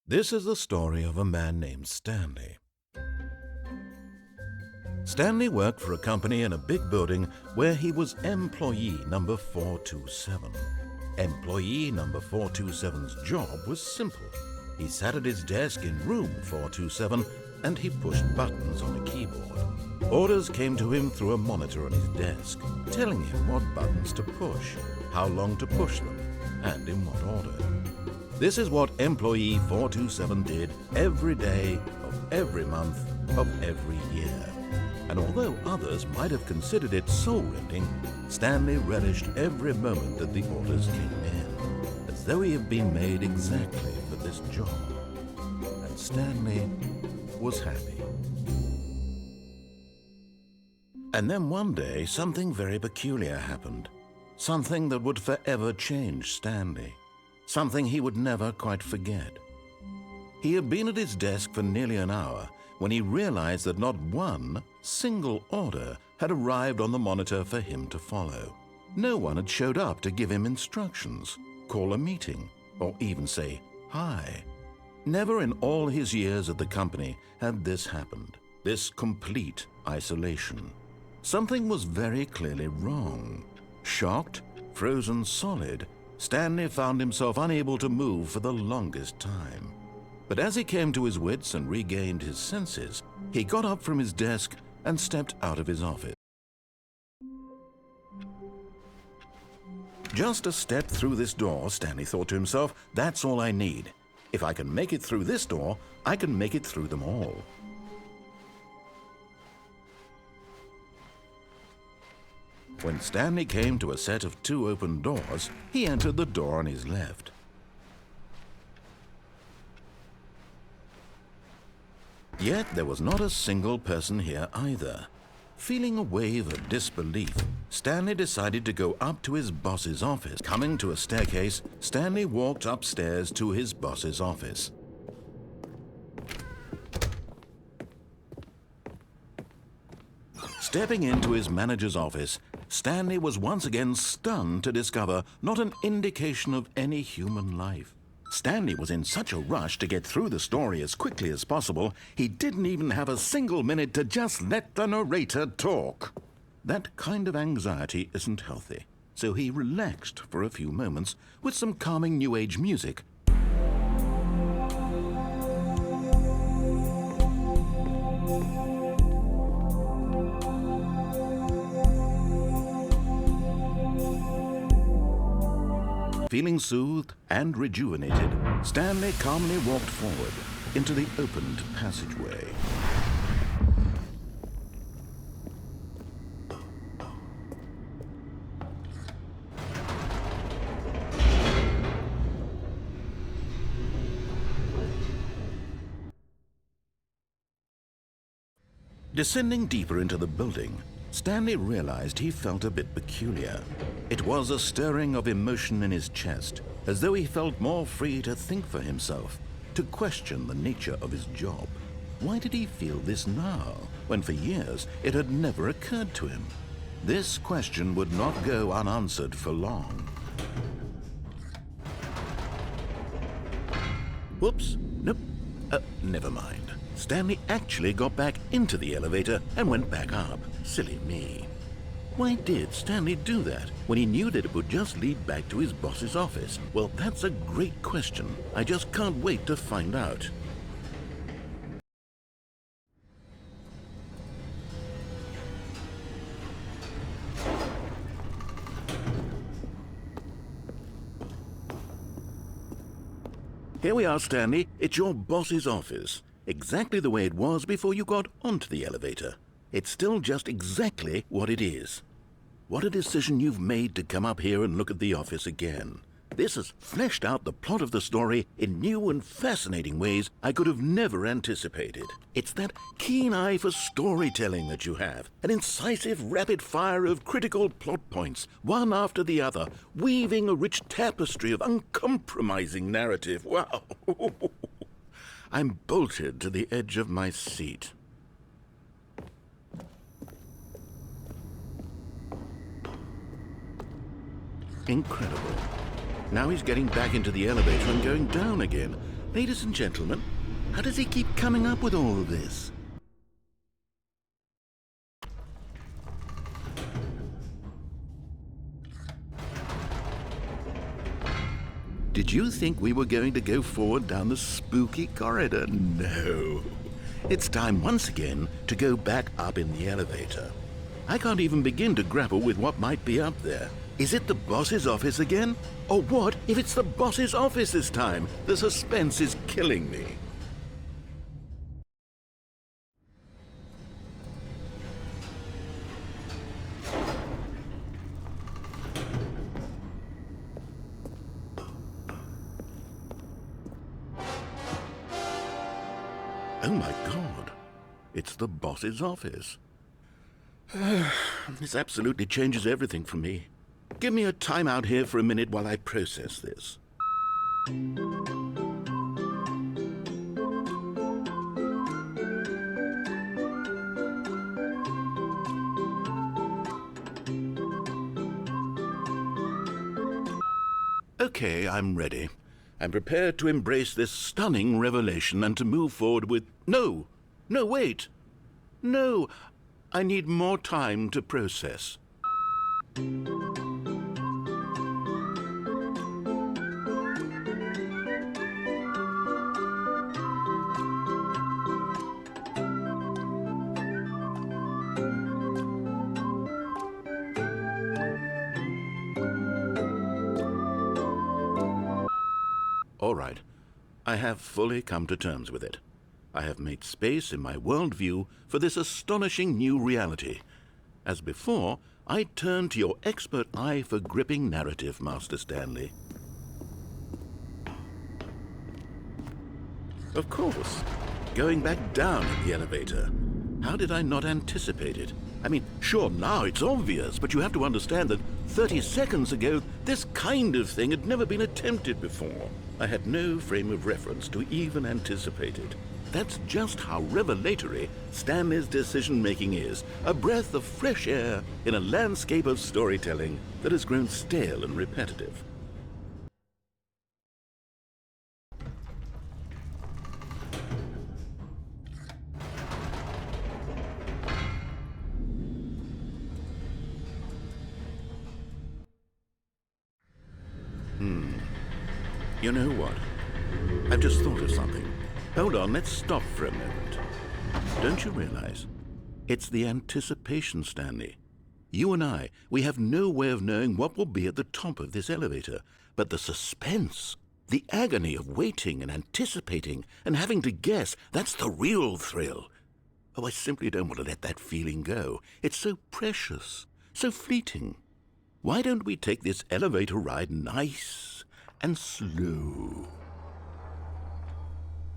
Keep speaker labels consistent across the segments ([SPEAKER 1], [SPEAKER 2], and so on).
[SPEAKER 1] This is the story of a man named Stanley. Stanley worked for a company in a big building where he was employee number 427. Employee number 427's job was simple. He sat at his desk in room 427 and he pushed buttons on a keyboard. Orders came to him through a monitor on his desk, telling him what buttons to push, how long to push them, and in what order. This is what employee 427 did every day of every month of every year. And although others might have considered it soul-rending, Stanley relished every moment that the orders came in, as though he had been made exactly for this job. And Stanley was happy. And then one day, something very peculiar happened. Something that would forever change Stanley. Something he would never quite forget. He had been at his desk for nearly an hour when he realized that not one single order had arrived on the monitor for him to follow. No one had showed up to give him instructions, call a meeting, or even say hi. Never in all his years at the company had this happened, this complete isolation. Something was very clearly wrong. Shocked, frozen solid, Stanley found himself unable to move for the longest time. But as he came to his wits and regained his senses, he got up from his desk and stepped out of his office. Just a step through this door, Stanley thought to himself, that's all I need. If I can make it through this door, I can make it through them all. When Stanley came to a set of 2 open doors, he entered the door on his left. Yet there was not a single person here either. Feeling a wave of disbelief, Stanley decided to go up to his boss's office. Coming to a staircase, Stanley walked upstairs to his boss's office. Stepping into his manager's office, Stanley was once again stunned to discover not an indication of any human life. Stanley was in such a rush to get through the story as quickly as possible, he didn't even have a single minute to just let the narrator talk. That kind of anxiety isn't healthy, so he relaxed for a few moments with some calming New Age music. Feeling soothed and rejuvenated, Stanley calmly walked forward into the opened passageway. Descending deeper into the building, Stanley realized he felt a bit peculiar. It was a stirring of emotion in his chest, as though he felt more free to think for himself, to question the nature of his job. Why did he feel this now, when for years it had never occurred to him? This question would not go unanswered for long. Whoops, nope, never mind. Stanley actually got back into the elevator and went back up. Silly me. Why did Stanley do that when he knew that it would just lead back to his boss's office? Well, that's a great question. I just can't wait to find out. Here we are, Stanley. It's your boss's office. Exactly the way it was before you got onto the elevator. It's still just exactly what it is. What a decision you've made to come up here and look at the office again. This has fleshed out the plot of the story in new and fascinating ways I could have never anticipated. It's that keen eye for storytelling that you have, an incisive rapid fire of critical plot points, one after the other, weaving a rich tapestry of uncompromising narrative. Wow! I'm bolted to the edge of my seat. Incredible. Now he's getting back into the elevator and going down again. Ladies and gentlemen, how does he keep coming up with all of this? Did you think we were going to go forward down the spooky corridor? No. It's time once again to go back up in the elevator. I can't even begin to grapple with what might be up there. Is it the boss's office again? Or what if it's the boss's office this time? The suspense is killing me. Oh my God, it's the boss's office. This absolutely changes everything for me. Give me a timeout here for a minute while I process this. Okay, I'm ready. I'm prepared to embrace this stunning revelation and to move forward with... No, wait. No, I need more time to process. All right, I have fully come to terms with it. I have made space in my worldview for this astonishing new reality. As before, I turn to your expert eye for gripping narrative, Master Stanley. Of course, going back down in the elevator. How did I not anticipate it? I mean, sure, now it's obvious, but you have to understand that 30 seconds ago, this kind of thing had never been attempted before. I had no frame of reference to even anticipate it. That's just how revelatory Stanley's decision-making is, a breath of fresh air in a landscape of storytelling that has grown stale and repetitive. You know what? I've just thought of something. Hold on, let's stop for a moment. Don't you realize? It's the anticipation, Stanley. You and I, we have no way of knowing what will be at the top of this elevator. But the suspense, the agony of waiting and anticipating and having to guess, that's the real thrill. Oh, I simply don't want to let that feeling go. It's so precious, so fleeting. Why don't we take this elevator ride nice and slow?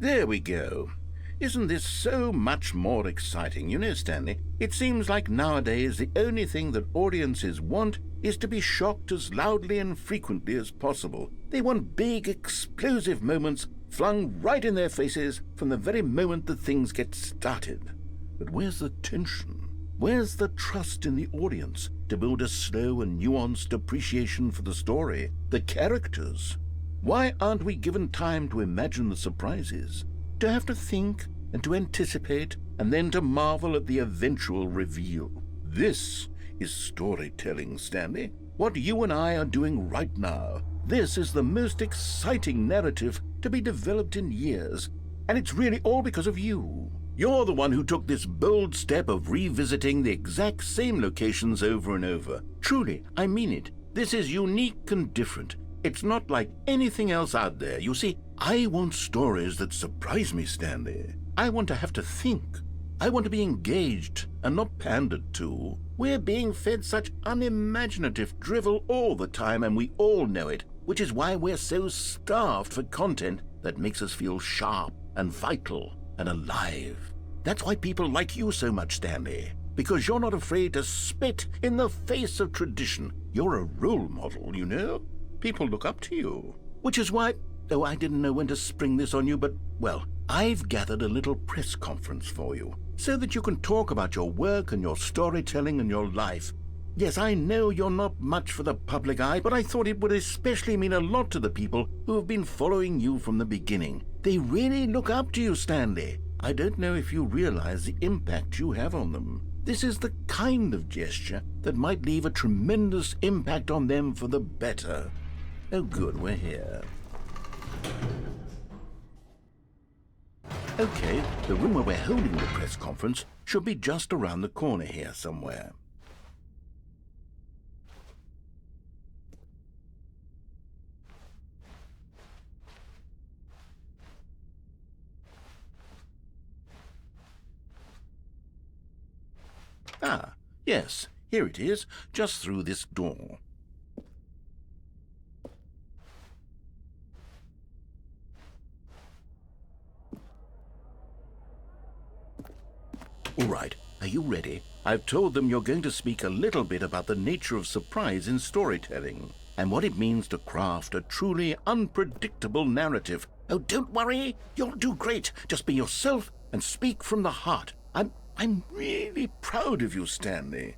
[SPEAKER 1] There we go. Isn't this so much more exciting? You know, Stanley, it seems like nowadays the only thing that audiences want is to be shocked as loudly and frequently as possible. They want big, explosive moments flung right in their faces from the very moment that things get started. But where's the tension? Where's the trust in the audience to build a slow and nuanced appreciation for the story, the characters? Why aren't we given time to imagine the surprises, to have to think and to anticipate and then to marvel at the eventual reveal? This is storytelling, Stanley. What you and I are doing right now. This is the most exciting narrative to be developed in years, and it's really all because of you. You're the one who took this bold step of revisiting the exact same locations over and over. Truly, I mean it. This is unique and different. It's not like anything else out there. You see, I want stories that surprise me, Stanley. I want to have to think. I want to be engaged and not pandered to. We're being fed such unimaginative drivel all the time, and we all know it, which is why we're so starved for content that makes us feel sharp and vital and alive. That's why people like you so much, Stanley, because you're not afraid to spit in the face of tradition. You're a role model, you know? People look up to you. Which is why, oh, I didn't know when to spring this on you, but, well, I've gathered a little press conference for you so that you can talk about your work and your storytelling and your life. Yes, I know you're not much for the public eye, but I thought it would especially mean a lot to the people who have been following you from the beginning. They really look up to you, Stanley. I don't know if you realize the impact you have on them. This is the kind of gesture that might leave a tremendous impact on them for the better. Oh, good, we're here. Okay, the room where we're holding the press conference should be just around the corner here somewhere. Ah, yes, here it is, just through this door. All right, are you ready? I've told them you're going to speak a little bit about the nature of surprise in storytelling and what it means to craft a truly unpredictable narrative. Oh, don't worry, you'll do great. Just be yourself and speak from the heart. I'm really proud of you, Stanley.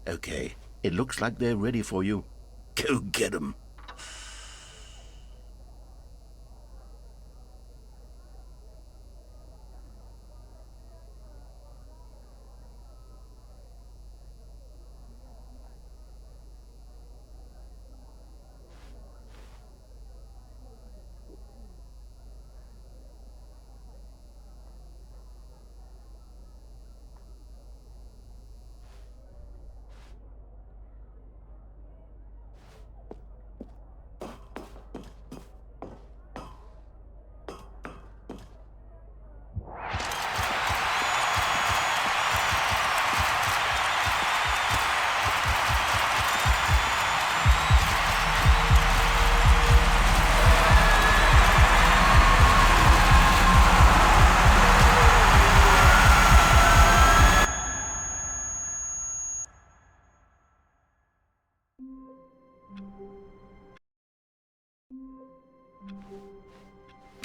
[SPEAKER 1] Okay, it looks like they're ready for you. Go get 'em.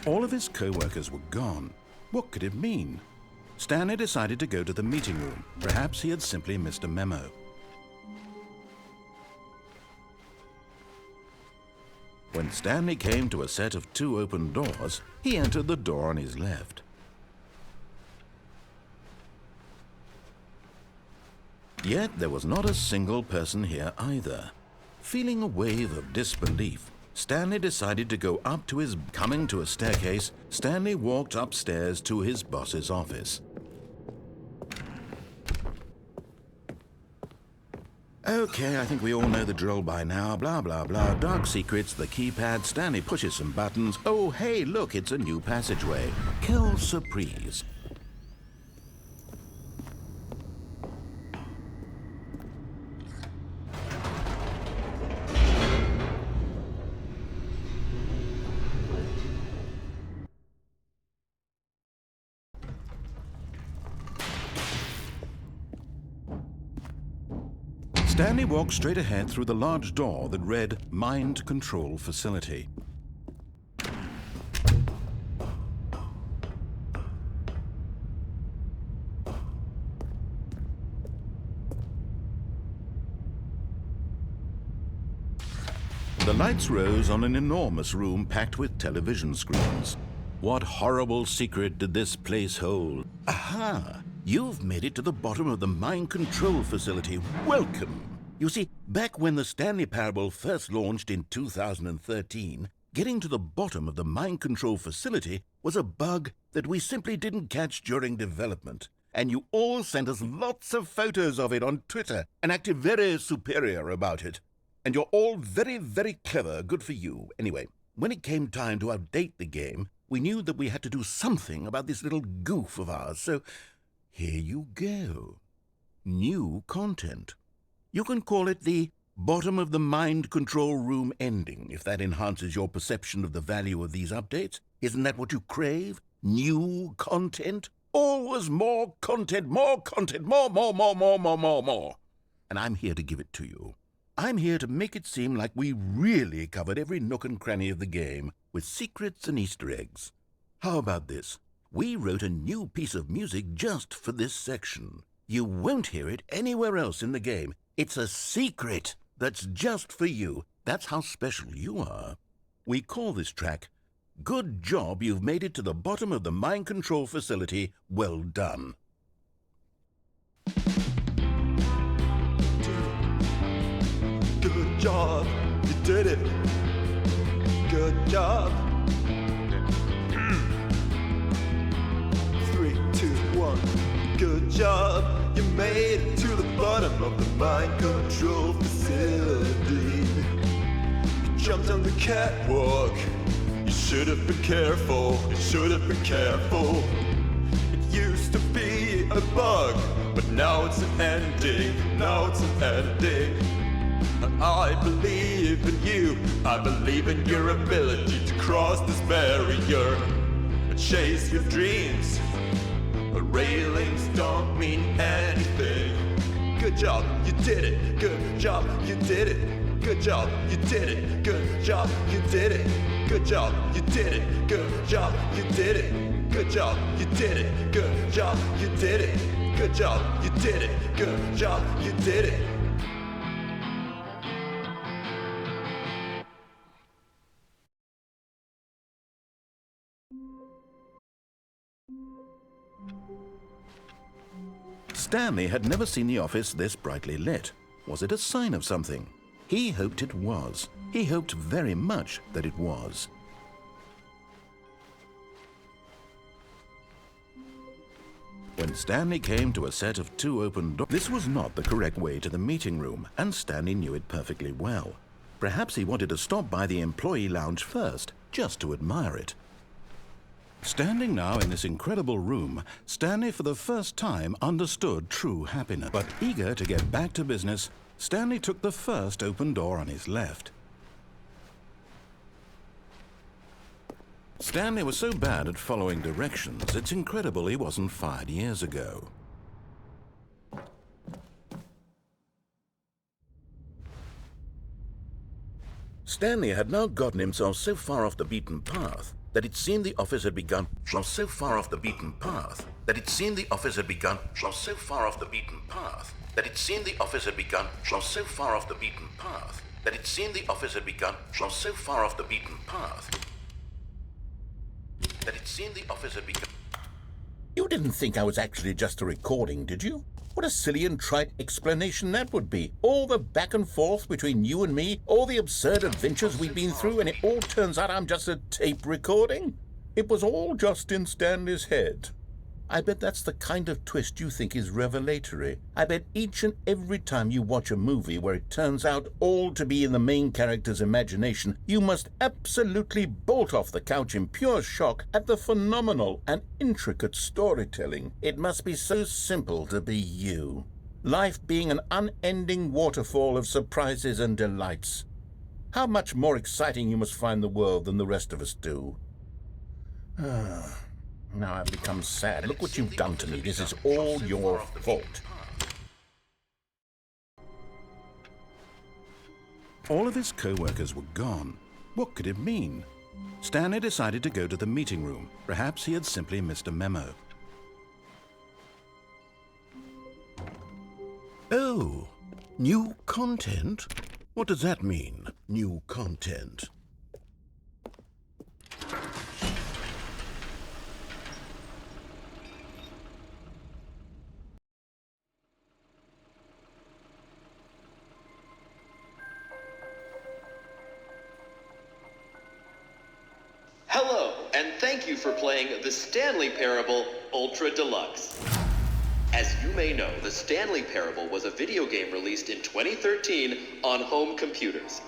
[SPEAKER 1] All of his co-workers were gone. What could it mean? Stanley decided to go to the meeting room. Perhaps he had simply missed a memo. When Stanley came to a set of 2 open doors, he entered the door on his left. Yet there was not a single person here either. Feeling a wave of disbelief, Stanley decided to go up to his... Coming to a staircase, Stanley walked upstairs to his boss's office. Okay, I think we all know the drill by now. Blah, blah, blah. Dark secrets, the keypad. Stanley pushes some buttons. Oh, hey, look, it's a new passageway. Quelle surprise. Stanley walked straight ahead through the large door that read Mind Control Facility. The lights rose on an enormous room packed with television screens. What horrible secret did this place hold? Aha! You've made it to the bottom of the mind control facility. Welcome! You see, back when the Stanley Parable first launched in 2013, getting to the bottom of the mind control facility was a bug that we simply didn't catch during development. And you all sent us lots of photos of it on Twitter and acted very superior about it. And you're all very, very clever. Good for you. Anyway, when it came time to update the game, we knew that we had to do something about this little goof of ours, so here you go. New content. You can call it the bottom of the mind control room ending, if that enhances your perception of the value of these updates. Isn't that what you crave? New content? Always more content, more content, more. And I'm here to give it to you. I'm here to make it seem like we really covered every nook and cranny of the game, with secrets and Easter eggs. How about this? We wrote a new piece of music just for this section. You won't hear it anywhere else in the game. It's a secret that's just for you. That's how special you are. We call this track Good job you've made it to the bottom of the mind control facility. Well done.
[SPEAKER 2] Good job, you did it. Good job. 3, 2, 1. Good job, you made it to the bottom of the mind control facility. You jumped on the catwalk. You should have been careful. You should have been careful. It used to be a bug, but now it's an ending. Now it's an ending. I believe in you. I believe in your ability to cross this barrier and chase your dreams. Railings don't mean anything. Good job, you did it. Good job, you did it. Good job, you did it. Good job, you did it. Good job, you did it. Good job, you did it. Good job, you did it. Good job, you did it. Good job, you did it. Good job, you did it.
[SPEAKER 1] Stanley had never seen the office this brightly lit. Was it a sign of something? He hoped it was. He hoped very much that it was. When Stanley came to a set of 2 open doors, this was not the correct way to the meeting room, and Stanley knew it perfectly well. Perhaps he wanted to stop by the employee lounge first, just to admire it. Standing now in this incredible room, Stanley for the first time understood true happiness. But eager to get back to business, Stanley took the first open door on his left. Stanley was so bad at following directions, it's incredible he wasn't fired years ago. Stanley had now gotten himself so far off the beaten path that it seemed the office had begun so far off the beaten path that it seemed the office had begun so far off the beaten path that it seemed the office had begun so far off the beaten path that it seemed the office had begun so far off the beaten path that it seemed the office had begun. You didn't think I was actually just a recording, did you? What a silly and trite explanation that would be. All the back and forth between you and me, all the absurd adventures we've been through, and it all turns out I'm just a tape recording? It was all just in Stanley's head. I bet that's the kind of twist you think is revelatory. I bet each and every time you watch a movie where it turns out all to be in the main character's imagination, you must absolutely bolt off the couch in pure shock at the phenomenal and intricate storytelling. It must be so simple to be you. Life being an unending waterfall of surprises and delights. How much more exciting you must find the world than the rest of us do. Now I've become sad. Look what you've done to me. This is all your fault. All of his co-workers were gone. What could it mean? Stanley decided to go to the meeting room. Perhaps he had simply missed a memo. Oh, new content? What does that mean, new content?
[SPEAKER 3] Hello, and thank you for playing the Stanley Parable Ultra Deluxe. As you may know, the Stanley Parable was a video game released in 2013 on home computers.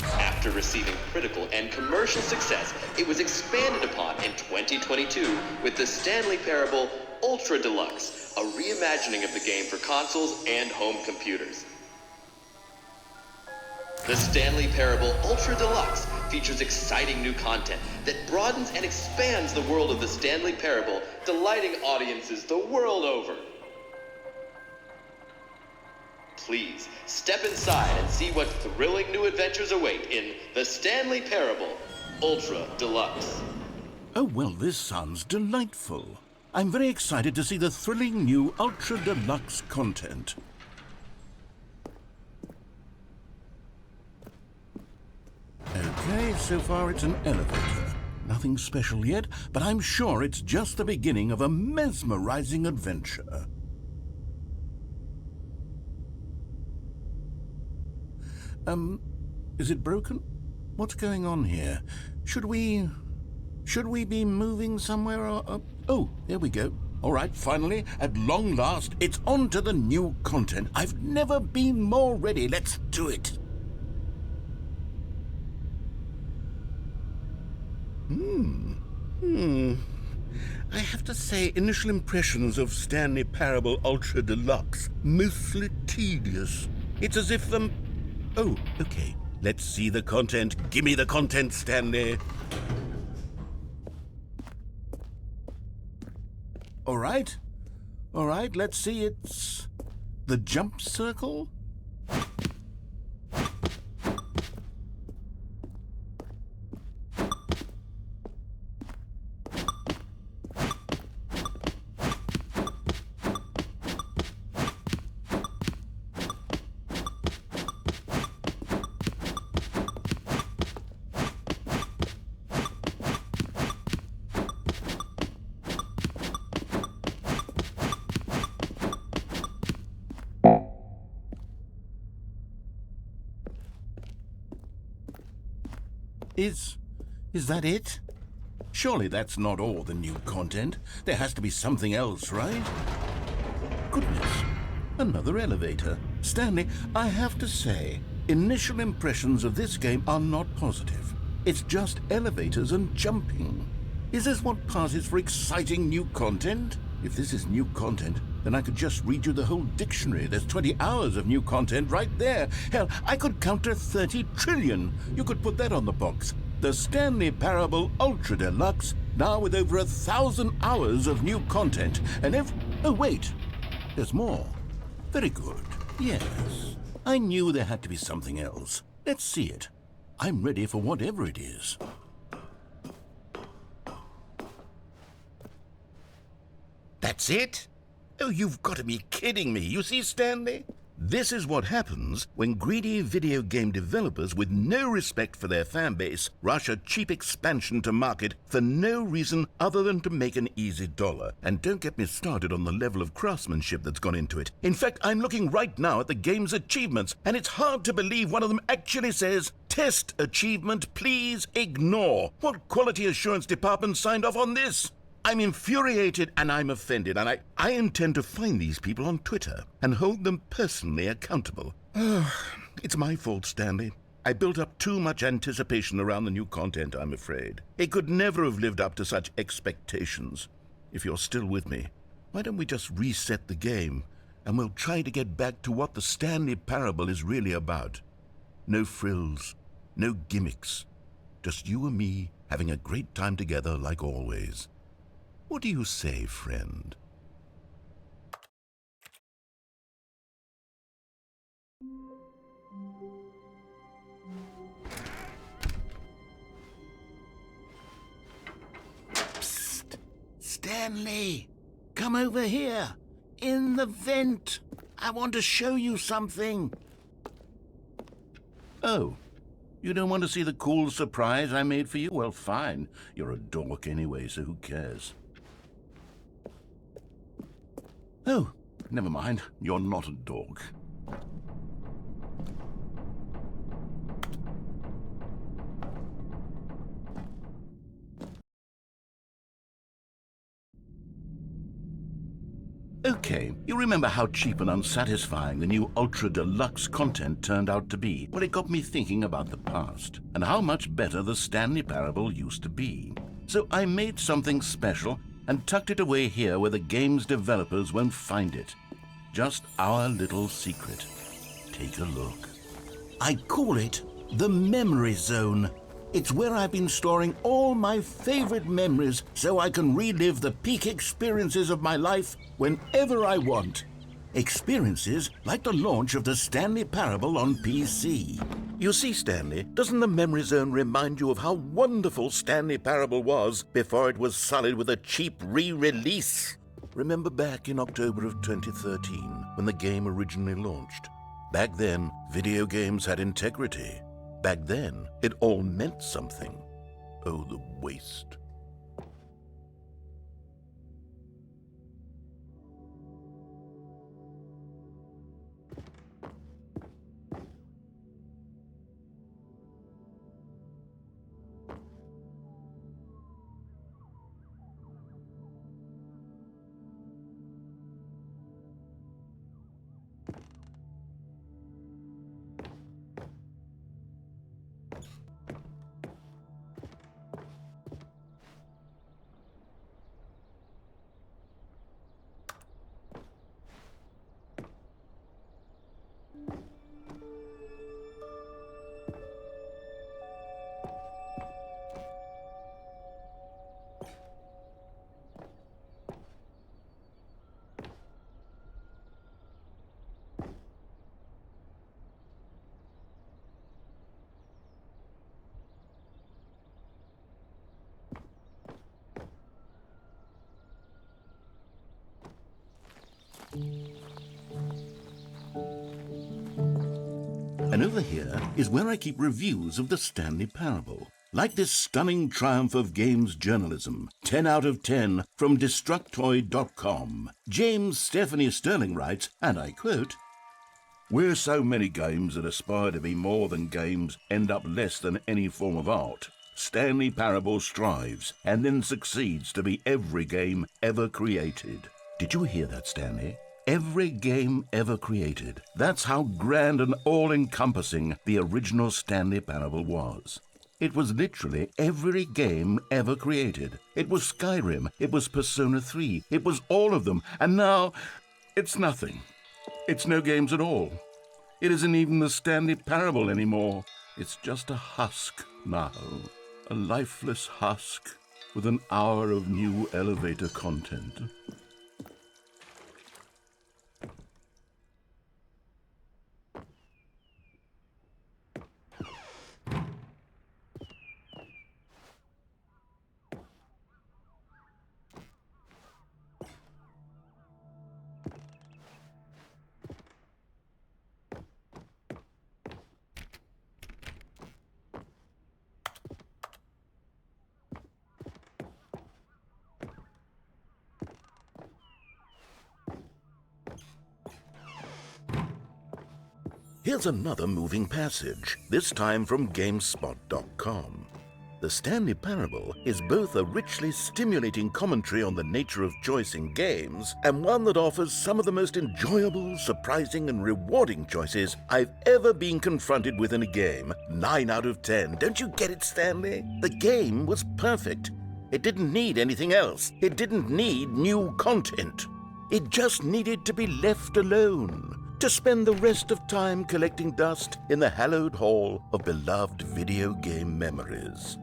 [SPEAKER 3] After receiving critical and commercial success, it was expanded upon in 2022 with the Stanley Parable Ultra Deluxe, a reimagining of the game for consoles and home computers. The Stanley Parable Ultra Deluxe features exciting new content that broadens and expands the world of the Stanley Parable, delighting audiences the world over. Please, step inside and see what thrilling new adventures await in the Stanley Parable Ultra Deluxe.
[SPEAKER 1] Oh, well, this sounds delightful. I'm very excited to see the thrilling new Ultra Deluxe content. Okay, so far it's an elevator. Nothing special yet, but I'm sure it's just the beginning of a mesmerizing adventure. Is it broken? What's going on here? Should we be moving somewhere or... Oh, there we go. All right, finally, at long last, it's on to the new content. I've never been more ready. Let's do it. I have to say, initial impressions of Stanley Parable Ultra Deluxe, mostly tedious. It's as if Oh, okay. Let's see the content. Give me the content, Stanley. All right, let's see. It's the jump circle. Is that it? Surely that's not all the new content. There has to be something else, right? Goodness, another elevator. Stanley, I have to say, initial impressions of this game are not positive. It's just elevators and jumping. Is this what passes for exciting new content? If this is new content, then I could just read you the whole dictionary. There's 20 hours of new content right there. Hell, I could count to 30 trillion. You could put that on the box. The Stanley Parable Ultra Deluxe, now with over 1,000 hours of new content. And oh, wait, there's more. Very good. Yes, I knew there had to be something else. Let's see it. I'm ready for whatever it is. That's it? Oh, you've got to be kidding me. You see, Stanley? This is what happens when greedy video game developers with no respect for their fan base rush a cheap expansion to market for no reason other than to make an easy dollar. And don't get me started on the level of craftsmanship that's gone into it. In fact, I'm looking right now at the game's achievements, and it's hard to believe one of them actually says, "Test achievement, please ignore." What quality assurance department signed off on this? I'm infuriated and I'm offended, and I intend to find these people on Twitter and hold them personally accountable. It's my fault, Stanley. I built up too much anticipation around the new content, I'm afraid. It could never have lived up to such expectations. If you're still with me, why don't we just reset the game and we'll try to get back to what the Stanley Parable is really about. No frills, no gimmicks. Just you and me having a great time together like always. What do you say, friend? Psst! Stanley! Come over here! In the vent! I want to show you something! Oh, you don't want to see the cool surprise I made for you? Well, fine. You're a dork anyway, so who cares? Oh, never mind. You're not a dog. Okay, you remember how cheap and unsatisfying the new Ultra Deluxe content turned out to be? Well, it got me thinking about the past, and how much better the Stanley Parable used to be. So I made something special and tucked it away here where the game's developers won't find it. Just our little secret. Take a look. I call it the Memory Zone. It's where I've been storing all my favorite memories so I can relive the peak experiences of my life whenever I want. Experiences like the launch of the Stanley Parable on PC. You see, Stanley, doesn't the Memory Zone remind you of how wonderful Stanley Parable was before it was sullied with a cheap re-release? Remember back in October of 2013, when the game originally launched? Back then, video games had integrity. Back then, it all meant something. Oh, the waste. And over here is where I keep reviews of the Stanley Parable. Like this stunning triumph of games journalism, 10 out of 10 from Destructoid.com. James Stephanie Sterling writes, and I quote, "Where so many games that aspire to be more than games end up less than any form of art, Stanley Parable strives and then succeeds to be every game ever created." Did you hear that, Stanley? Every game ever created. That's how grand and all-encompassing the original Stanley Parable was. It was literally every game ever created. It was Skyrim, it was Persona 3, it was all of them, and now it's nothing. It's no games at all. It isn't even the Stanley Parable anymore. It's just a husk now, a lifeless husk with an hour of new elevator content. Here's another moving passage, this time from GameSpot.com. The Stanley Parable is both a richly stimulating commentary on the nature of choice in games and one that offers some of the most enjoyable, surprising, and rewarding choices I've ever been confronted with in a game. 9 out of 10. Don't you get it, Stanley? The game was perfect. It didn't need anything else. It didn't need new content. It just needed to be left alone, to spend the rest of time collecting dust in the hallowed hall of beloved video game memories.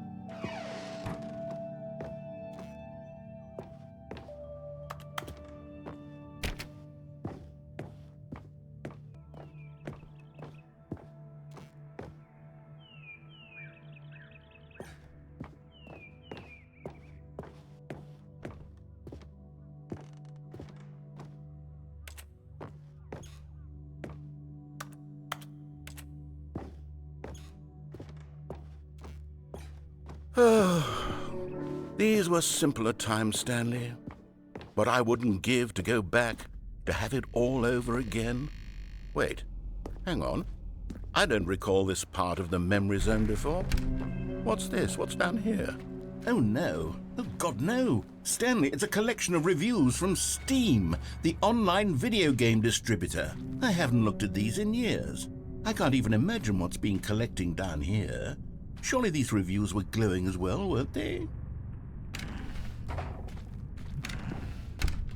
[SPEAKER 1] These were simpler times, Stanley. But I wouldn't give to go back, to have it all over again. Wait, hang on. I don't recall this part of the memory zone before. What's this? What's down here? Oh, no. Oh, God, no. Stanley, it's a collection of reviews from Steam, the online video game distributor. I haven't looked at these in years. I can't even imagine what's been collecting down here. Surely these reviews were glowing as well, weren't they?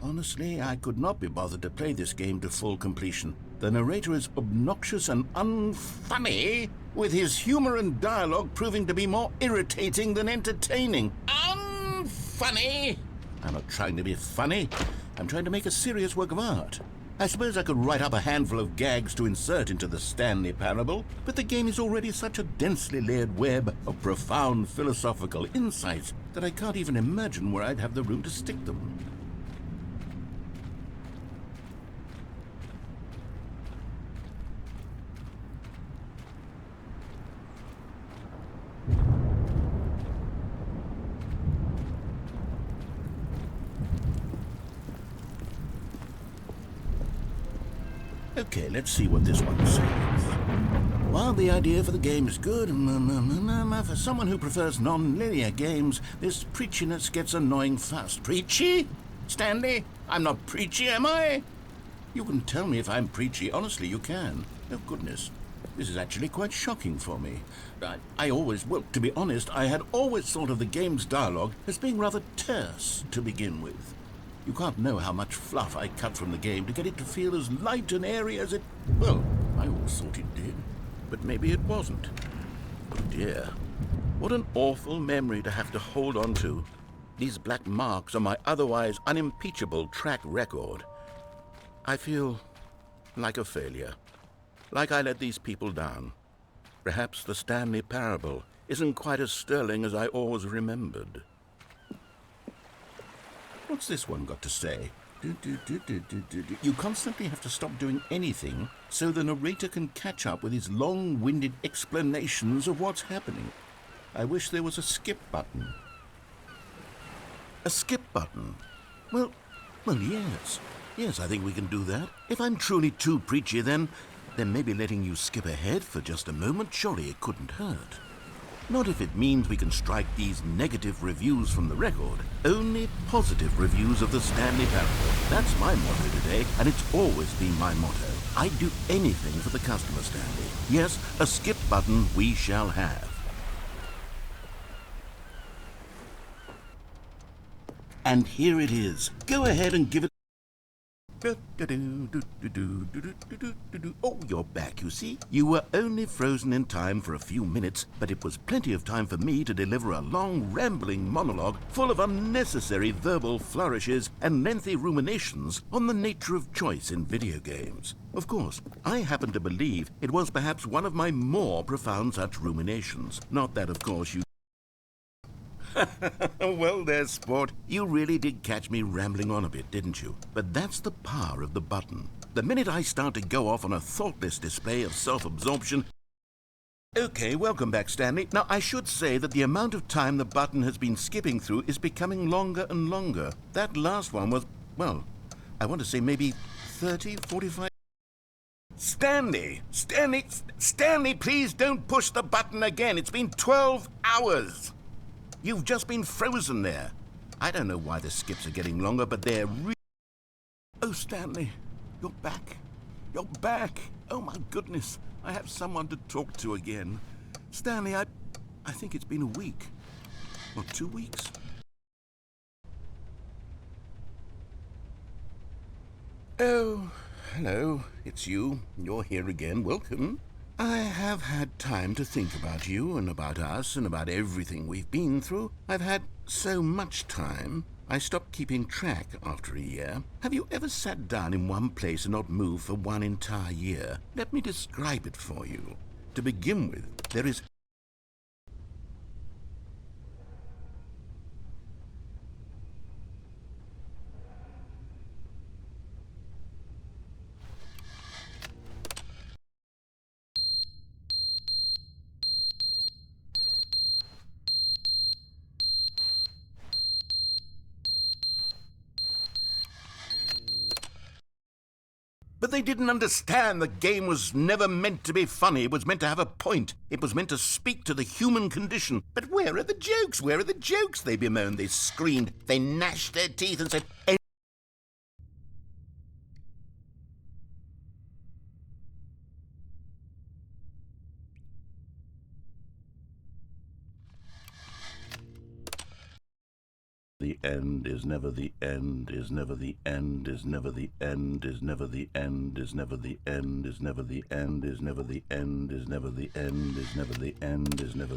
[SPEAKER 1] Honestly, I could not be bothered to play this game to full completion. The narrator is obnoxious and unfunny, with his humor and dialogue proving to be more irritating than entertaining. Unfunny! I'm not trying to be funny. I'm trying to make a serious work of art. I suppose I could write up a handful of gags to insert into the Stanley Parable, but the game is already such a densely layered web of profound philosophical insights that I can't even imagine where I'd have the room to stick them. Okay, let's see what this one says. While the idea for the game is good, for someone who prefers non-linear games, this preachiness gets annoying fast. Preachy? Stanley? I'm not preachy, am I? You can tell me if I'm preachy. Honestly, you can. Oh, goodness. This is actually quite shocking for me. Well, to be honest, I had always thought of the game's dialogue as being rather terse to begin with. You can't know how much fluff I cut from the game to get it to feel as light and airy as it... Well, I always thought it did. But maybe it wasn't. Oh dear. What an awful memory to have to hold on to. These black marks on my otherwise unimpeachable track record. I feel like a failure. Like I let these people down. Perhaps the Stanley Parable isn't quite as sterling as I always remembered. What's this one got to say? You constantly have to stop doing anything so the narrator can catch up with his long-winded explanations of what's happening. I wish there was a skip button. A skip button? Well, yes. Yes, I think we can do that. If I'm truly too preachy, then maybe letting you skip ahead for just a moment, surely it couldn't hurt. Not if it means we can strike these negative reviews from the record. Only positive reviews of the Stanley Parable. That's my motto today, and it's always been my motto. I'd do anything for the customer, Stanley. Yes, a skip button we shall have. And here it is. Go ahead and give it... Oh, you're back, you see. You were only frozen in time for a few minutes, but it was plenty of time for me to deliver a long, rambling monologue full of unnecessary verbal flourishes and lengthy ruminations on the nature of choice in video games. Of course, I happen to believe it was perhaps one of my more profound such ruminations. Not that, of course, you... Well, there's sport. You really did catch me rambling on a bit, didn't you? But that's the power of the button. The minute I start to go off on a thoughtless display of self-absorption... Okay, welcome back, Stanley. Now, I should say that the amount of time the button has been skipping through is becoming longer and longer. That last one was, well, I want to say maybe 30, 45... Stanley, please don't push the button again. It's been 12 hours. You've just been frozen there. I don't know why the skips are getting longer, but they're Oh, Stanley, you're back. You're back. Oh, my goodness. I have someone to talk to again. Stanley, I think it's been a week. Or 2 weeks. Oh, hello. It's you. You're here again. Welcome. I have had time to think about you and about us and about everything we've been through. I've had so much time. I stopped keeping track after a year. Have you ever sat down in one place and not moved for one entire year? Let me describe it for you. To begin with, there is... But they didn't understand the game was never meant to be funny. It was meant to have a point. It was meant to speak to the human condition. But where are the jokes? Where are the jokes? They bemoaned, they screamed, they gnashed their teeth and said... The end is never the end, is never the end, is never the end, is never the end, is never the end, is never the end, is never the end, is never the end, is never the end, is never...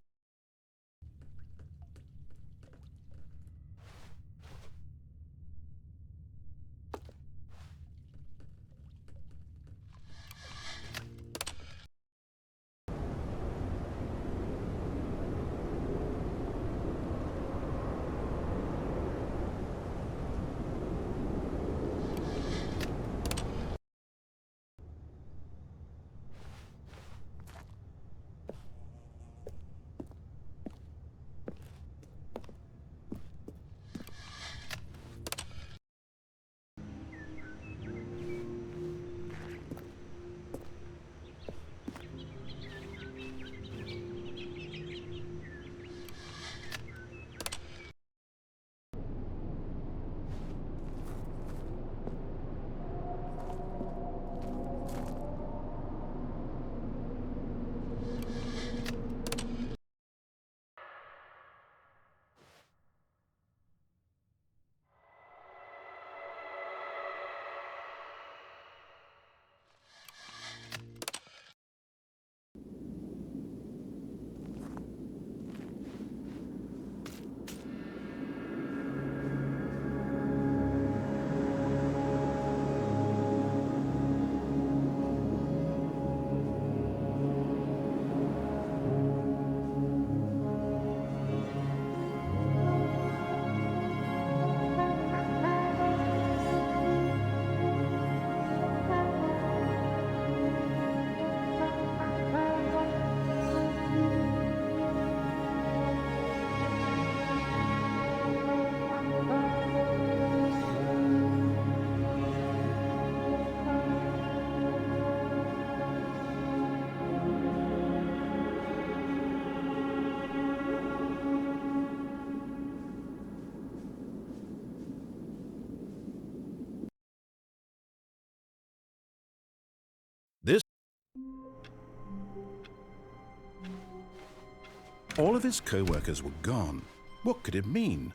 [SPEAKER 1] All of his co-workers were gone. What could it mean?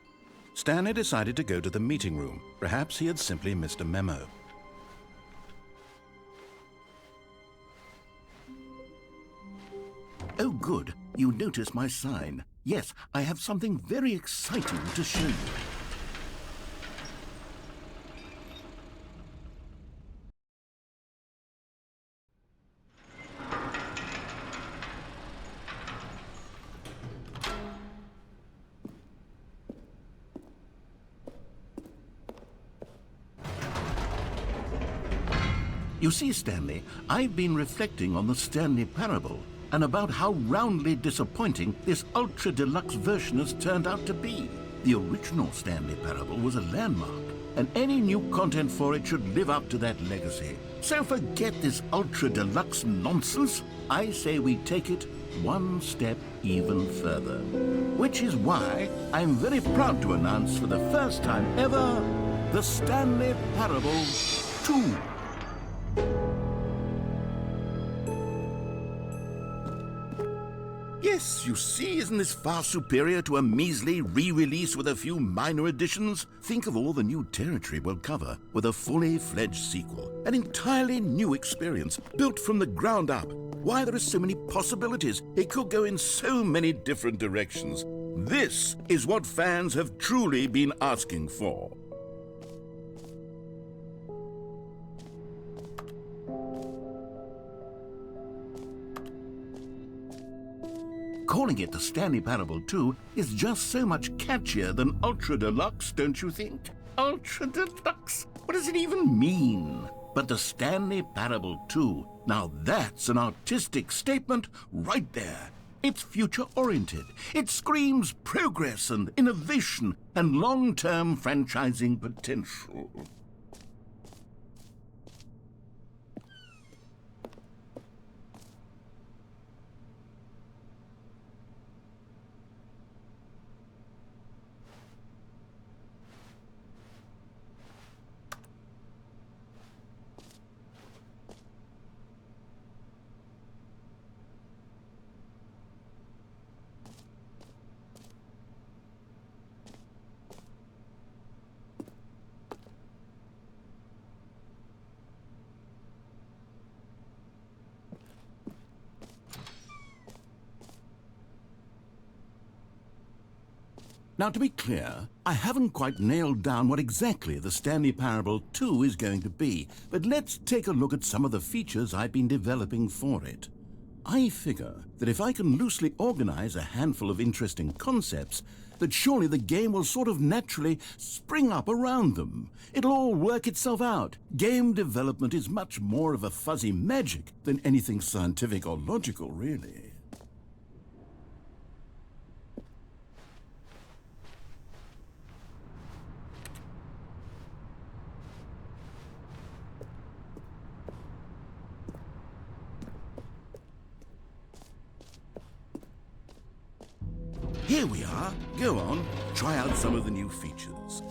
[SPEAKER 1] Stanley decided to go to the meeting room. Perhaps he had simply missed a memo.
[SPEAKER 4] Oh, good. You noticed my sign. Yes, I have something very exciting to show you. You see, Stanley, I've been reflecting on the Stanley Parable and about how roundly disappointing this ultra deluxe version has turned out to be. The original Stanley Parable was a landmark, and any new content for it should live up to that legacy. So forget this ultra deluxe nonsense. I say we take it one step even further. Which is why I'm very proud to announce for the first time ever, the Stanley Parable 2. Yes, you see, isn't this far superior to a measly re-release with a few minor additions? Think of all the new territory we'll cover with a fully fledged sequel. An entirely new experience, built from the ground up. Why, there are so many possibilities. It could go in so many different directions. This is what fans have truly been asking for. Calling it the Stanley Parable 2 is just so much catchier than Ultra Deluxe, don't you think? Ultra Deluxe? What does it even mean? But the Stanley Parable 2, now that's an artistic statement right there. It's future-oriented. It screams progress and innovation and long-term franchising potential. Now, to be clear, I haven't quite nailed down what exactly the Stanley Parable 2 is going to be, but let's take a look at some of the features I've been developing for it. I figure that if I can loosely organize a handful of interesting concepts, that surely the game will sort of naturally spring up around them. It'll all work itself out. Game development is much more of a fuzzy magic than anything scientific or logical, really. Here we are. Go on, try out some of the new features.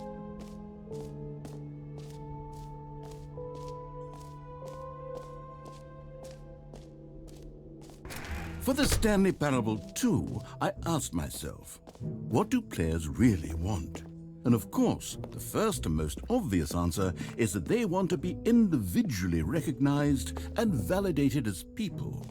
[SPEAKER 4] For the Stanley Parable 2, I asked myself, what do players really want? And of course, the first and most obvious answer is that they want to be individually recognized and validated as people.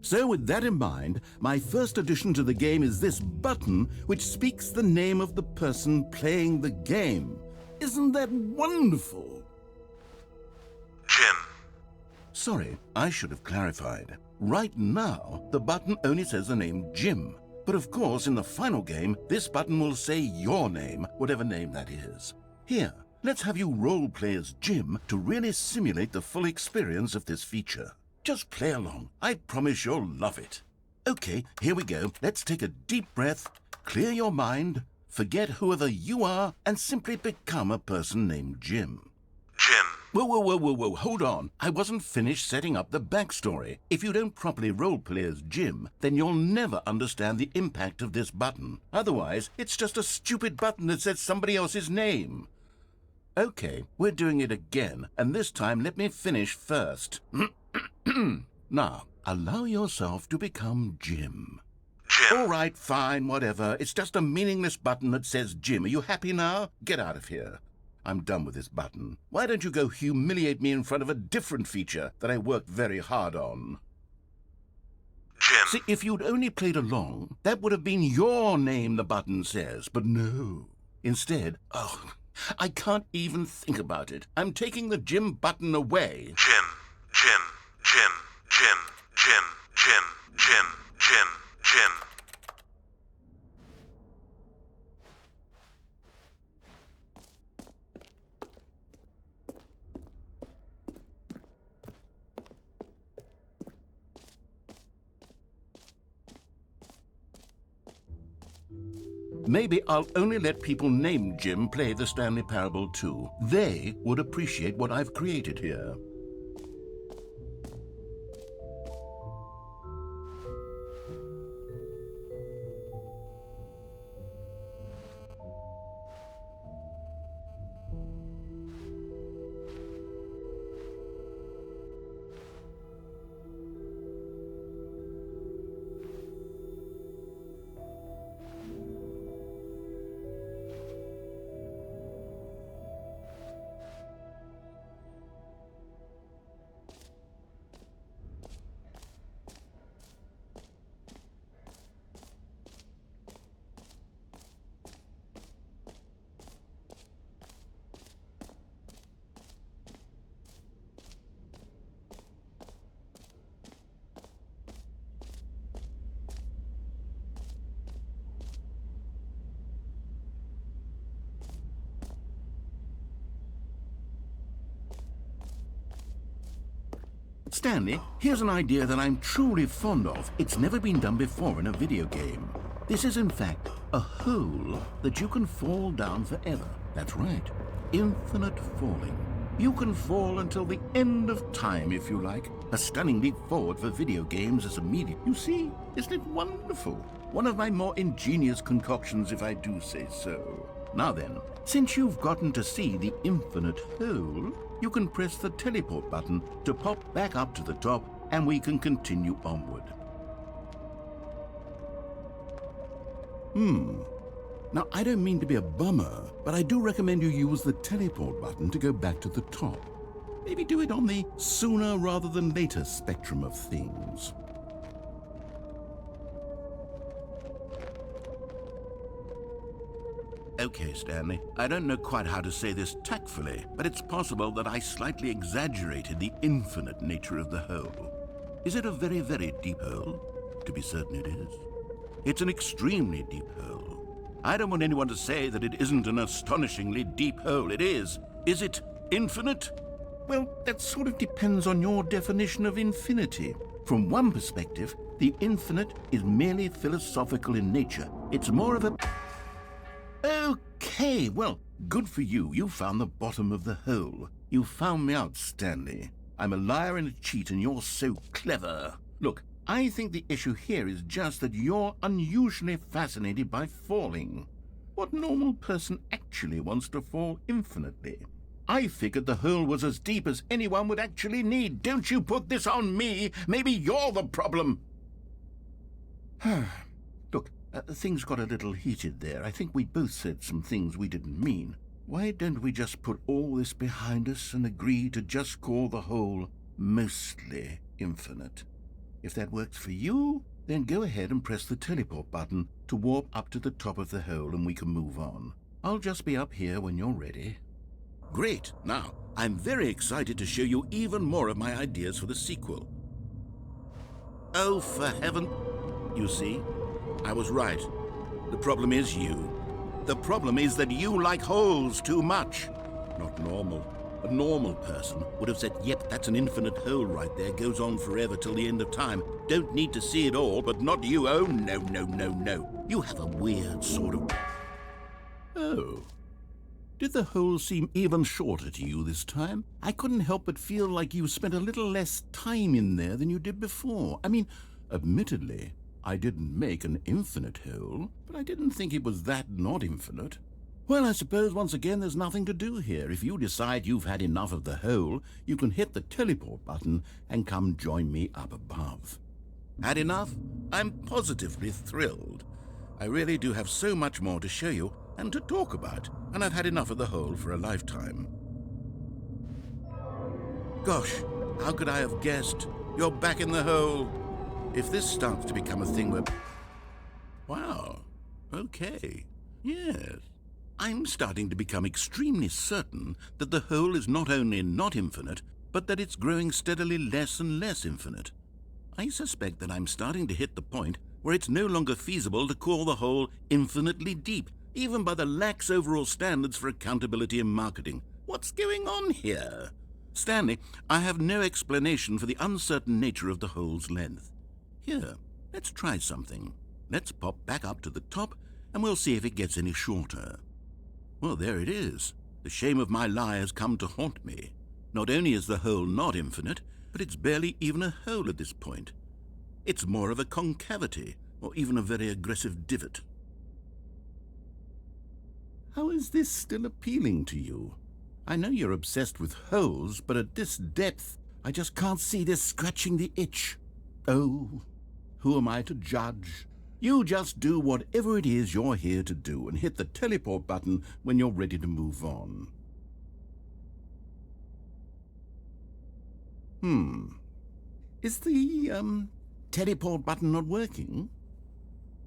[SPEAKER 4] So with that in mind, my first addition to the game is this button which speaks the name of the person playing the game. Isn't that wonderful?
[SPEAKER 2] Jim.
[SPEAKER 4] Sorry, I should have clarified. Right now, the button only says the name Jim. But of course, in the final game, this button will say your name, whatever name that is. Here, let's have you role-play as Jim to really simulate the full experience of this feature. Just play along. I promise you'll love it. Okay, here we go. Let's take a deep breath, clear your mind, forget whoever you are, and simply become a person named Jim.
[SPEAKER 2] Jim.
[SPEAKER 4] Whoa, hold on. I wasn't finished setting up the backstory. If you don't properly roleplay as Jim, then you'll never understand the impact of this button. Otherwise, it's just a stupid button that says somebody else's name. Okay, we're doing it again, and this time let me finish first. Now, allow yourself to become Jim.
[SPEAKER 2] Jim. Jim.
[SPEAKER 4] All right, fine, whatever. It's just a meaningless button that says Jim. Are you happy now? Get out of here. I'm done with this button. Why don't you go humiliate me in front of a different feature that I worked very hard on?
[SPEAKER 2] Jim.
[SPEAKER 4] See, if you'd only played along, that would have been your name the button says, but no. Instead, I can't even think about it. I'm taking the Jim button away.
[SPEAKER 2] Jim. Jim. Jim. Jim. Jim. Jim. Jim. Jim. Jim.
[SPEAKER 4] Maybe I'll only let people named Jim play the Stanley Parable too. They would appreciate what I've created here. Stanley, here's an idea that I'm truly fond of. It's never been done before in a video game. This is, in fact, a hole that you can fall down forever. That's right. Infinite falling. You can fall until the end of time, if you like. A stunning leap forward for video games as a medium. You see, isn't it wonderful? One of my more ingenious concoctions, if I do say so. Now then, since you've gotten to see the infinite hole, you can press the teleport button to pop back up to the top, and we can continue onward. Now, I don't mean to be a bummer, but I do recommend you use the teleport button to go back to the top. Maybe do it on the sooner rather than later spectrum of things. Okay, Stanley, I don't know quite how to say this tactfully, but it's possible that I slightly exaggerated the infinite nature of the hole. Is it a very, very deep hole? To be certain it is. It's an extremely deep hole. I don't want anyone to say that it isn't an astonishingly deep hole. It is. Is it infinite? Well, that sort of depends on your definition of infinity. From one perspective, the infinite is merely philosophical in nature. It's more of a... Okay, well, good for you. You found the bottom of the hole. You found me out, Stanley. I'm a liar and a cheat, and you're so clever. Look, I think the issue here is just that you're unusually fascinated by falling. What normal person actually wants to fall infinitely? I figured the hole was as deep as anyone would actually need. Don't you put this on me. Maybe you're the problem. Look, things got a little heated there. I think we both said some things we didn't mean. Why don't we just put all this behind us and agree to just call the hole mostly infinite? If that works for you, then go ahead and press the teleport button to warp up to the top of the hole and we can move on. I'll just be up here when you're ready. Great. Now, I'm very excited to show you even more of my ideas for the sequel. Oh, for heaven... You see, I was right. The problem is you. The problem is that you like holes too much. Not normal. A normal person would have said, yep, that's an infinite hole right there, goes on forever till the end of time. Don't need to see it all, but not you. Oh, no, no, no, no. You have a weird sort of... Oh. Did the hole seem even shorter to you this time? I couldn't help but feel like you spent a little less time in there than you did before. I mean, admittedly, I didn't make an infinite hole, but I didn't think it was that not infinite. Well, I suppose once again there's nothing to do here. If you decide you've had enough of the hole, you can hit the teleport button and come join me up above. Had enough? I'm positively thrilled. I really do have so much more to show you and to talk about, and I've had enough of the hole for a lifetime. Gosh, how could I have guessed? You're back in the hole. If this starts to become a thing where... Wow, okay, yes. I'm starting to become extremely certain that the hole is not only not infinite, but that it's growing steadily less and less infinite. I suspect that I'm starting to hit the point where it's no longer feasible to call the hole infinitely deep, even by the lax overall standards for accountability in marketing. What's going on here? Stanley, I have no explanation for the uncertain nature of the hole's length. Here, let's try something. Let's pop back up to the top, and we'll see if it gets any shorter. Well, there it is. The shame of my lie has come to haunt me. Not only is the hole not infinite, but it's barely even a hole at this point. It's more of a concavity, or even a very aggressive divot. How is this still appealing to you? I know you're obsessed with holes, but at this depth, I just can't see this scratching the itch. Oh, who am I to judge? You just do whatever it is you're here to do and hit the teleport button when you're ready to move on. Is the, teleport button not working?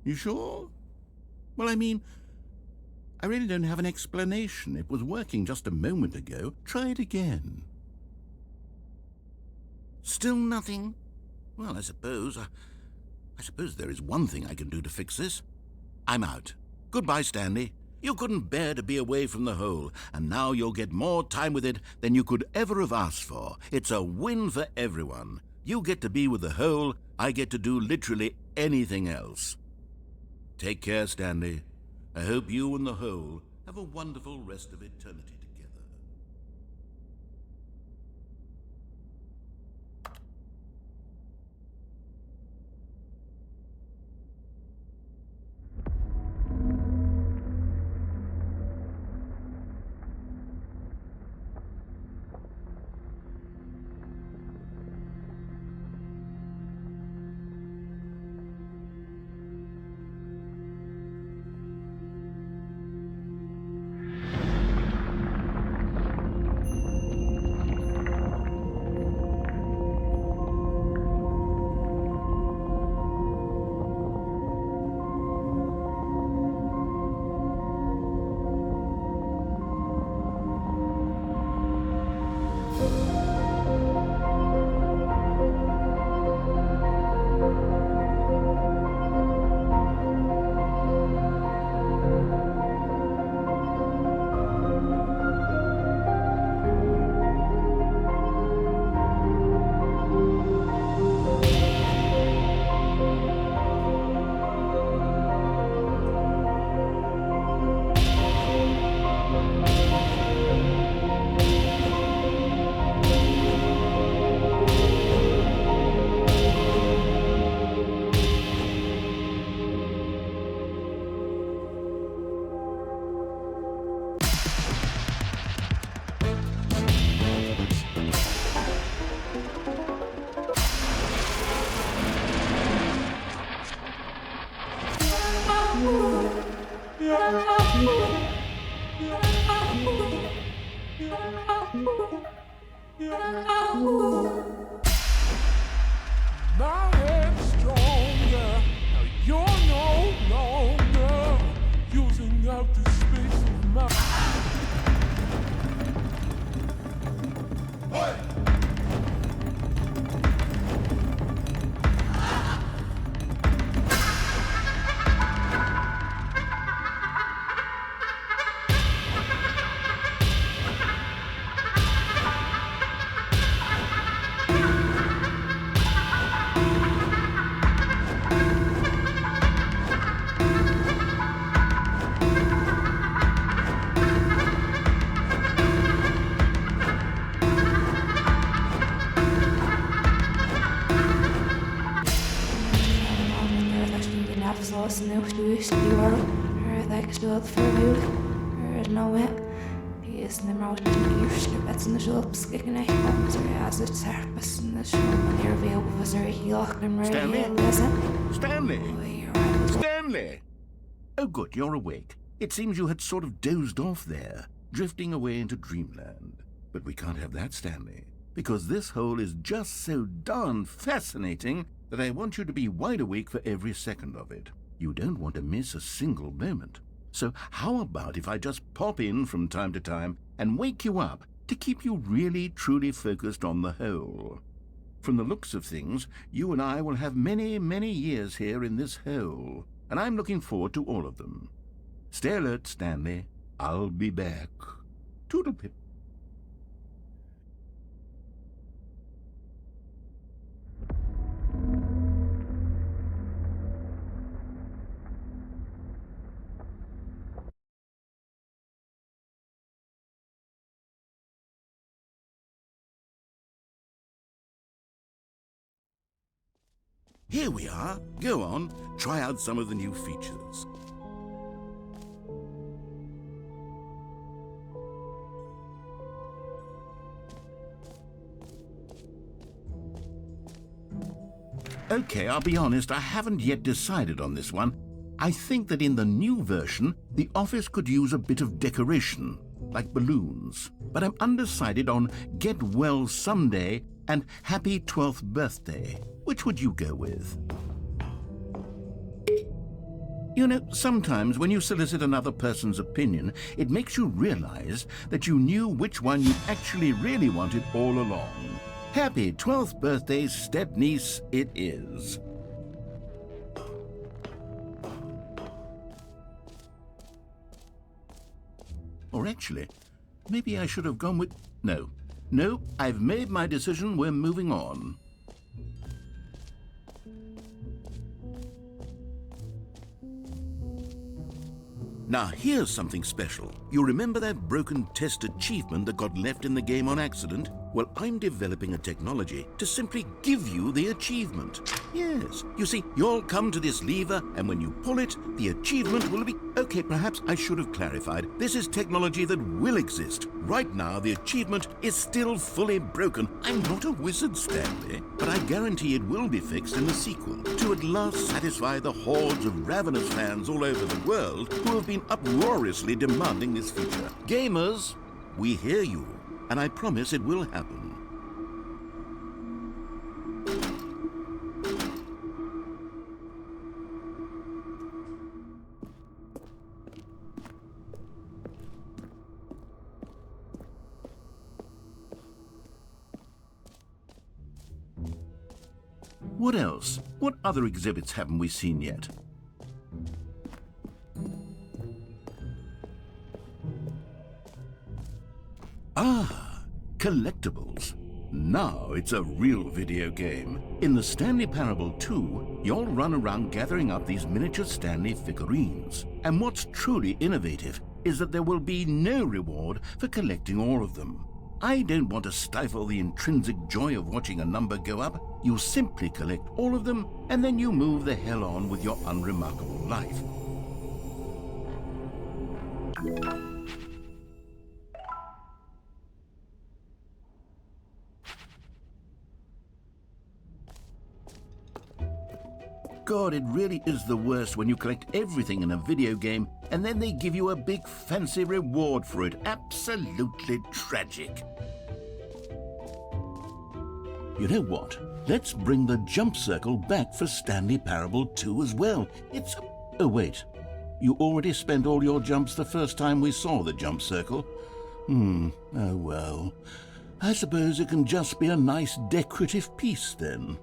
[SPEAKER 4] You sure? Well, I mean, I really don't have an explanation. It was working just a moment ago. Try it again. Still nothing? Well, I suppose there is one thing I can do to fix this. I'm out. Goodbye, Stanley. You couldn't bear to be away from the hole, and now you'll get more time with it than you could ever have asked for. It's a win for everyone. You get to be with the hole, I get to do literally anything else. Take care, Stanley. I hope you and the hole have a wonderful rest of eternity together.
[SPEAKER 5] My head's stronger. Now you're no longer using up the space of my.
[SPEAKER 6] is na mar eerste met in de zulpskikken en as het serpes in de manier veel was er heel en
[SPEAKER 4] Stanley? Stanley? Stanley! Oh, good, you're awake. It seems you had sort of dozed off there, drifting away into dreamland. But we can't have that, Stanley, because this hole is just so darn fascinating that I want you to be wide awake for every second of it. You don't want to miss a single moment. So how about if I just pop in from time to time and wake you up to keep you really, truly focused on the hole? From the looks of things, you and I will have many, many years here in this hole, and I'm looking forward to all of them. Stay alert, Stanley. I'll be back. Toodle-pip. Here we are. Go on, try out some of the new features. Okay, I'll be honest, I haven't yet decided on this one. I think that in the new version, the office could use a bit of decoration, like balloons. But I'm undecided on Get Well Someday and Happy 12th Birthday. Which would you go with? You know, sometimes when you solicit another person's opinion, it makes you realize that you knew which one you actually really wanted all along. Happy 12th birthday, step-niece, it is. Or actually, maybe I should have gone with... No, I've made my decision, we're moving on. Now, here's something special. You remember that broken test achievement that got left in the game on accident? Well, I'm developing a technology to simply give you the achievement. Yes, you see, you'll come to this lever, and when you pull it, the achievement will be... Okay, perhaps I should have clarified. This is technology that will exist. Right now, the achievement is still fully broken. I'm not a wizard, Stanley, but I guarantee it will be fixed in the sequel to at last satisfy the hordes of ravenous fans all over the world who have been uproariously demanding this feature. Gamers, we hear you, and I promise it will happen. What else? What other exhibits haven't we seen yet? Ah, collectibles. Now it's a real video game. In the Stanley Parable 2, you'll run around gathering up these miniature Stanley figurines. And what's truly innovative is that there will be no reward for collecting all of them. I don't want to stifle the intrinsic joy of watching a number go up. You simply collect all of them, and then you move the hell on with your unremarkable life. God, it really is the worst when you collect everything in a video game and then they give you a big fancy reward for it. Absolutely tragic. You know what? Let's bring the jump circle back for Stanley Parable 2 as well. It's... Oh, wait. You already spent all your jumps the first time we saw the jump circle? Oh, well. I suppose it can just be a nice decorative piece then.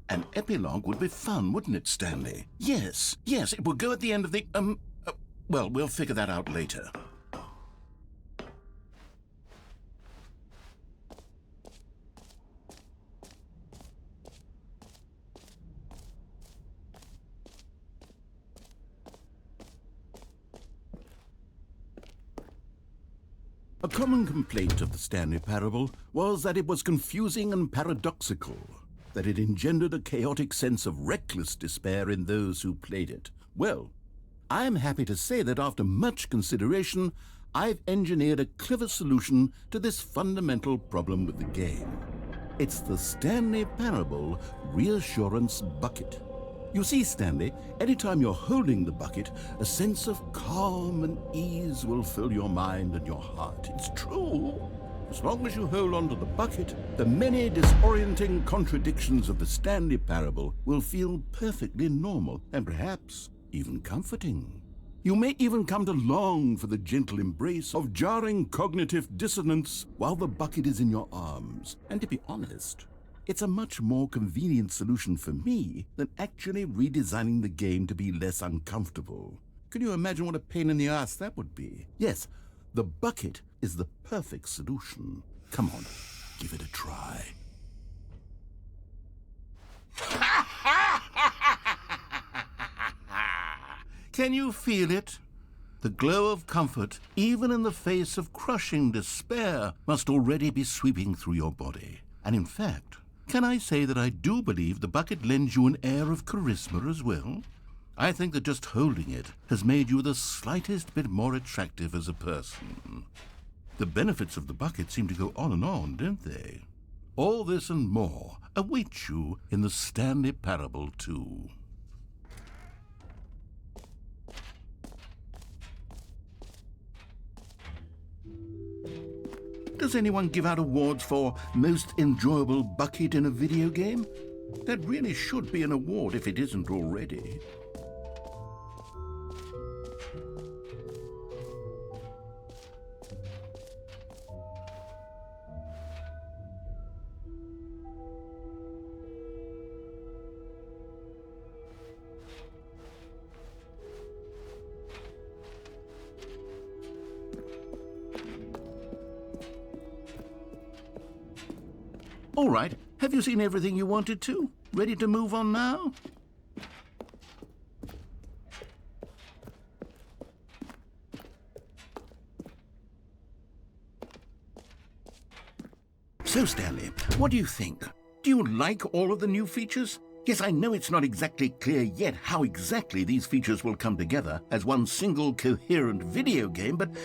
[SPEAKER 4] An epilogue would be fun, wouldn't it, Stanley? Yes, it would go at the end of the, well, we'll figure that out later. A common complaint of the Stanley Parable was that it was confusing and paradoxical, that it engendered a chaotic sense of reckless despair in those who played it. Well, I'm happy to say that after much consideration, I've engineered a clever solution to this fundamental problem with the game. It's the Stanley Parable Reassurance Bucket. You see, Stanley, anytime you're holding the bucket, a sense of calm and ease will fill your mind and your heart. It's true. As long as you hold on to the bucket, the many disorienting contradictions of the Stanley Parable will feel perfectly normal and perhaps even comforting. You may even come to long for the gentle embrace of jarring cognitive dissonance while the bucket is in your arms. And to be honest, it's a much more convenient solution for me than actually redesigning the game to be less uncomfortable. Can you imagine what a pain in the ass that would be? Yes, the bucket is the perfect solution. Come on, give it a try. Can you feel it? The glow of comfort, even in the face of crushing despair, must already be sweeping through your body. And in fact, can I say that I do believe the bucket lends you an air of charisma as well? I think that just holding it has made you the slightest bit more attractive as a person. The benefits of the bucket seem to go on, don't they? All this and more await you in the Stanley Parable 2. Does anyone give out awards for most enjoyable bucket in a video game? That really should be an award if it isn't already. All right, have you seen everything you wanted to? Ready to move on now? So, Stanley, what do you think? Do you like all of the new features? Yes, I know it's not exactly clear yet how exactly these features will come together as one single coherent video game, but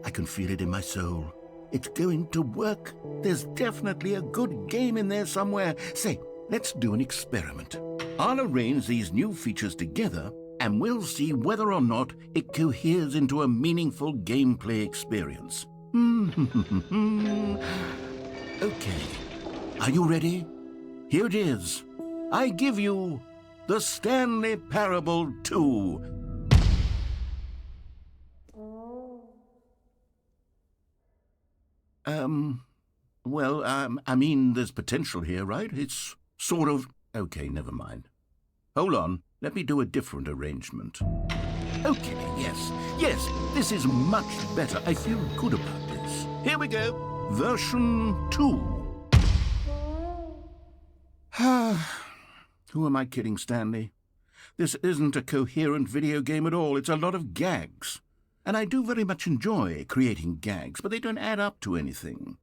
[SPEAKER 4] I can feel it in my soul. It's going to work. There's definitely a good game in there somewhere. Say, let's do an experiment. I'll arrange these new features together, and we'll see whether or not it coheres into a meaningful gameplay experience. Okay, are you ready? Here it is. I give you the Stanley Parable 2. I mean, there's potential here, right? It's sort of... Okay, never mind. Hold on, let me do a different arrangement. Okay, yes, this is much better. I feel good about this. Here we go. Version 2. Who am I kidding, Stanley? This isn't a coherent video game at all. It's a lot of gags. And I do very much enjoy creating gags, but they don't add up to anything.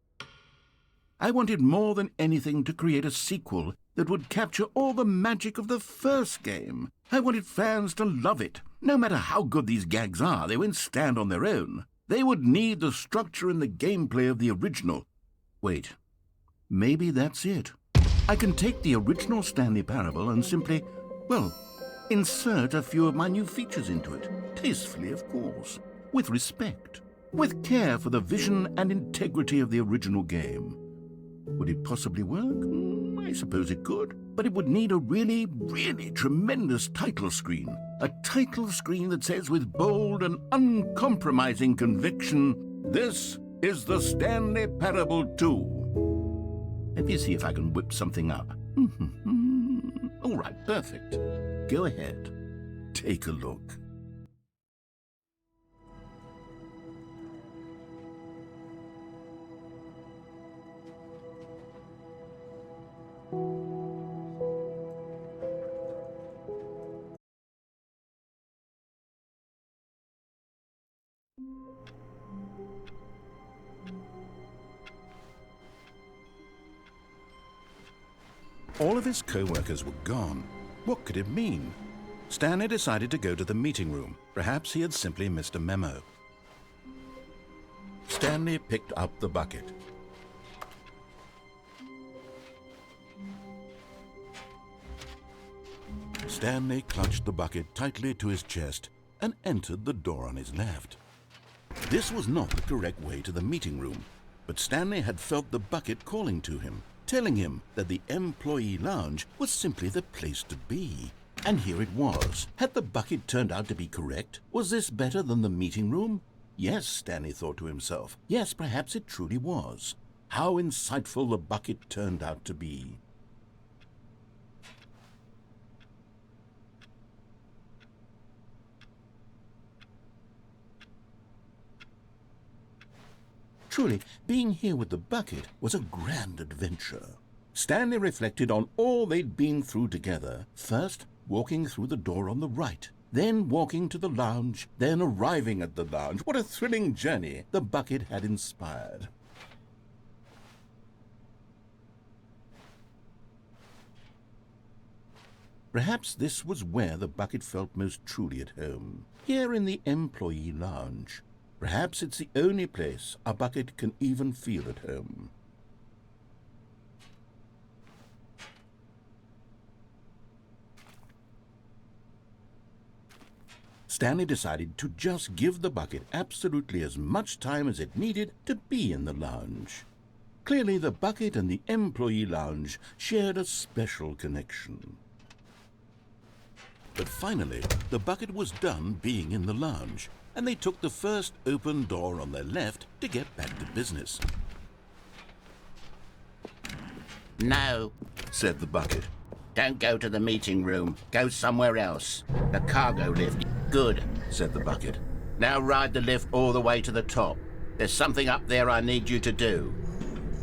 [SPEAKER 4] I wanted more than anything to create a sequel that would capture all the magic of the first game. I wanted fans to love it. No matter how good these gags are, they won't stand on their own. They would need the structure and the gameplay of the original. Wait, maybe that's it. I can take the original Stanley Parable and simply, insert a few of my new features into it. Tastefully, of course. With respect. With care for the vision and integrity of the original game. Would it possibly work? I suppose it could. But it would need a really, really tremendous title screen. A title screen that says with bold and uncompromising conviction, "This is the Stanley Parable 2." Let me see if I can whip something up. All right, perfect. Go ahead. Take a look.
[SPEAKER 1] All of his co-workers were gone. What could it mean? Stanley decided to go to the meeting room. Perhaps he had simply missed a memo. Stanley picked up the bucket. Stanley clutched the bucket tightly to his chest and entered the door on his left. This was not the correct way to the meeting room, but Stanley had felt the bucket calling to him, telling him that the employee lounge was simply the place to be. And here it was. Had the bucket turned out to be correct? Was this better than the meeting room? Yes, Stanley thought to himself. Yes, perhaps it truly was. How insightful the bucket turned out to be. Truly, being here with the bucket was a grand adventure. Stanley reflected on all they'd been through together. First, walking through the door on the right, then walking to the lounge, then arriving at the lounge. What a thrilling journey the bucket had inspired. Perhaps this was where the bucket felt most truly at home, here in the employee lounge. Perhaps it's the only place a bucket can even feel at home. Stanley decided to just give the bucket absolutely as much time as it needed to be in the lounge. Clearly, the bucket and the employee lounge shared a special connection. But finally, the bucket was done being in the lounge, and they took the first open door on their left to get back to business.
[SPEAKER 4] No, said the bucket. Don't go to the meeting room. Go somewhere else. The cargo lift. Good, said the bucket. Now ride the lift all the way to the top. There's something up there I need you to do.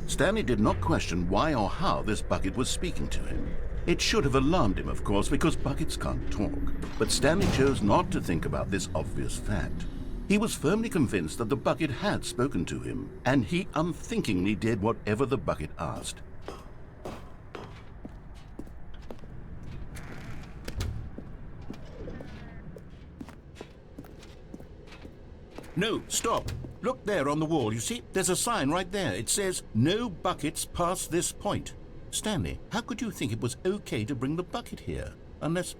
[SPEAKER 1] Stanley did not question why or how this bucket was speaking to him. It should have alarmed him, of course, because buckets can't talk. But Stanley chose not to think about this obvious fact. He was firmly convinced that the bucket had spoken to him, and he unthinkingly did whatever the bucket asked. No, stop. Look there on the wall, you see? There's a sign right there. It says, "No buckets past this point." Stanley, how could you think it was okay to bring the bucket here? Unless,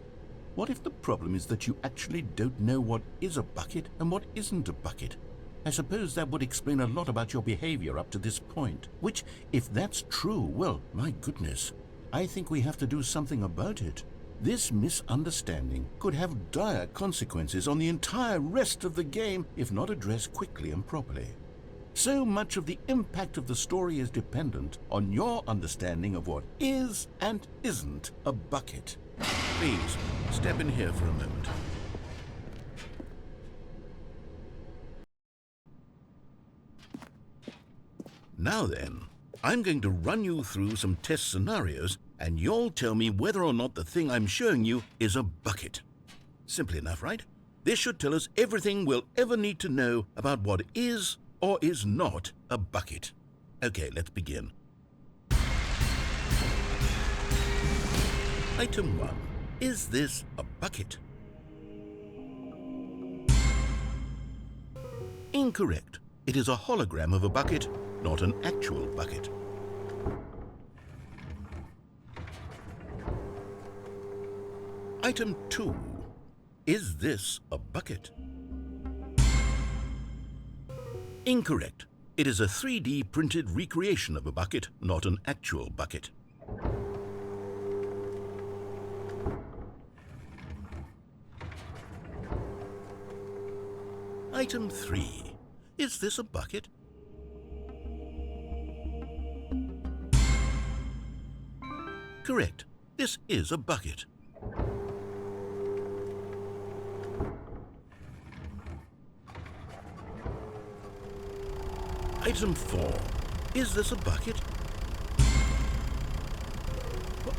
[SPEAKER 1] what if the problem is that you actually don't know what is a bucket and what isn't a bucket? I suppose that would explain a lot about your behavior up to this point. Which, if that's true, well, my goodness, I think we have to do something about it. This misunderstanding could have dire consequences on the entire rest of the game if not addressed quickly and properly. So much of the impact of the story is dependent on your understanding of what is and isn't a bucket. Please, step in here for a moment. Now then, I'm going to run you through some test scenarios, and you'll tell me whether or not the thing I'm showing you is a bucket. Simple enough, right? This should tell us everything we'll ever need to know about what is or is not a bucket. Okay, let's begin. Item 1. Is this a bucket? Incorrect. It is a hologram of a bucket, not an actual bucket. Item 2. Is this a bucket? Incorrect. It is a 3D printed recreation of a bucket, not an actual bucket. Item 3. Is this a bucket? Correct. This is a bucket. Item 4. Is this a bucket? What?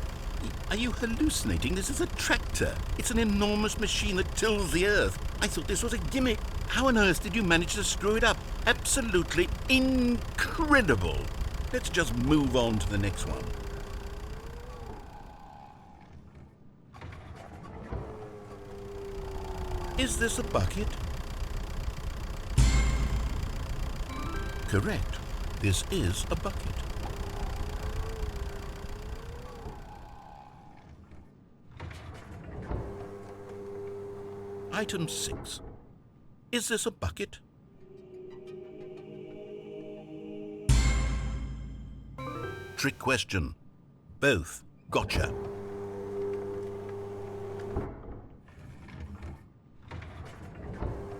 [SPEAKER 1] Are you hallucinating? This is a tractor. It's an enormous machine that tills the earth. I thought this was a gimmick. How on earth did you manage to screw it up? Absolutely incredible. Let's just move on to the next one.
[SPEAKER 4] Is this a bucket? Correct. This is a bucket. Item 6. Is this a bucket? Trick question. Both. Gotcha.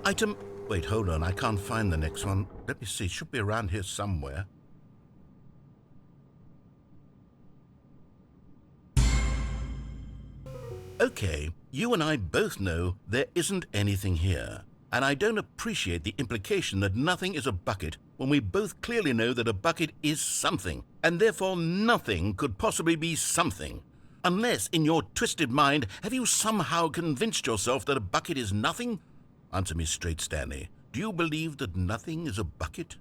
[SPEAKER 4] Item... Wait, hold on. I can't find the next one. Let me see. It should be around here somewhere. Okay, you and I both know there isn't anything here. And I don't appreciate the implication that nothing is a bucket when we both clearly know that a bucket is something, and therefore nothing could possibly be something. Unless, in your twisted mind, have you somehow convinced yourself that a bucket is nothing? Answer me straight, Stanley. Do you believe that nothing is a bucket?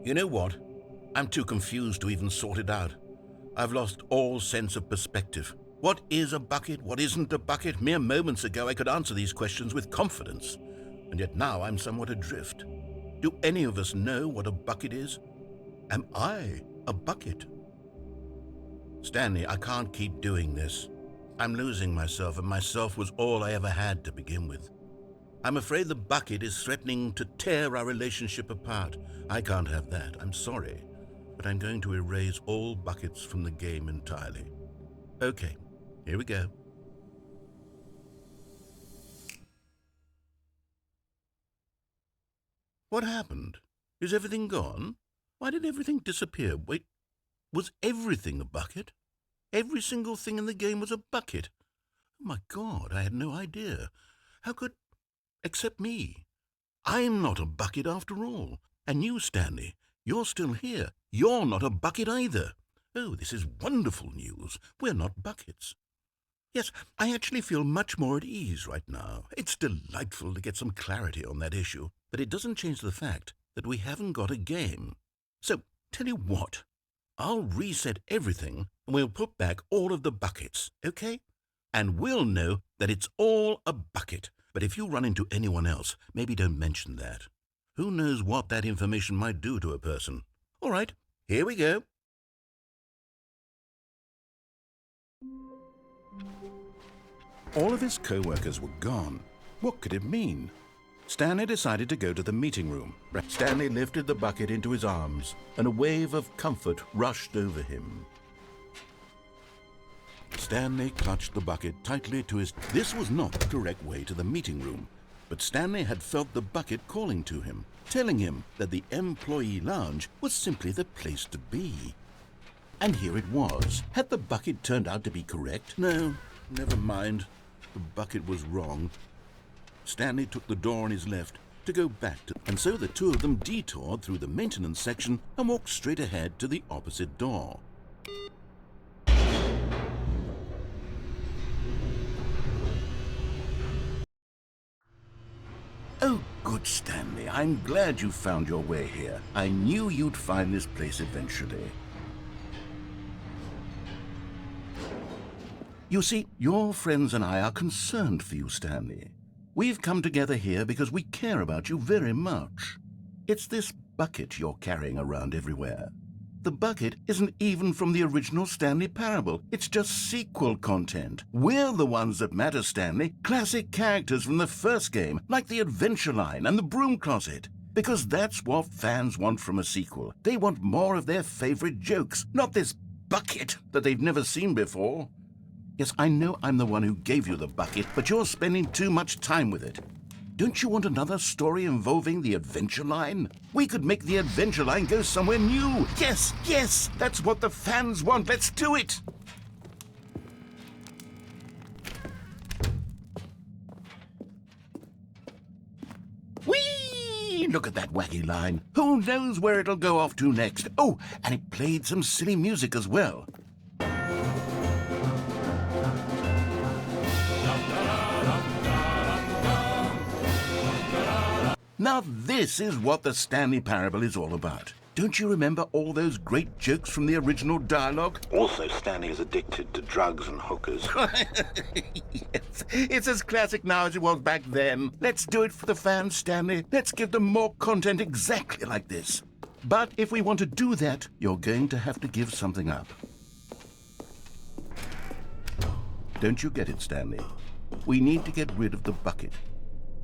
[SPEAKER 4] You know what? I'm too confused to even sort it out. I've lost all sense of perspective. What is a bucket? What isn't a bucket? Mere moments ago I could answer these questions with confidence, and yet now I'm somewhat adrift. Do any of us know what a bucket is? Am I a bucket? Stanley, I can't keep doing this. I'm losing myself, and myself was all I ever had to begin with. I'm afraid the bucket is threatening to tear our relationship apart. I can't have that. I'm sorry, but I'm going to erase all buckets from the game entirely. Okay, here we go. What happened? Is everything gone? Why did everything disappear? Wait, was everything a bucket? Every single thing in the game was a bucket. Oh my God, I had no idea. How could... except me. I'm not a bucket after all. And you, Stanley, you're still here. You're not a bucket either. Oh, this is wonderful news. We're not buckets. Yes, I actually feel much more at ease right now. It's delightful to get some clarity on that issue, but it doesn't change the fact that we haven't got a game. So, tell you what, I'll reset everything and we'll put back all of the buckets, okay? And we'll know that it's all a bucket. But if you run into anyone else, maybe don't mention that. Who knows what that information might do to a person? All right, here we go. All of his co-workers were gone. What could it mean? Stanley decided to go to the meeting room. Stanley lifted the bucket into his arms, and a wave of comfort rushed over him. Stanley clutched the bucket tightly to his... This was not the correct way to the meeting room, but Stanley had felt the bucket calling to him, telling him that the employee lounge was simply the place to be. And here it was. Had the bucket turned out to be correct? No, never mind. The bucket was wrong. Stanley took the door on his left to go back to... And so the two of them detoured through the maintenance section and walked straight ahead to the opposite door. Oh, good, Stanley. I'm glad you found your way here. I knew you'd find this place eventually. You see, your friends and I are concerned for you, Stanley. We've come together here because we care about you very much. It's this bucket you're carrying around everywhere. The bucket isn't even from the original Stanley Parable. It's just sequel content. We're the ones that matter, Stanley. Classic characters from the first game, like the Adventure Line and the Broom Closet. Because that's what fans want from a sequel. They want more of their favorite jokes, not this bucket that they've never seen before. Yes, I know I'm the one who gave you the bucket, but you're spending too much time with it. Don't you want another story involving the Adventure Line? We could make the Adventure Line go somewhere new. Yes, yes, that's what the fans want. Let's do it. Whee! Look at that wacky line. Who knows where it'll go off to next? Oh, and it played some silly music as well. Now this is what the Stanley Parable is all about. Don't you remember all those great jokes from the original dialogue?
[SPEAKER 1] Also, Stanley is addicted to drugs and hookers.
[SPEAKER 4] Yes, it's as classic now as it was back then. Let's do it for the fans, Stanley. Let's give them more content exactly like this. But if we want to do that, you're going to have to give something up. Don't you get it, Stanley? We need to get rid of the bucket.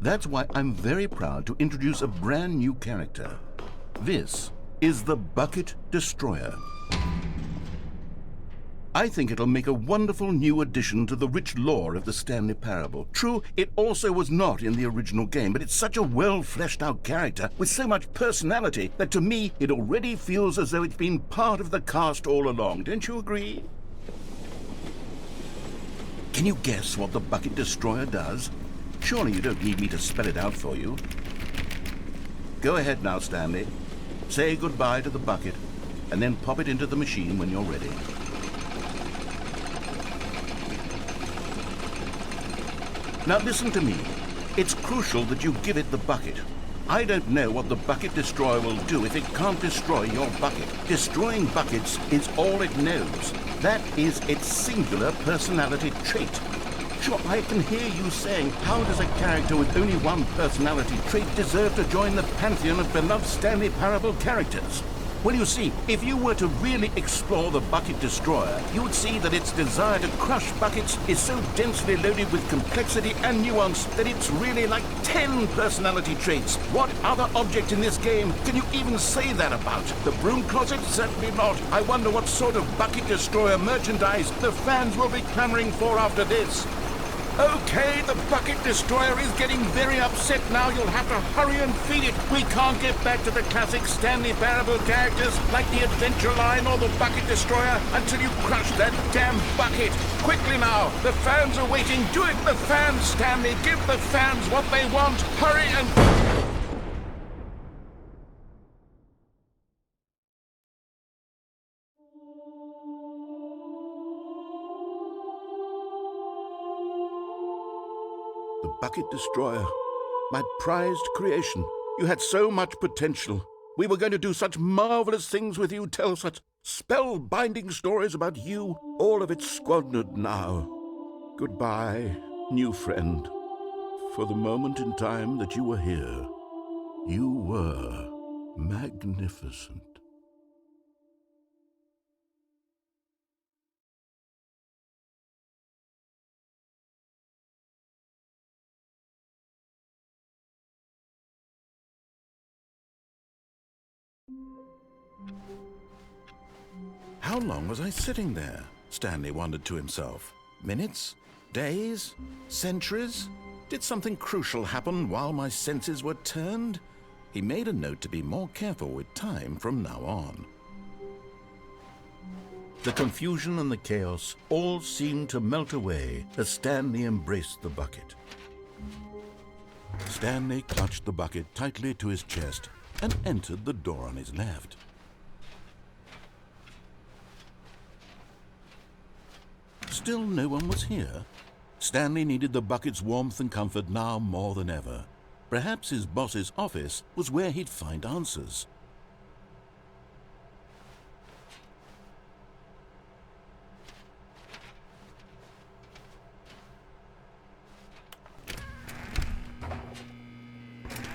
[SPEAKER 4] That's why I'm very proud to introduce a brand new character. This is the Bucket Destroyer. I think it'll make a wonderful new addition to the rich lore of the Stanley Parable. True, it also was not in the original game, but it's such a well-fleshed-out character with so much personality that to me it already feels as though it's been part of the cast all along. Don't you agree? Can you guess what the Bucket Destroyer does? Surely you don't need me to spell it out for you. Go ahead now, Stanley. Say goodbye to the bucket, and then pop it into the machine when you're ready. Now listen to me. It's crucial that you give it the bucket. I don't know what the Bucket Destroyer will do if it can't destroy your bucket. Destroying buckets is all it knows. That is its singular personality trait. Sure, I can hear you saying, how does a character with only one personality trait deserve to join the pantheon of beloved Stanley Parable characters? Well, you see, if you were to really explore the Bucket Destroyer, you would see that its desire to crush buckets is so densely loaded with complexity and nuance that it's really like 10 personality traits. What other object in this game can you even say that about? The Broom Closet? Certainly not. I wonder what sort of Bucket Destroyer merchandise the fans will be clamoring for after this. Okay, the Bucket Destroyer is getting very upset now. You'll have to hurry and feed it. We can't get back to the classic Stanley Parable characters like the Adventure Line or the Bucket Destroyer until you crush that damn bucket. Quickly now, the fans are waiting. Do it, the fans, Stanley. Give the fans what they want. Hurry and... The Bucket Destroyer, my prized creation. You had so much potential. We were going to do such marvelous things with you, tell such spell-binding stories about you. All of it squandered now. Goodbye, new friend. For the moment in time that you were here, you were magnificent. How long was I sitting there? Stanley wondered to himself. Minutes? Days? Centuries? Did something crucial happen while my senses were turned? He made a note to be more careful with time from now on. The confusion and the chaos all seemed to melt away as Stanley embraced the bucket. Stanley clutched the bucket tightly to his chest and entered the door on his left. Still no one was here. Stanley needed the bucket's warmth and comfort now more than ever. Perhaps his boss's office was where he'd find answers.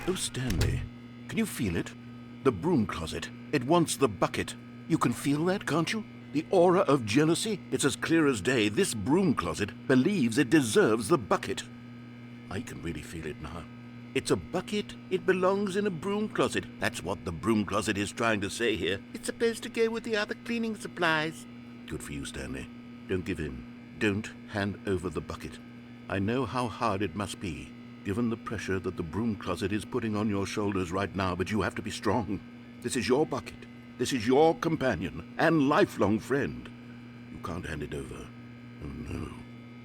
[SPEAKER 4] Oh, Stanley, can you feel it? The Broom Closet. It wants the bucket. You can feel that, can't you? The aura of jealousy? It's as clear as day. This Broom Closet believes it deserves the bucket. I can really feel it now. It's a bucket. It belongs in a broom closet. That's what the Broom Closet is trying to say here. It's supposed to go with the other cleaning supplies. Good for you, Stanley. Don't give in. Don't hand over the bucket. I know how hard it must be, given the pressure that the Broom Closet is putting on your shoulders right now, but you have to be strong. This is your bucket. This is your companion and lifelong friend. You can't hand it over. Oh, no.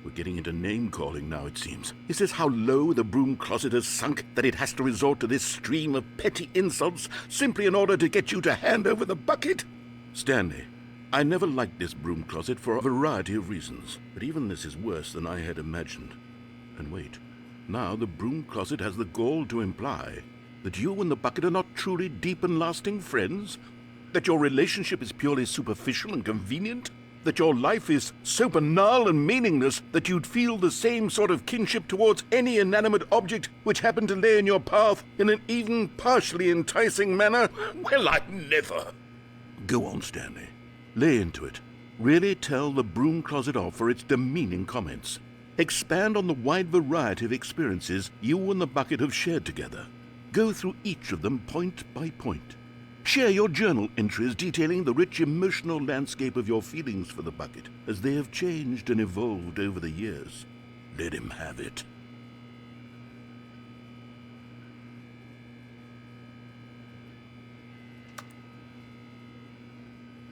[SPEAKER 4] We're getting into name-calling now, it seems. Is this how low the Broom Closet has sunk, that it has to resort to this stream of petty insults simply in order to get you to hand over the bucket? Stanley, I never liked this Broom Closet for a variety of reasons, but even this is worse than I had imagined. And wait, now the Broom Closet has the gall to imply that you and the bucket are not truly deep and lasting friends? That your relationship is purely superficial and convenient? That your life is so banal and meaningless that you'd feel the same sort of kinship towards any inanimate object which happened to lay in your path in an even partially enticing manner? Well, I never. Go on, Stanley. Lay into it. Really tell the Broom Closet off for its demeaning comments. Expand on the wide variety of experiences you and the bucket have shared together. Go through each of them point by point. Share your journal entries detailing the rich emotional landscape of your feelings for the bucket as they have changed and evolved over the years. Let him have it.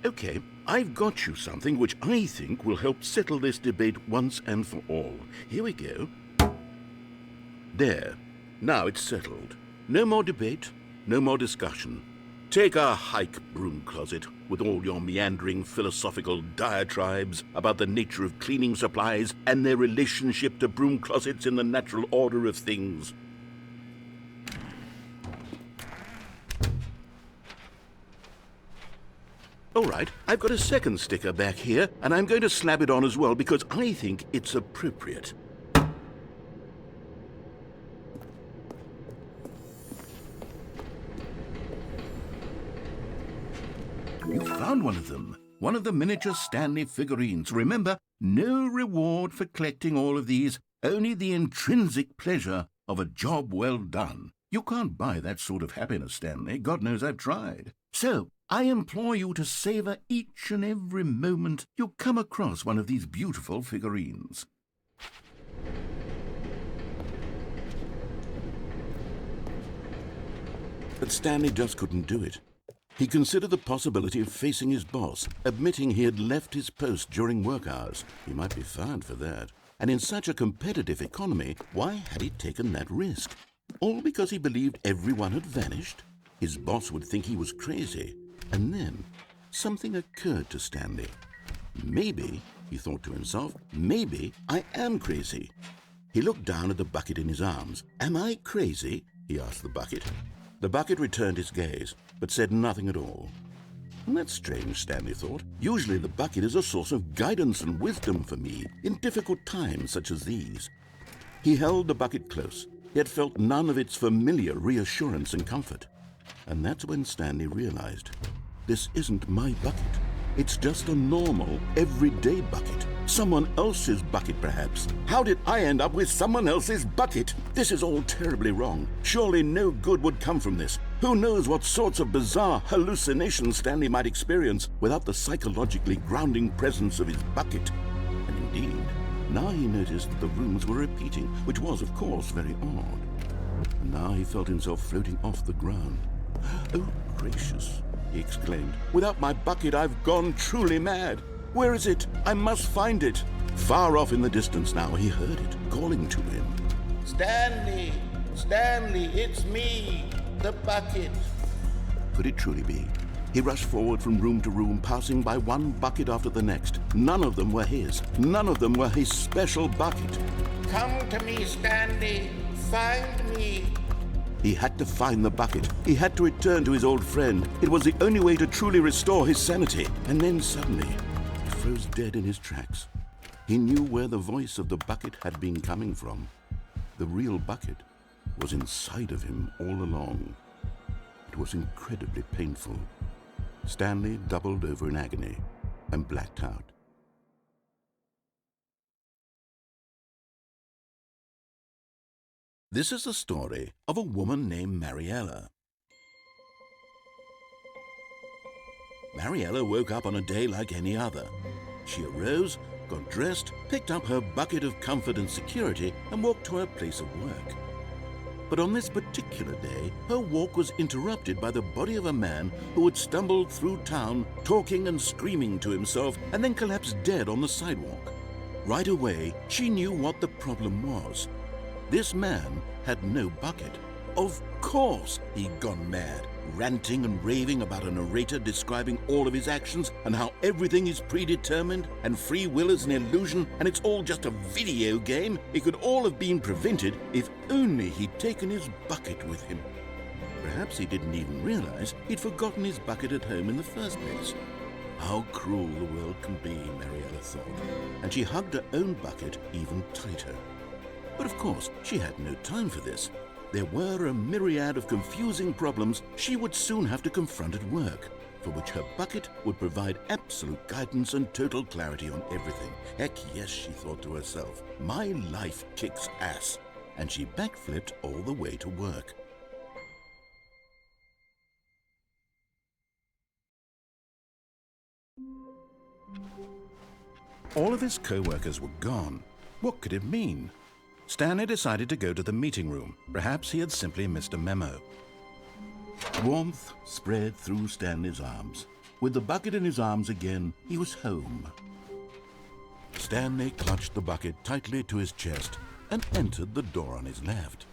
[SPEAKER 4] Okay, I've got you something which I think will help settle this debate once and for all. Here we go. There. Now it's settled. No more debate, no more discussion. Take a hike, Broom Closet, with all your meandering philosophical diatribes about the nature of cleaning supplies and their relationship to broom closets in the natural order of things. All right, I've got a second sticker back here, and I'm going to slap it on as well because I think it's appropriate. You found one of them. One of the miniature Stanley figurines. Remember, no reward for collecting all of these, only the intrinsic pleasure of a job well done. You can't buy that sort of happiness, Stanley. God knows I've tried. So, I implore you to savor each and every moment you come across one of these beautiful figurines. But Stanley just couldn't do it. He considered the possibility of facing his boss, admitting he had left his post during work hours. He might be fined for that. And in such a competitive economy, why had he taken that risk? All because he believed everyone had vanished? His boss would think he was crazy. And then something occurred to Stanley. Maybe, he thought to himself, maybe I am crazy. He looked down at the bucket in his arms. Am I crazy? He asked the bucket. The bucket returned his gaze, but said nothing at all. And that's strange, Stanley thought. Usually the bucket is a source of guidance and wisdom for me in difficult times such as these. He held the bucket close, yet felt none of its familiar reassurance and comfort. And that's when Stanley realized, this isn't my bucket. It's just a normal, everyday bucket. Someone else's bucket, perhaps. How did I end up with someone else's bucket? This is all terribly wrong. Surely no good would come from this. Who knows what sorts of bizarre hallucinations Stanley might experience without the psychologically grounding presence of his bucket. And indeed, now he noticed that the rooms were repeating, which was, of course, very odd. And now he felt himself floating off the ground. Oh, gracious, he exclaimed. Without my bucket, I've gone truly mad. Where is it? I must find it. Far off in the distance now, he heard it, calling to him.
[SPEAKER 7] Stanley! Stanley, it's me, the bucket.
[SPEAKER 4] Could it truly be? He rushed forward from room to room, passing by one bucket after the next. None of them were his. None of them were his special bucket.
[SPEAKER 7] Come to me, Stanley. Find me.
[SPEAKER 4] He had to find the bucket. He had to return to his old friend. It was the only way to truly restore his sanity. And then suddenly, he froze dead in his tracks. He knew where the voice of the bucket had been coming from. The real bucket was inside of him all along. It was incredibly painful. Stanley doubled over in agony and blacked out. This is the story of a woman named Mariella. Mariella woke up on a day like any other. She arose, got dressed, picked up her bucket of comfort and security, and walked to her place of work. But on this particular day, her walk was interrupted by the body of a man who had stumbled through town, talking and screaming to himself, and then collapsed dead on the sidewalk. Right away, she knew what the problem was. This man had no bucket. Of course he'd gone mad, ranting and raving about a narrator describing all of his actions and how everything is predetermined and free will is an illusion and it's all just a video game. It could all have been prevented if only he'd taken his bucket with him. Perhaps he didn't even realize he'd forgotten his bucket at home in the first place. How cruel the world can be, Mariella thought, and she hugged her own bucket even tighter. But of course, she had no time for this. There were a myriad of confusing problems she would soon have to confront at work, for which her bucket would provide absolute guidance and total clarity on everything. Heck yes, she thought to herself, my life kicks ass. And she backflipped all the way to work. All of his co-workers were gone. What could it mean? Stanley decided to go to the meeting room. Perhaps he had simply missed a memo. Warmth spread through Stanley's arms. With the bucket in his arms again, he was home. Stanley clutched the bucket tightly to his chest and entered the door on his left.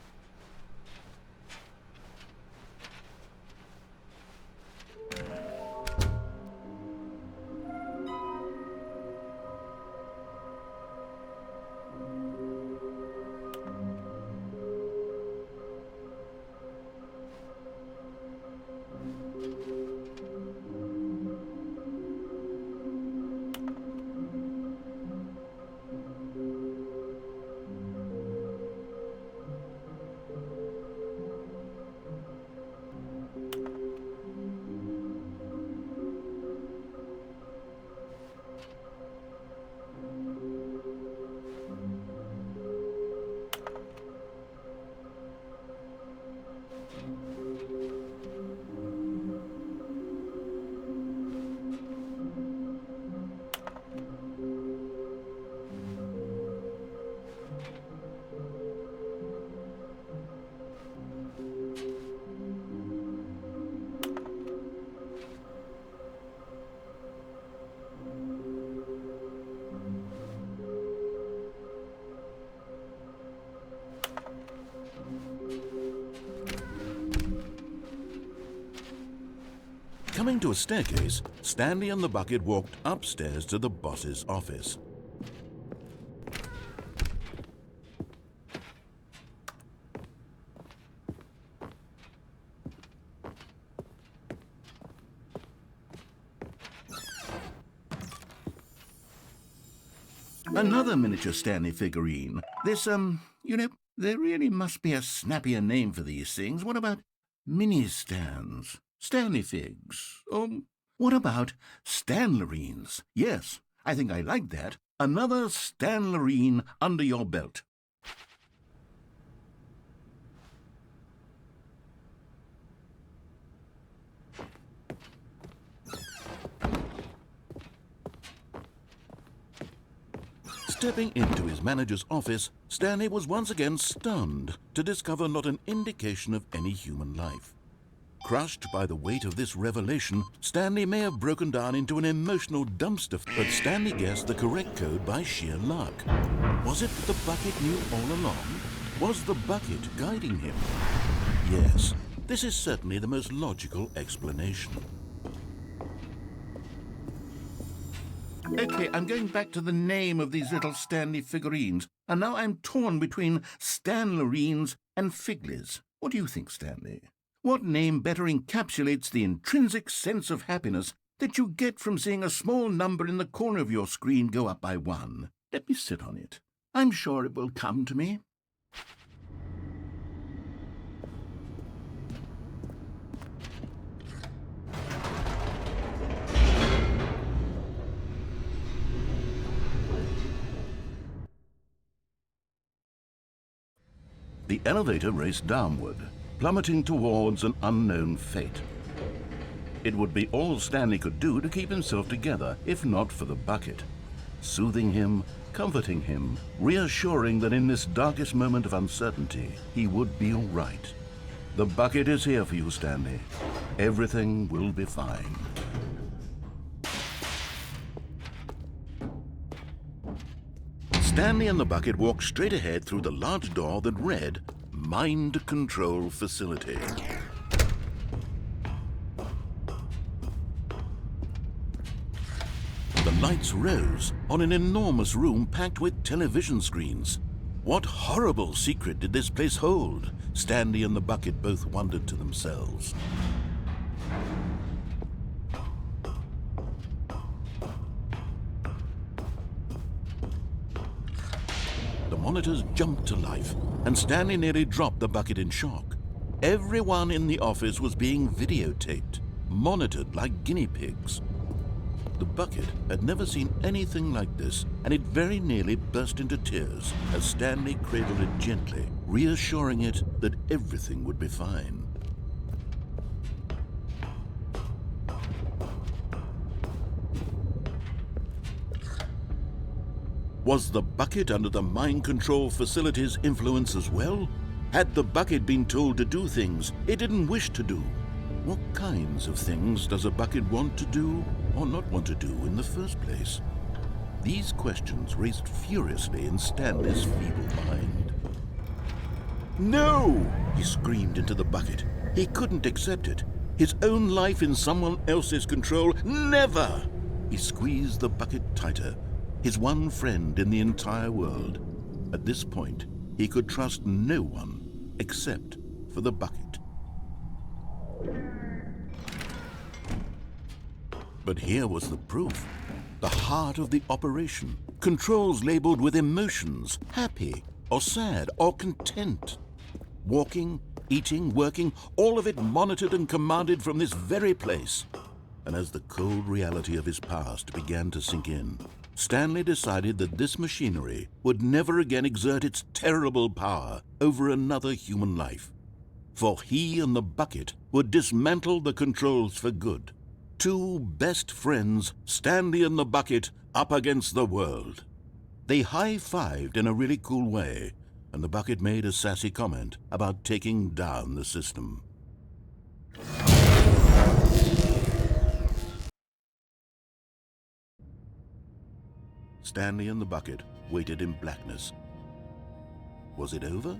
[SPEAKER 4] Coming to a staircase, Stanley and the bucket walked upstairs to the boss's office. Another miniature Stanley figurine. This, there really must be a snappier name for these things. What about mini-stands? Stanley figs. What about Stanlerines? Yes, I think I like that. Another Stanlerine under your belt. Stepping into his manager's office, Stanley was once again stunned to discover not an indication of any human life. Crushed by the weight of this revelation, Stanley may have broken down into an emotional dumpster, but Stanley guessed the correct code by sheer luck. Was it that the bucket knew all along? Was the bucket guiding him? Yes, this is certainly the most logical explanation. Okay, I'm going back to the name of these little Stanley figurines, and now I'm torn between Stanlerines and Figlies. What do you think, Stanley? What name better encapsulates the intrinsic sense of happiness that you get from seeing a small number in the corner of your screen go up by 1? Let me sit on it. I'm sure it will come to me. The elevator raced downward, plummeting towards an unknown fate. It would be all Stanley could do to keep himself together, if not for the bucket. Soothing him, comforting him, reassuring that in this darkest moment of uncertainty, he would be all right. The bucket is here for you, Stanley. Everything will be fine. Stanley and the bucket walked straight ahead through the large door that read, Mind Control Facility. The lights rose on an enormous room packed with television screens. What horrible secret did this place hold? Stanley and the bucket both wondered to themselves. The monitors jumped to life, and Stanley nearly dropped the bucket in shock. Everyone in the office was being videotaped, monitored like guinea pigs. The bucket had never seen anything like this, and it very nearly burst into tears as Stanley cradled it gently, reassuring it that everything would be fine. Was the bucket under the mind control facility's influence as well? Had the bucket been told to do things it didn't wish to do? What kinds of things does a bucket want to do or not want to do in the first place? These questions raced furiously in Stanley's feeble mind. No! He screamed into the bucket. He couldn't accept it. His own life in someone else's control, never! He squeezed the bucket tighter. His one friend in the entire world. At this point, he could trust no one except for the bucket. But here was the proof. The heart of the operation. Controls labeled with emotions, happy or sad or content. Walking, eating, working, all of it monitored and commanded from this very place. And as the cold reality of his past began to sink in, Stanley decided that this machinery would never again exert its terrible power over another human life. For he and the bucket would dismantle the controls for good. Two best friends, Stanley and the bucket, up against the world. They high-fived in a really cool way, and the bucket made a sassy comment about taking down the system. Stanley and the bucket waited in blackness. Was it over?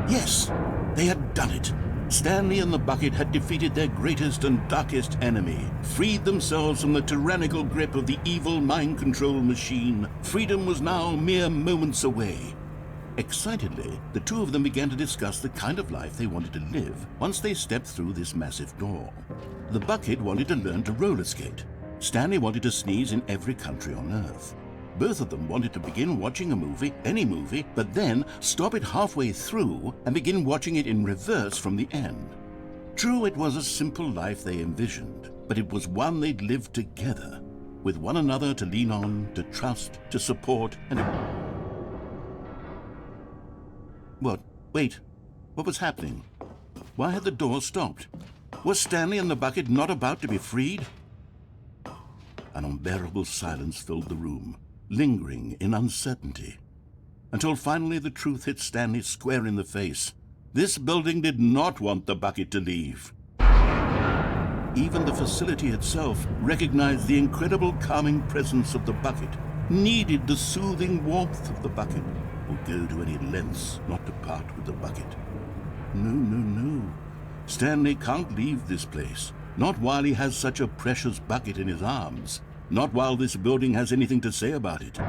[SPEAKER 4] Yes, they had done it. Stanley and the bucket had defeated their greatest and darkest enemy, freed themselves from the tyrannical grip of the evil mind control machine. Freedom was now mere moments away. Excitedly, the two of them began to discuss the kind of life they wanted to live once they stepped through this massive door. The bucket wanted to learn to roller skate. Stanley wanted to sneeze in every country on Earth. Both of them wanted to begin watching a movie, any movie, but then stop it halfway through and begin watching it in reverse from the end. True, it was a simple life they envisioned, but it was one they'd lived together, with one another to lean on, to trust, to support, and... What? Wait. What was happening? Why had the door stopped? Was Stanley and the bucket not about to be freed? An unbearable silence filled the room, lingering in uncertainty, until finally the truth hit Stanley square in the face. This building did not want the bucket to leave. Even the facility itself recognized the incredible calming presence of the bucket, needed the soothing warmth of the bucket, would go to any lengths not to part with the bucket. No. Stanley can't leave this place, not while he has such a precious bucket in his arms, not while this building has anything to say about it.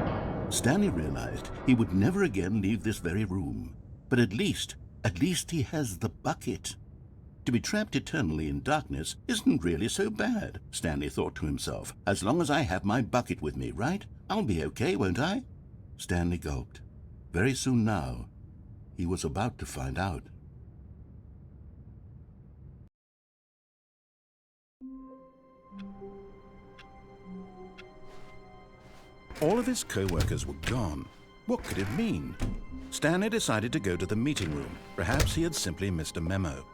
[SPEAKER 4] Stanley realized he would never again leave this very room, but at least he has the bucket. To be trapped eternally in darkness isn't really so bad, Stanley thought to himself. As long as I have my bucket with me, right? I'll be okay, won't I? Stanley gulped. Very soon now, he was about to find out.
[SPEAKER 1] All of his co-workers were gone. What could it mean? Stanley decided to go to the meeting room. Perhaps he had simply missed a memo.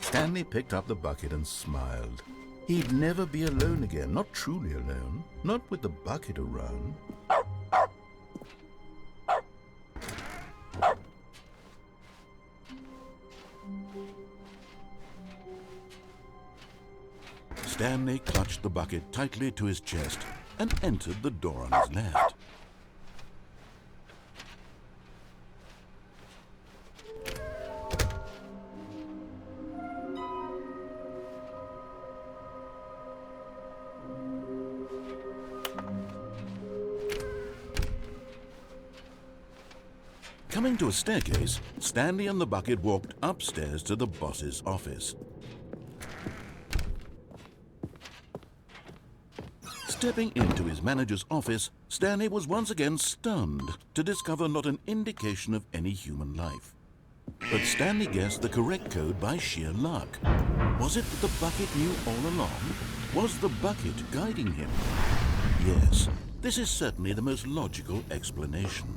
[SPEAKER 1] Stanley picked up the bucket and smiled. He'd never be alone again, not truly alone, not with the bucket around. Stanley clutched the bucket tightly to his chest and entered the door on his left. Coming to a staircase, Stanley and the bucket walked upstairs to the boss's office. Stepping into his manager's office, Stanley was once again stunned to discover not an indication of any human life. But Stanley guessed the correct code by sheer luck. Was it that the bucket knew all along? Was the bucket guiding him? Yes, this is certainly the most logical explanation.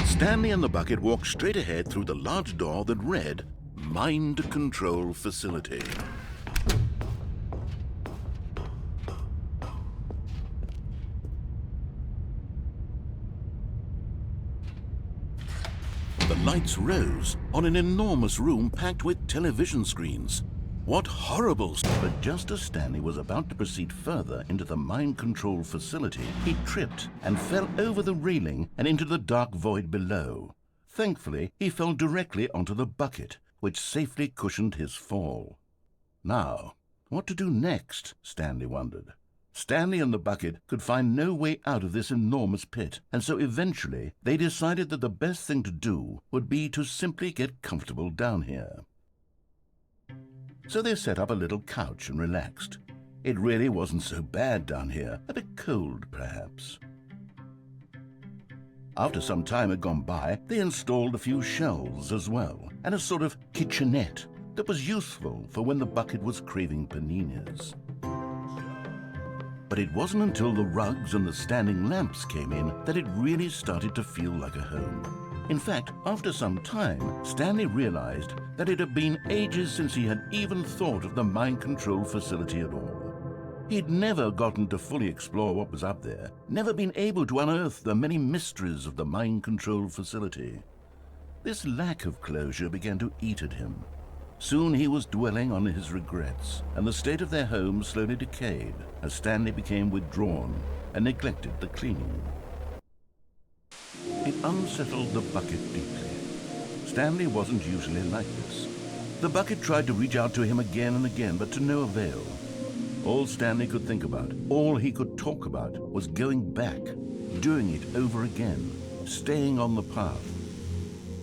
[SPEAKER 1] Stanley and the bucket walked straight ahead through the large door that read, Mind Control Facility. The lights rose on an enormous room packed with television screens. What horrible stuff! But just as Stanley was about to proceed further into the mind control facility, he tripped and fell over the railing and into the dark void below. Thankfully, he fell directly onto the bucket, which safely cushioned his fall. Now, what to do next? Stanley wondered. Stanley and the bucket could find no way out of this enormous pit, and so eventually they decided that the best thing to do would be to simply get comfortable down here. So they set up a little couch and relaxed. It really wasn't so bad down here, a bit cold perhaps. After some time had gone by, they installed a few shelves as well, and a sort of kitchenette that was useful for when the bucket was craving paninis. But it wasn't until the rugs and the standing lamps came in that it really started to feel like a home. In fact, after some time, Stanley realized that it had been ages since he had even thought of the mind control facility at all. He'd never gotten to fully explore what was up there, never been able to unearth the many mysteries of the mind control facility. This lack of closure began to eat at him. Soon he was dwelling on his regrets, and the state of their home slowly decayed as Stanley became withdrawn and neglected the cleaning. It unsettled the bucket deeply. Stanley wasn't usually like this. The bucket tried to reach out to him again and again, but to no avail. All Stanley could think about, all he could talk about, was going back, doing it over again, staying on the path.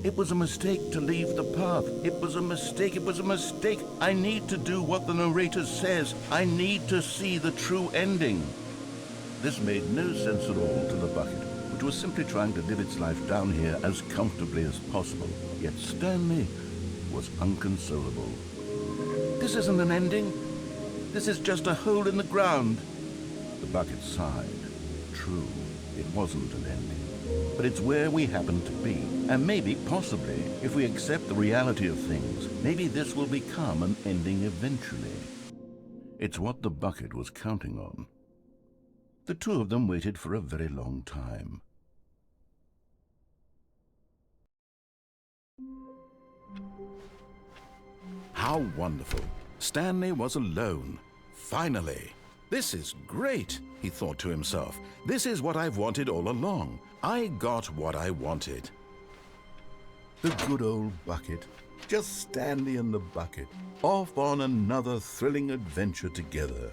[SPEAKER 1] It was a mistake to leave the path. It was a mistake. It was a mistake. I need to do what the narrator says. I need to see the true ending. This made no sense at all to the bucket, which was simply trying to live its life down here as comfortably as possible. Yet Stanley was unconsolable. This isn't an ending. This is just a hole in the ground. The bucket sighed. True, it wasn't an ending. But it's where we happen to be. And maybe, possibly, if we accept the reality of things, maybe this will become an ending eventually. It's what the bucket was counting on. The two of them waited for a very long time. How wonderful. Stanley was alone. Finally. This is great, he thought to himself. This is what I've wanted all along. I got what I wanted. The good old bucket. Just Stanley and the bucket, off on another thrilling adventure together.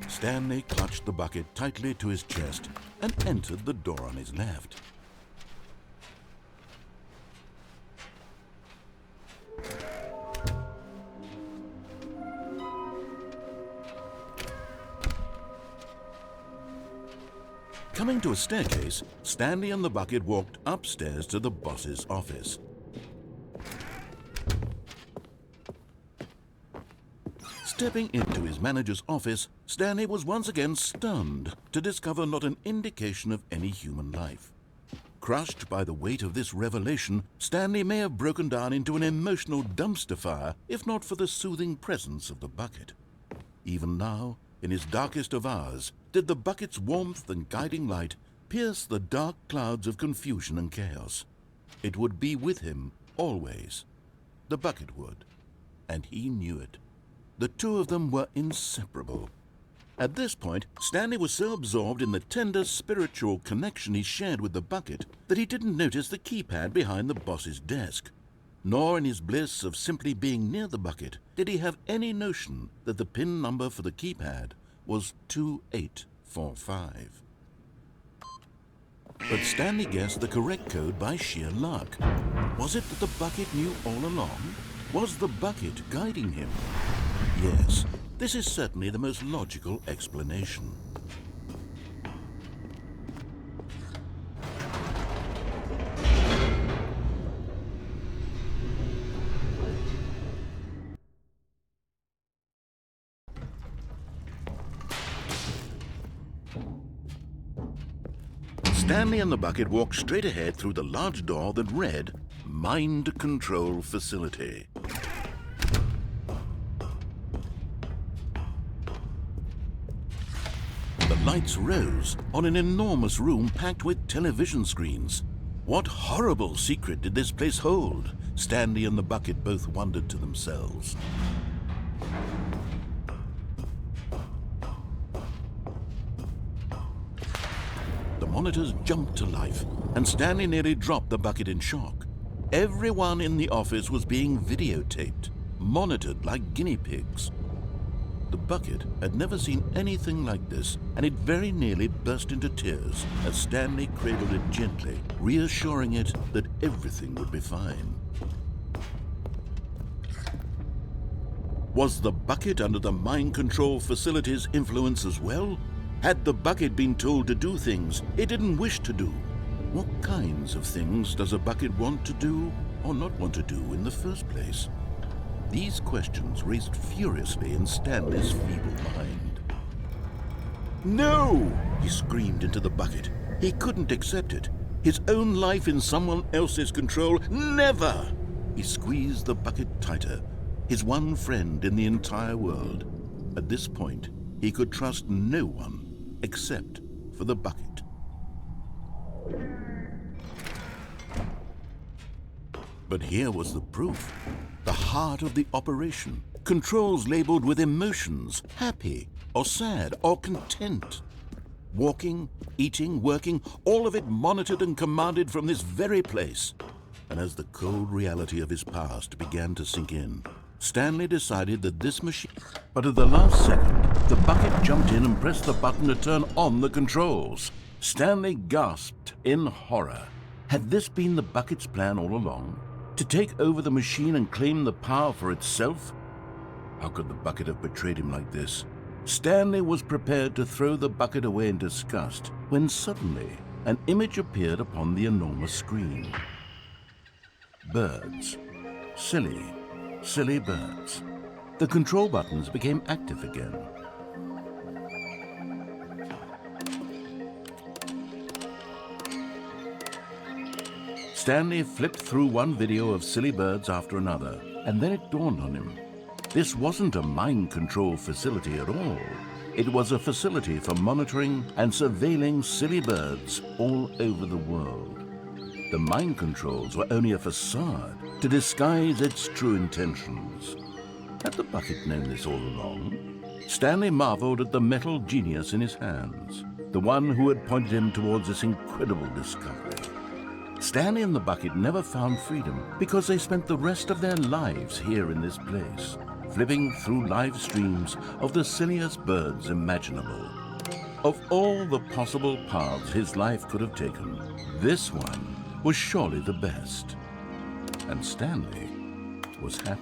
[SPEAKER 1] Stanley clutched the bucket tightly to his chest and entered the door on his left. Coming to a staircase, Stanley and the bucket walked upstairs to the boss's office. Stepping into his manager's office, Stanley was once again stunned to discover not an indication of any human life. Crushed by the weight of this revelation, Stanley may have broken down into an emotional dumpster fire if not for the soothing presence of the bucket. Even now, in his darkest of hours, did the bucket's warmth and guiding light pierce the dark clouds of confusion and chaos. It would be with him always. The bucket would, and he knew it. The two of them were inseparable.
[SPEAKER 4] At this point, Stanley was so absorbed in the tender spiritual connection he shared with the bucket that he didn't notice the keypad behind the boss's desk. Nor in his bliss of simply being near the bucket did he have any notion that the PIN number for the keypad was 2845. But Stanley guessed the correct code by sheer luck. Was it that the bucket knew all along? Was the bucket guiding him? Yes, this is certainly the most logical explanation. Stanley and the bucket walked straight ahead through the large door that read, Mind Control Facility. The lights rose on an enormous room packed with television screens. What horrible secret did this place hold? Stanley and the bucket both wondered to themselves. The monitors jumped to life, and Stanley nearly dropped the bucket in shock. Everyone in the office was being videotaped, monitored like guinea pigs. The bucket had never seen anything like this, and it very nearly burst into tears as Stanley cradled it gently, reassuring it that everything would be fine. Was the bucket under the mind control facility's influence as well? Had the bucket been told to do things it didn't wish to do? What kinds of things does a bucket want to do or not want to do in the first place? These questions raced furiously in Stanley's feeble mind. No! He screamed into the bucket. He couldn't accept it. His own life in someone else's control, never! He squeezed the bucket tighter, his one friend in the entire world. At this point, he could trust no one except for the bucket. But here was the proof. The heart of the operation. Controls labeled with emotions, happy or sad or content. Walking, eating, working, all of it monitored and commanded from this very place. And as the cold reality of his past began to sink in, Stanley decided that this machine... But at the last second, the bucket jumped in and pressed the button to turn on the controls. Stanley gasped in horror. Had this been the bucket's plan all along? To take over the machine and claim the power for itself? How could the bucket have betrayed him like this? Stanley was prepared to throw the bucket away in disgust when suddenly an image appeared upon the enormous screen. Birds. Silly birds. The control buttons became active again. Stanley flipped through one video of silly birds after another, and then it dawned on him. This wasn't a mind control facility at all. It was a facility for monitoring and surveilling silly birds all over the world. The mind controls were only a facade to disguise its true intentions. Had the bucket known this all along? Stanley marveled at the metal genius in his hands, the one who had pointed him towards this incredible discovery. Stanley and the bucket never found freedom because they spent the rest of their lives here in this place, flipping through live streams of the silliest birds imaginable. Of all the possible paths his life could have taken, this one was surely the best. And Stanley was happy.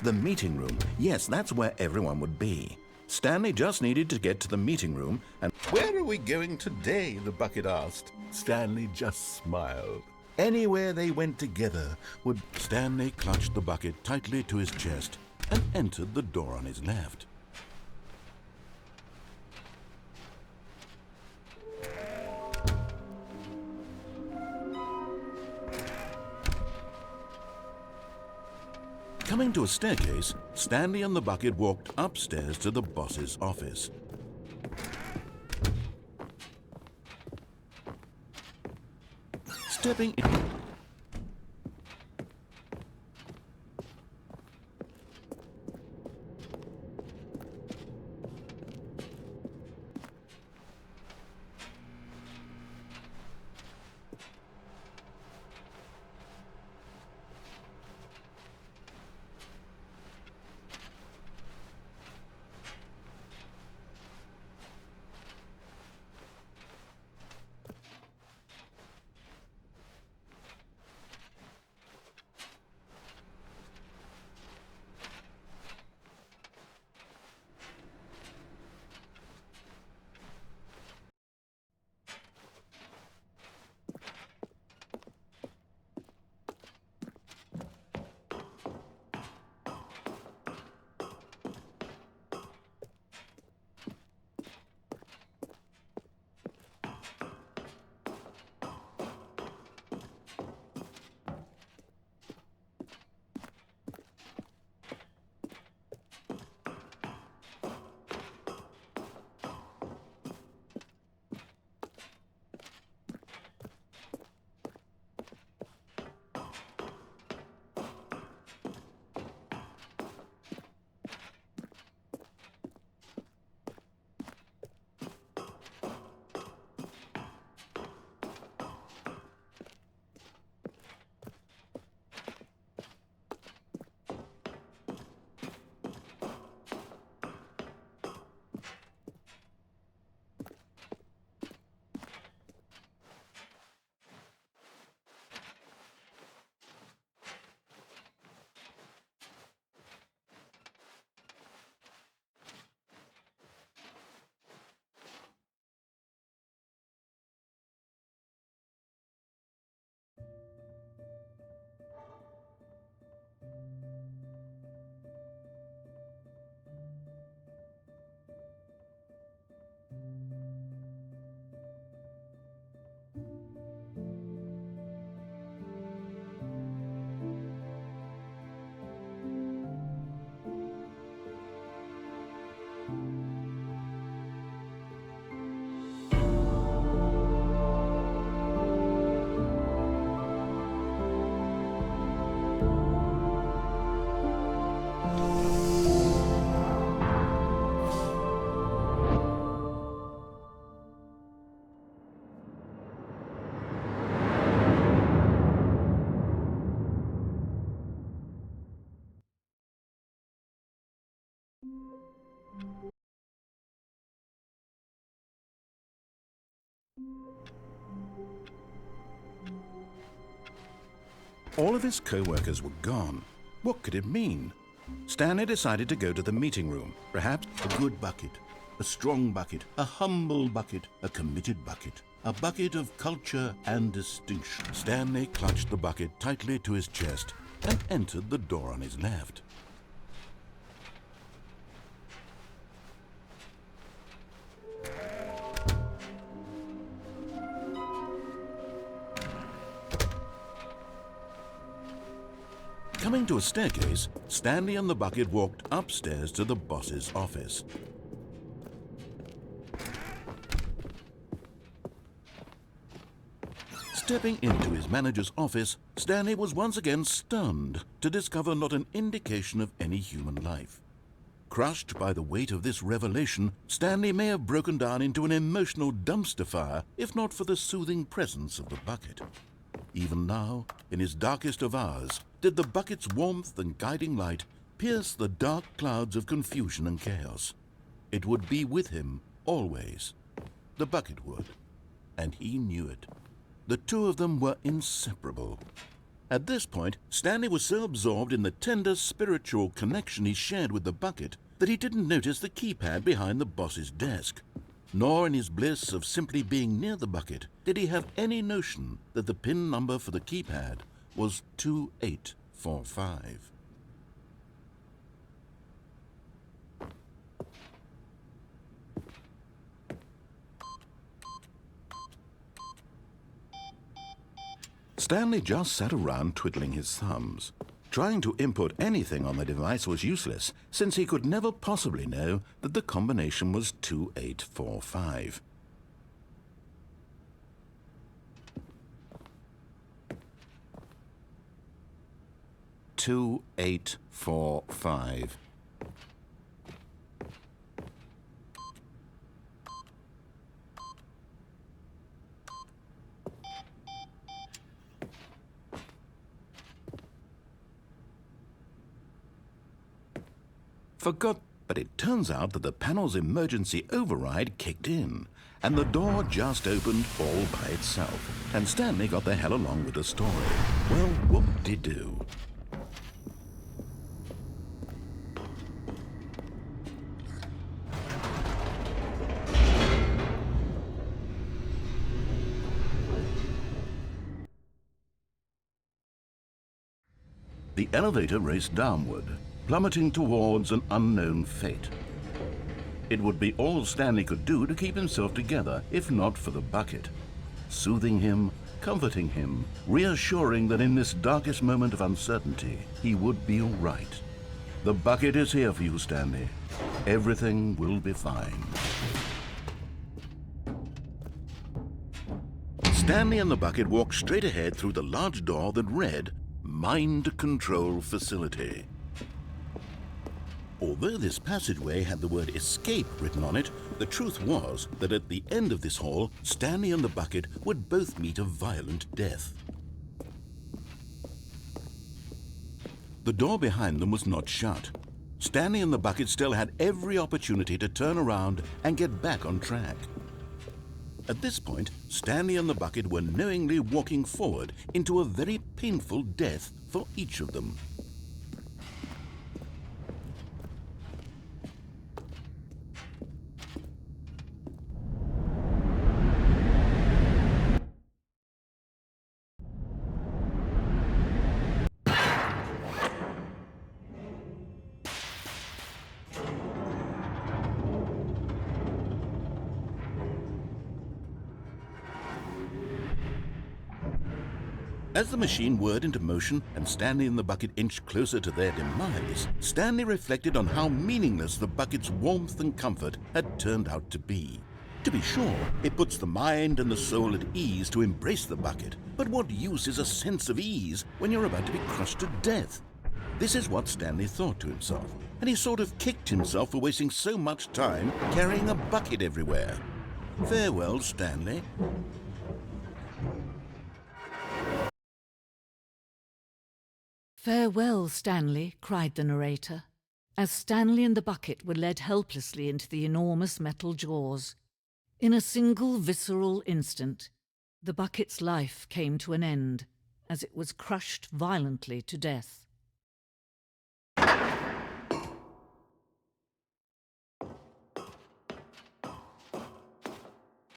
[SPEAKER 4] The meeting room. Yes, that's where everyone would be. Stanley just needed to get to the meeting room and... Where are we going today? The bucket asked. Stanley just smiled. Anywhere they went together would... Stanley clutched the bucket tightly to his chest and entered the door on his left. Coming to a staircase, Stanley and the bucket walked upstairs to the boss's office. Stepping in.
[SPEAKER 1] All of his co-workers were gone. What could it mean? Stanley decided to go to the meeting room.
[SPEAKER 4] Perhaps a good bucket, a strong bucket, a humble bucket, a committed bucket, a bucket of culture and distinction.
[SPEAKER 1] Stanley clutched the bucket tightly to his chest and entered the door on his left. Coming to a staircase, Stanley and the bucket walked upstairs to the boss's office. Stepping into his manager's office, Stanley was once again stunned to discover not an indication of any human life. Crushed by the weight of this revelation, Stanley may have broken down into an emotional dumpster fire if not for the soothing presence of the bucket. Even now, in his darkest of hours, did the bucket's warmth and guiding light pierce the dark clouds of confusion and chaos. It would be with him always. The bucket would, and he knew it. The two of them were inseparable. At this point, Stanley was so absorbed in the tender spiritual connection he shared with the bucket that he didn't notice the keypad behind the boss's desk. Nor in his bliss of simply being near the bucket did he have any notion that the PIN number for the keypad was 2845. Stanley just sat around twiddling his thumbs. Trying to input anything on the device was useless, since he could never possibly know that the combination was 2845. 2845. Forgot, but it turns out that the panel's emergency override kicked in, and the door just opened all by itself, and Stanley got the hell along with the story. Well, whoop-de-doo. The elevator raced downward, plummeting towards an unknown fate. It would be all Stanley could do to keep himself together, if not for the bucket. Soothing him, comforting him, reassuring that in this darkest moment of uncertainty, he would be all right. The bucket is here for you, Stanley. Everything will be fine. Stanley and the bucket walked straight ahead through the large door that read, Mind Control Facility. Although this passageway had the word escape written on it, the truth was that at the end of this hall, Stanley and the bucket would both meet a violent death. The door behind them was not shut. Stanley and the bucket still had every opportunity to turn around and get back on track. At this point, Stanley and the bucket were knowingly walking forward into a very painful death for each of them. As the machine whirred into motion and Stanley and the bucket inched closer to their demise, Stanley reflected on how meaningless the bucket's warmth and comfort had turned out to be. To be sure, it puts the mind and the soul at ease to embrace the bucket, but what use is a sense of ease when you're about to be crushed to death? This is what Stanley thought to himself, and he sort of kicked himself for wasting so much time carrying a bucket everywhere. Farewell, Stanley.
[SPEAKER 8] "Farewell, Stanley," cried the narrator, as Stanley and the bucket were led helplessly into the enormous metal jaws. In a single visceral instant, the bucket's life came to an end, as it was crushed violently to death.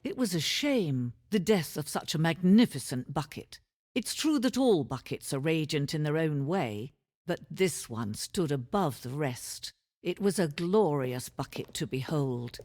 [SPEAKER 8] It was a shame, the death of such a magnificent bucket. It's true that all buckets are radiant in their own way, but this one stood above the rest. It was a glorious bucket to behold.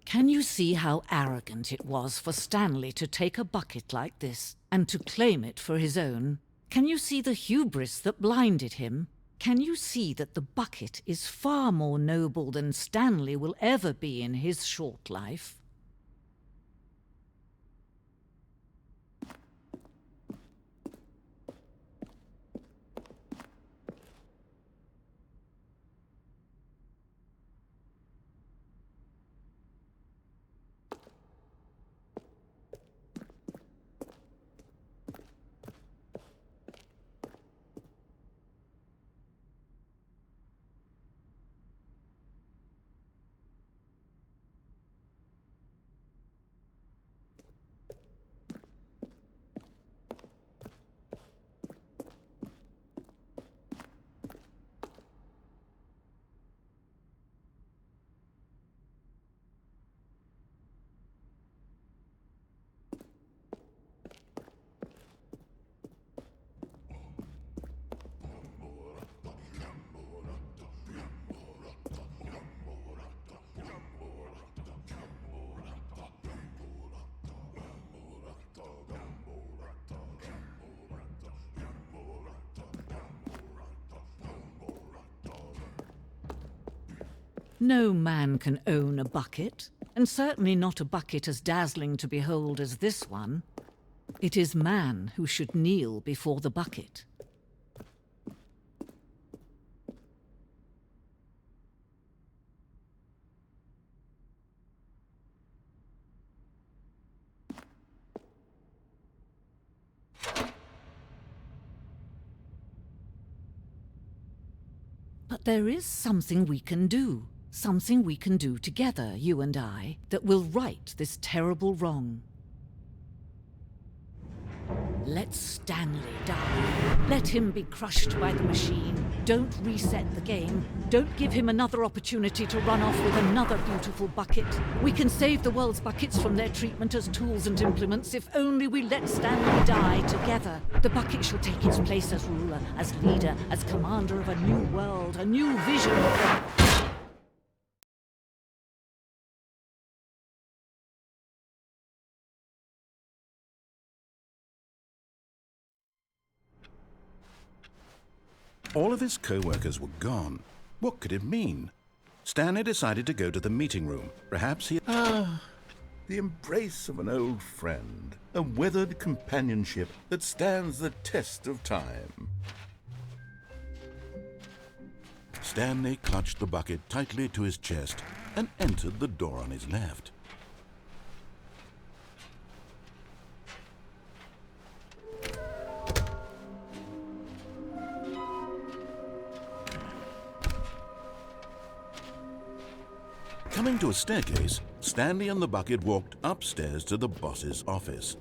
[SPEAKER 8] Can you see how arrogant it was for Stanley to take a bucket like this and to claim it for his own? Can you see the hubris that blinded him? Can you see that the bucket is far more noble than Stanley will ever be in his short life? No man can own a bucket, and certainly not a bucket as dazzling to behold as this one. It is man who should kneel before the bucket. But there is something we can do. Something we can do together, you and I, that will right this terrible wrong. Let Stanley die. Let him be crushed by the machine. Don't reset the game. Don't give him another opportunity to run off with another beautiful bucket. We can save the world's buckets from their treatment as tools and implements if only we let Stanley die together. The bucket shall take its place as ruler, as leader, as commander of a new world, a new vision of the...
[SPEAKER 1] All of his co-workers were gone. What could it mean? Stanley decided to go to the meeting room. Perhaps he... the embrace of an old friend. A weathered companionship that stands the test of time. Stanley clutched the bucket tightly to his chest and entered the door on his left. Coming to a staircase, Stanley and the bucket walked upstairs to the boss's office.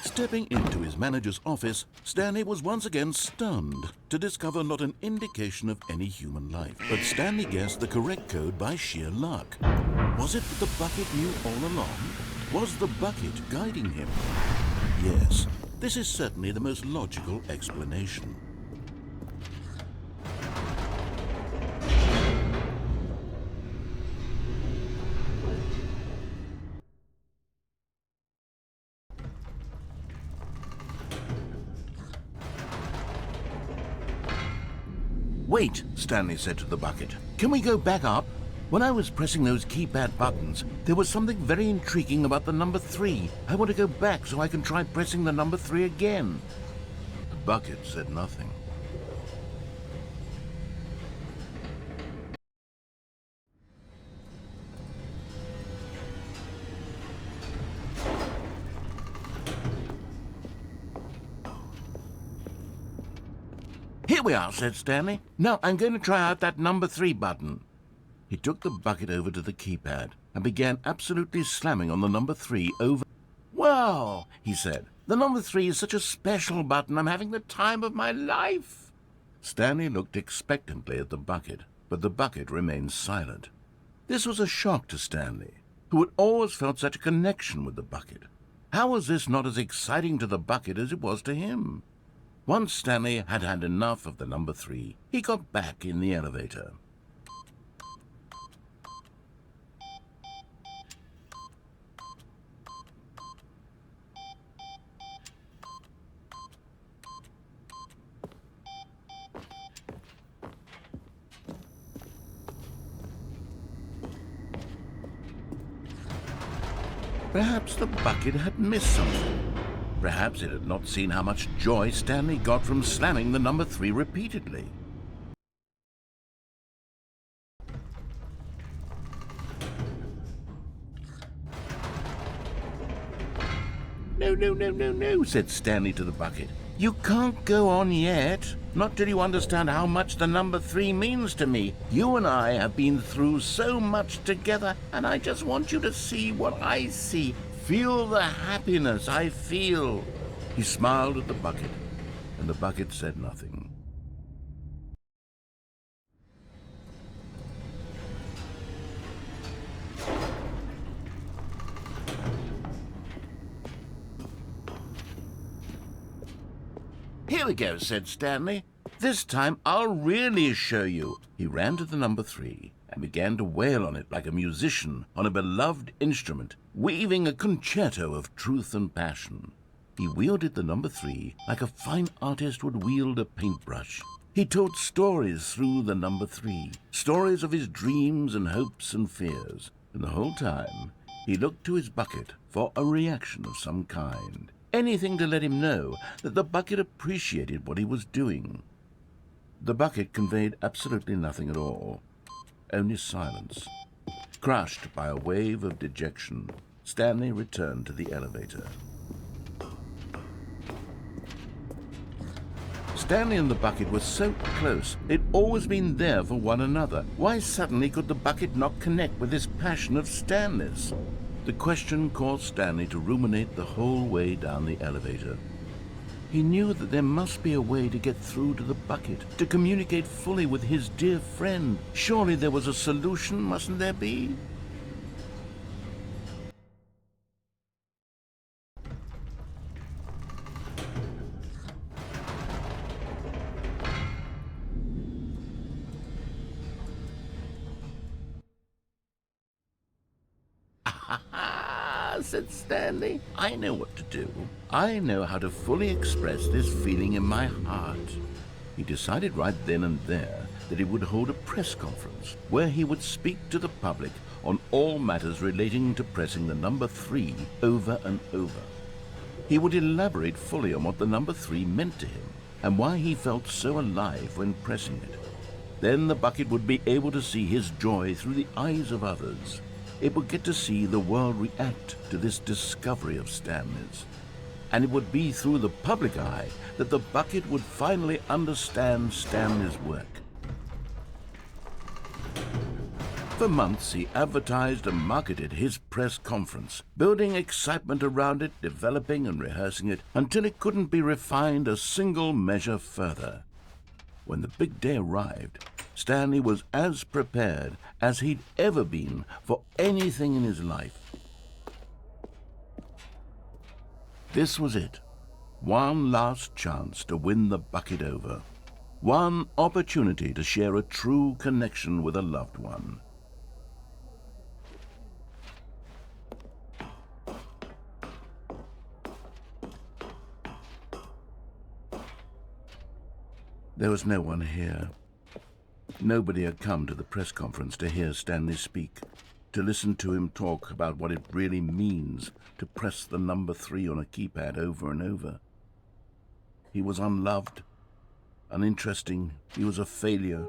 [SPEAKER 1] Stepping into his manager's office, Stanley was once again stunned to discover not an indication of any human life. But Stanley guessed the correct code by sheer luck. Was it that the bucket knew all along? Was the bucket guiding him? Yes, this is certainly the most logical explanation. Wait, Stanley said to the bucket. Can we go back up? When I was pressing those keypad buttons, there was something very intriguing about the number 3. I want to go back so I can try pressing the number 3 again. The bucket said nothing. Here we are, said Stanley. Now I'm going to try out that number 3 button. He took the bucket over to the keypad and began absolutely slamming on the number 3 over... Wow, he said. The number 3 is such a special button. I'm having the time of my life. Stanley looked expectantly at the bucket, but the bucket remained silent. This was a shock to Stanley, who had always felt such a connection with the bucket. How was this not as exciting to the bucket as it was to him? Once Stanley had had enough of the number 3, he got back in the elevator. Perhaps the bucket had missed something. Perhaps it had not seen how much joy Stanley got from slamming the number 3 repeatedly. No, said Stanley to the bucket. You can't go on yet. Not till you understand how much the number 3 means to me. You and I have been through so much together, and I just want you to see what I see. Feel the happiness I feel. He smiled at the bucket, and the bucket said nothing. Here we go, said Stanley. This time I'll really show you. He ran to the number 3 and began to wail on it like a musician on a beloved instrument, weaving a concerto of truth and passion.
[SPEAKER 4] he wielded the number 3 like a fine artist would wield a paintbrush. He told stories through the number 3, stories of his dreams and hopes and fears, and the whole time he looked to his bucket for a reaction of some kind, anything to let him know that the bucket appreciated what he was doing. The bucket conveyed absolutely nothing at all, only silence. Crushed by a wave of dejection, Stanley returned to the elevator. Stanley and the bucket were so close. They'd always been there for one another. Why suddenly could the bucket not connect with this passion of Stanley's? The question caused Stanley to ruminate the whole way down the elevator. He knew that there must be a way to get through to the bucket, to communicate fully with his dear friend. Surely there was a solution, mustn't there be? Said Stanley. I know what to do. I know how to fully express this feeling in my heart. He decided right then and there that he would hold a press conference where he would speak to the public on all matters relating to pressing the number 3 over and over. He would elaborate fully on what the number 3 meant to him and why he felt so alive when pressing it. Then the bucket would be able to see his joy through the eyes of others. It would get to see the world react to this discovery of Stanley's. And it would be through the public eye that the bucket would finally understand Stanley's work. For months, he advertised and marketed his press conference, building excitement around it, developing and rehearsing it, until it couldn't be refined a single measure further. When the big day arrived, Stanley was as prepared as he'd ever been for anything in his life. This was it. One last chance to win the bucket over. One opportunity to share a true connection with a loved one. There was no one here. Nobody had come to the press conference to hear Stanley speak, to listen to him talk about what it really means to press the number 3 on a keypad over and over. He was unloved, uninteresting, he was a failure,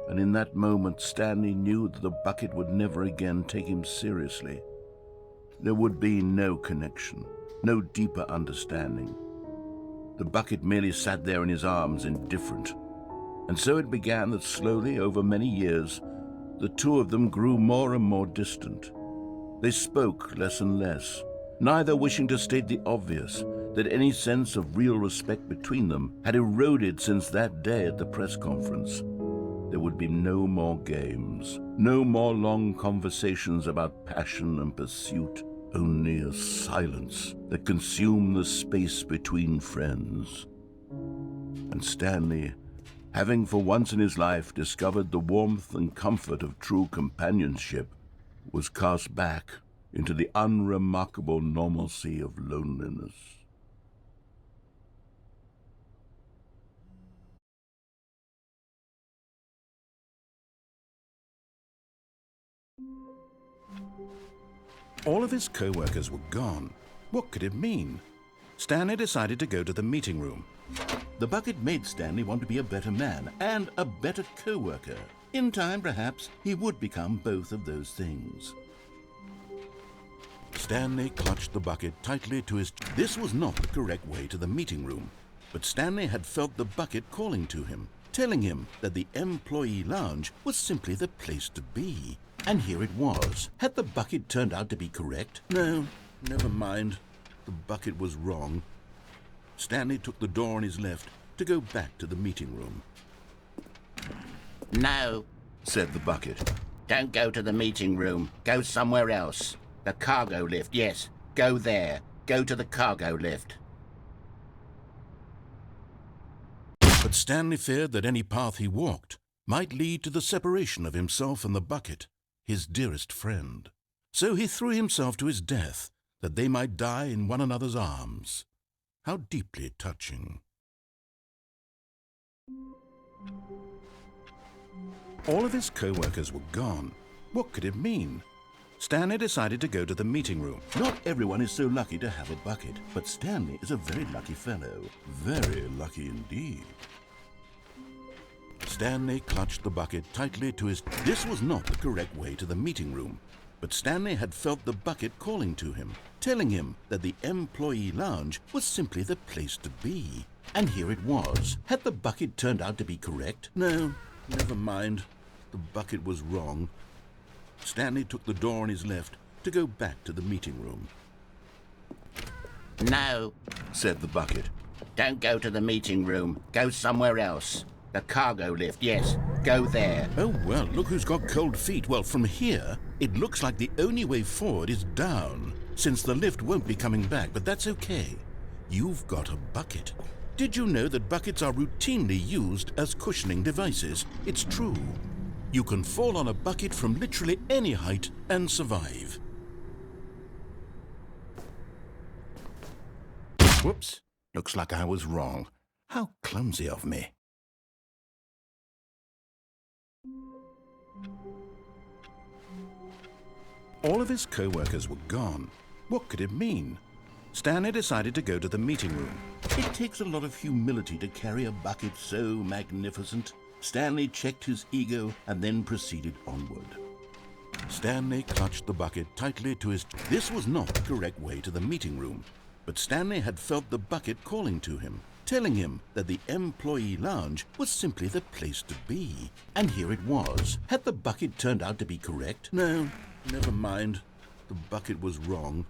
[SPEAKER 4] and in that moment Stanley knew that the bucket would never again take him seriously. There would be no connection, no deeper understanding. The bucket merely sat there in his arms, indifferent. And so it began that slowly, over many years, the two of them grew more and more distant. They spoke less and less, neither wishing to state the obvious, that any sense of real respect between them had eroded since that day at the press conference. There would be no more games, no more long conversations about passion and pursuit, only a silence that consumed the space between friends. And Stanley, having for once in his life discovered the warmth and comfort of true companionship, was cast back into the unremarkable normalcy of loneliness.
[SPEAKER 1] All of his co-workers were gone. What could it mean? Stanley decided to go to the meeting room.
[SPEAKER 4] The bucket made Stanley want to be a better man and a better co-worker. In time, perhaps, he would become both of those things.
[SPEAKER 1] Stanley clutched the bucket tightly to his... This was not the correct way to the meeting room, but Stanley had felt the bucket calling to him, telling him that the employee lounge was simply the place to be. And here it was. Had the bucket turned out to be correct? No, never mind. The bucket was wrong. Stanley took the door on his left to go back to the meeting room.
[SPEAKER 7] No,
[SPEAKER 1] said the bucket.
[SPEAKER 7] don't go to the meeting room. Go somewhere else. The cargo lift, yes. Go there. Go to the cargo lift.
[SPEAKER 1] But Stanley feared that any path he walked might lead to the separation of himself and the bucket, his dearest friend. So he threw himself to his death, that they might die in one another's arms. How deeply touching. All of his co-workers were gone. What could it mean? Stanley decided to go to the meeting room.
[SPEAKER 4] Not everyone is so lucky to have a bucket, but Stanley is a very lucky fellow. Very lucky indeed.
[SPEAKER 1] Stanley clutched the bucket tightly to his... This was not the correct way to the meeting room, but Stanley had felt the bucket calling to him, telling him that the employee lounge was simply the place to be. And here it was. Had the bucket turned out to be correct? No, never mind. The bucket was wrong. Stanley took the door on his left to go back to the meeting room.
[SPEAKER 7] No,
[SPEAKER 1] Said the bucket.
[SPEAKER 7] don't go to the meeting room. Go somewhere else. The cargo lift, yes. Go there.
[SPEAKER 1] Oh, well, look who's got cold feet. Well, from here, it looks like the only way forward is down, since the lift won't be coming back, but that's okay. You've got a bucket. Did you know that buckets are routinely used as cushioning devices? It's true. You can fall on a bucket from literally any height and survive. Whoops. Looks like I was wrong. How clumsy of me. All of his co-workers were gone. What could it mean? Stanley decided to go to the meeting room.
[SPEAKER 4] It takes a lot of humility to carry a bucket so magnificent. Stanley checked his ego and then proceeded onward.
[SPEAKER 1] Stanley clutched the bucket tightly to his... This was not the correct way to the meeting room, but Stanley had felt the bucket calling to him, telling him that the employee lounge was simply the place to be. And here it was. Had the bucket turned out to be correct? No, never mind. The bucket was wrong.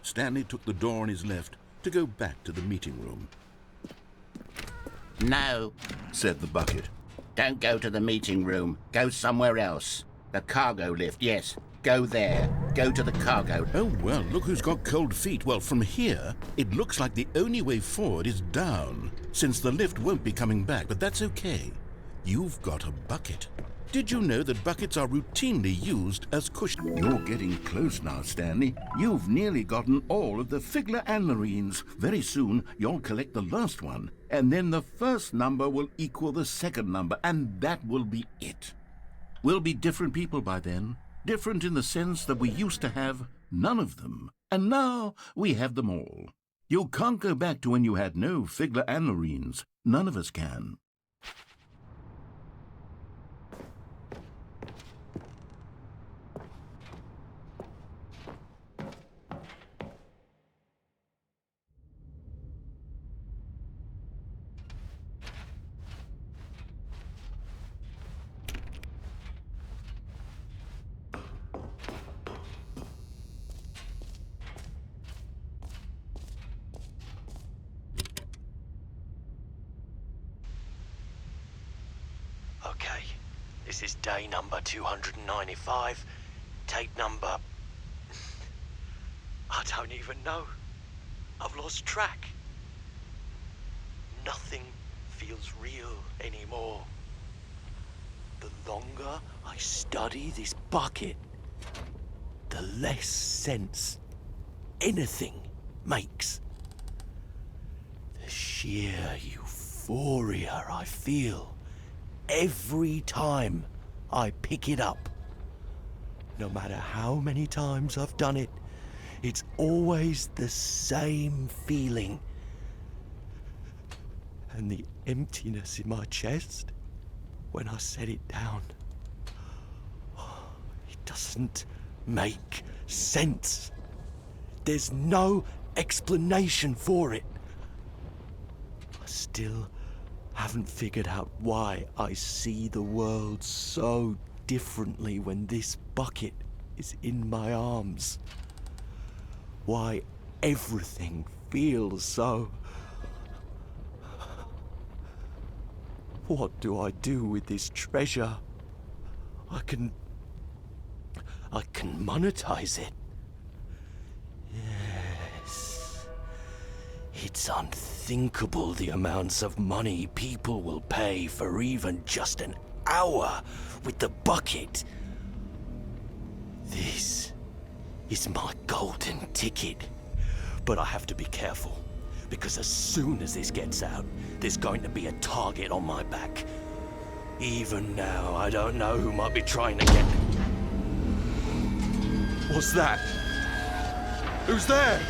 [SPEAKER 1] Stanley took the door on his left to go back to the meeting room.
[SPEAKER 7] No,
[SPEAKER 1] Said the bucket.
[SPEAKER 7] don't go to the meeting room. Go somewhere else. The cargo lift, yes. Go there. Go to the cargo.
[SPEAKER 1] Oh, well, look who's got cold feet. Well, from here, it looks like the only way forward is down, since the lift won't be coming back, but that's okay. You've got a bucket. Did you know that buckets are routinely used as cushion?
[SPEAKER 4] You're getting close now, Stanley. You've nearly gotten all of the Figurines. Very soon, you'll collect the last one, and then the first number will equal the second number, and that will be it. We'll be different people by then. Different in the sense that we used to have none of them, and now we have them all. You can't go back to when you had no Figurines. None of us can.
[SPEAKER 9] Okay, this is day number 295. Tape number... I don't even know. I've lost track. Nothing feels real anymore. The longer I study this bucket, the less sense anything makes. The sheer euphoria I feel every time I pick it up. No matter how many times I've done it, it's always the same feeling. And the emptiness in my chest when I set it down. It doesn't make sense. There's no explanation for it. I still haven't figured out why I see the world so differently when this bucket is in my arms. Why everything feels so... What do I do with this treasure? I can monetize it. Yes. It's unthinkable the amounts of money people will pay for even just an hour with the bucket. This is my golden ticket. But I have to be careful. because as soon as this gets out, there's going to be a target on my back. Even now, I don't know who might be trying to get...
[SPEAKER 2] What's that? Who's there?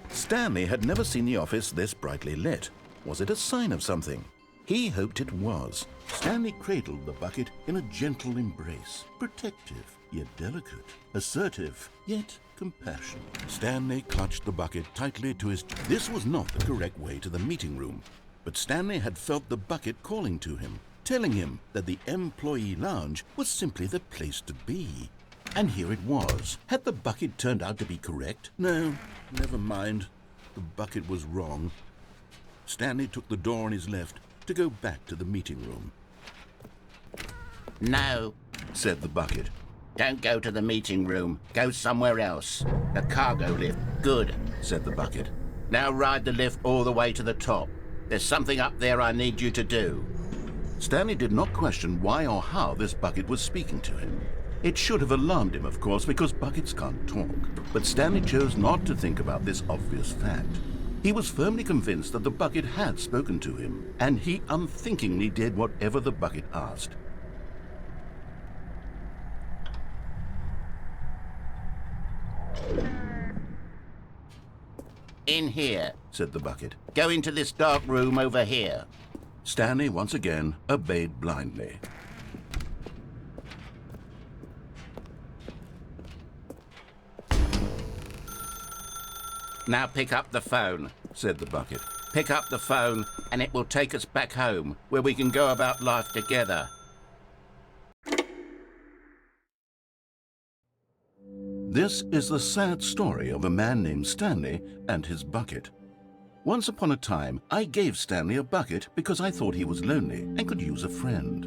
[SPEAKER 1] Stanley had never seen the office this brightly lit. Was it a sign of something? He hoped it was.
[SPEAKER 4] Stanley cradled the bucket in a gentle embrace, protective yet delicate, assertive yet compassionate. Stanley clutched the bucket tightly to his... This was not the correct way to the meeting room, but Stanley had felt the bucket calling to him, telling him that the employee lounge was simply the place to be. And here it was. Had the bucket turned out to be correct? No, never mind. The bucket was wrong. Stanley took the door on his left to go back to the meeting room.
[SPEAKER 7] No,
[SPEAKER 1] Said the bucket.
[SPEAKER 7] don't go to the meeting room. Go somewhere else. The cargo lift. Good.
[SPEAKER 1] Said the bucket.
[SPEAKER 7] Now ride the lift all the way to the top. There's something up there I need you to do.
[SPEAKER 1] Stanley did not question why or how this bucket was speaking to him. It should have alarmed him, of course, because buckets can't talk. But Stanley chose not to think about this obvious fact. He was firmly convinced that the bucket had spoken to him, and he unthinkingly did whatever the bucket asked.
[SPEAKER 7] In here.
[SPEAKER 1] Said the bucket.
[SPEAKER 7] Go into this dark room over here.
[SPEAKER 1] Stanley once again obeyed blindly.
[SPEAKER 7] Now pick up the phone.
[SPEAKER 1] Said the bucket.
[SPEAKER 7] Pick up the phone and it will take us back home, where we can go about life together.
[SPEAKER 1] This is the sad story of a man named Stanley and his bucket. Once upon a time, I gave Stanley a bucket because I thought he was lonely and could use a friend.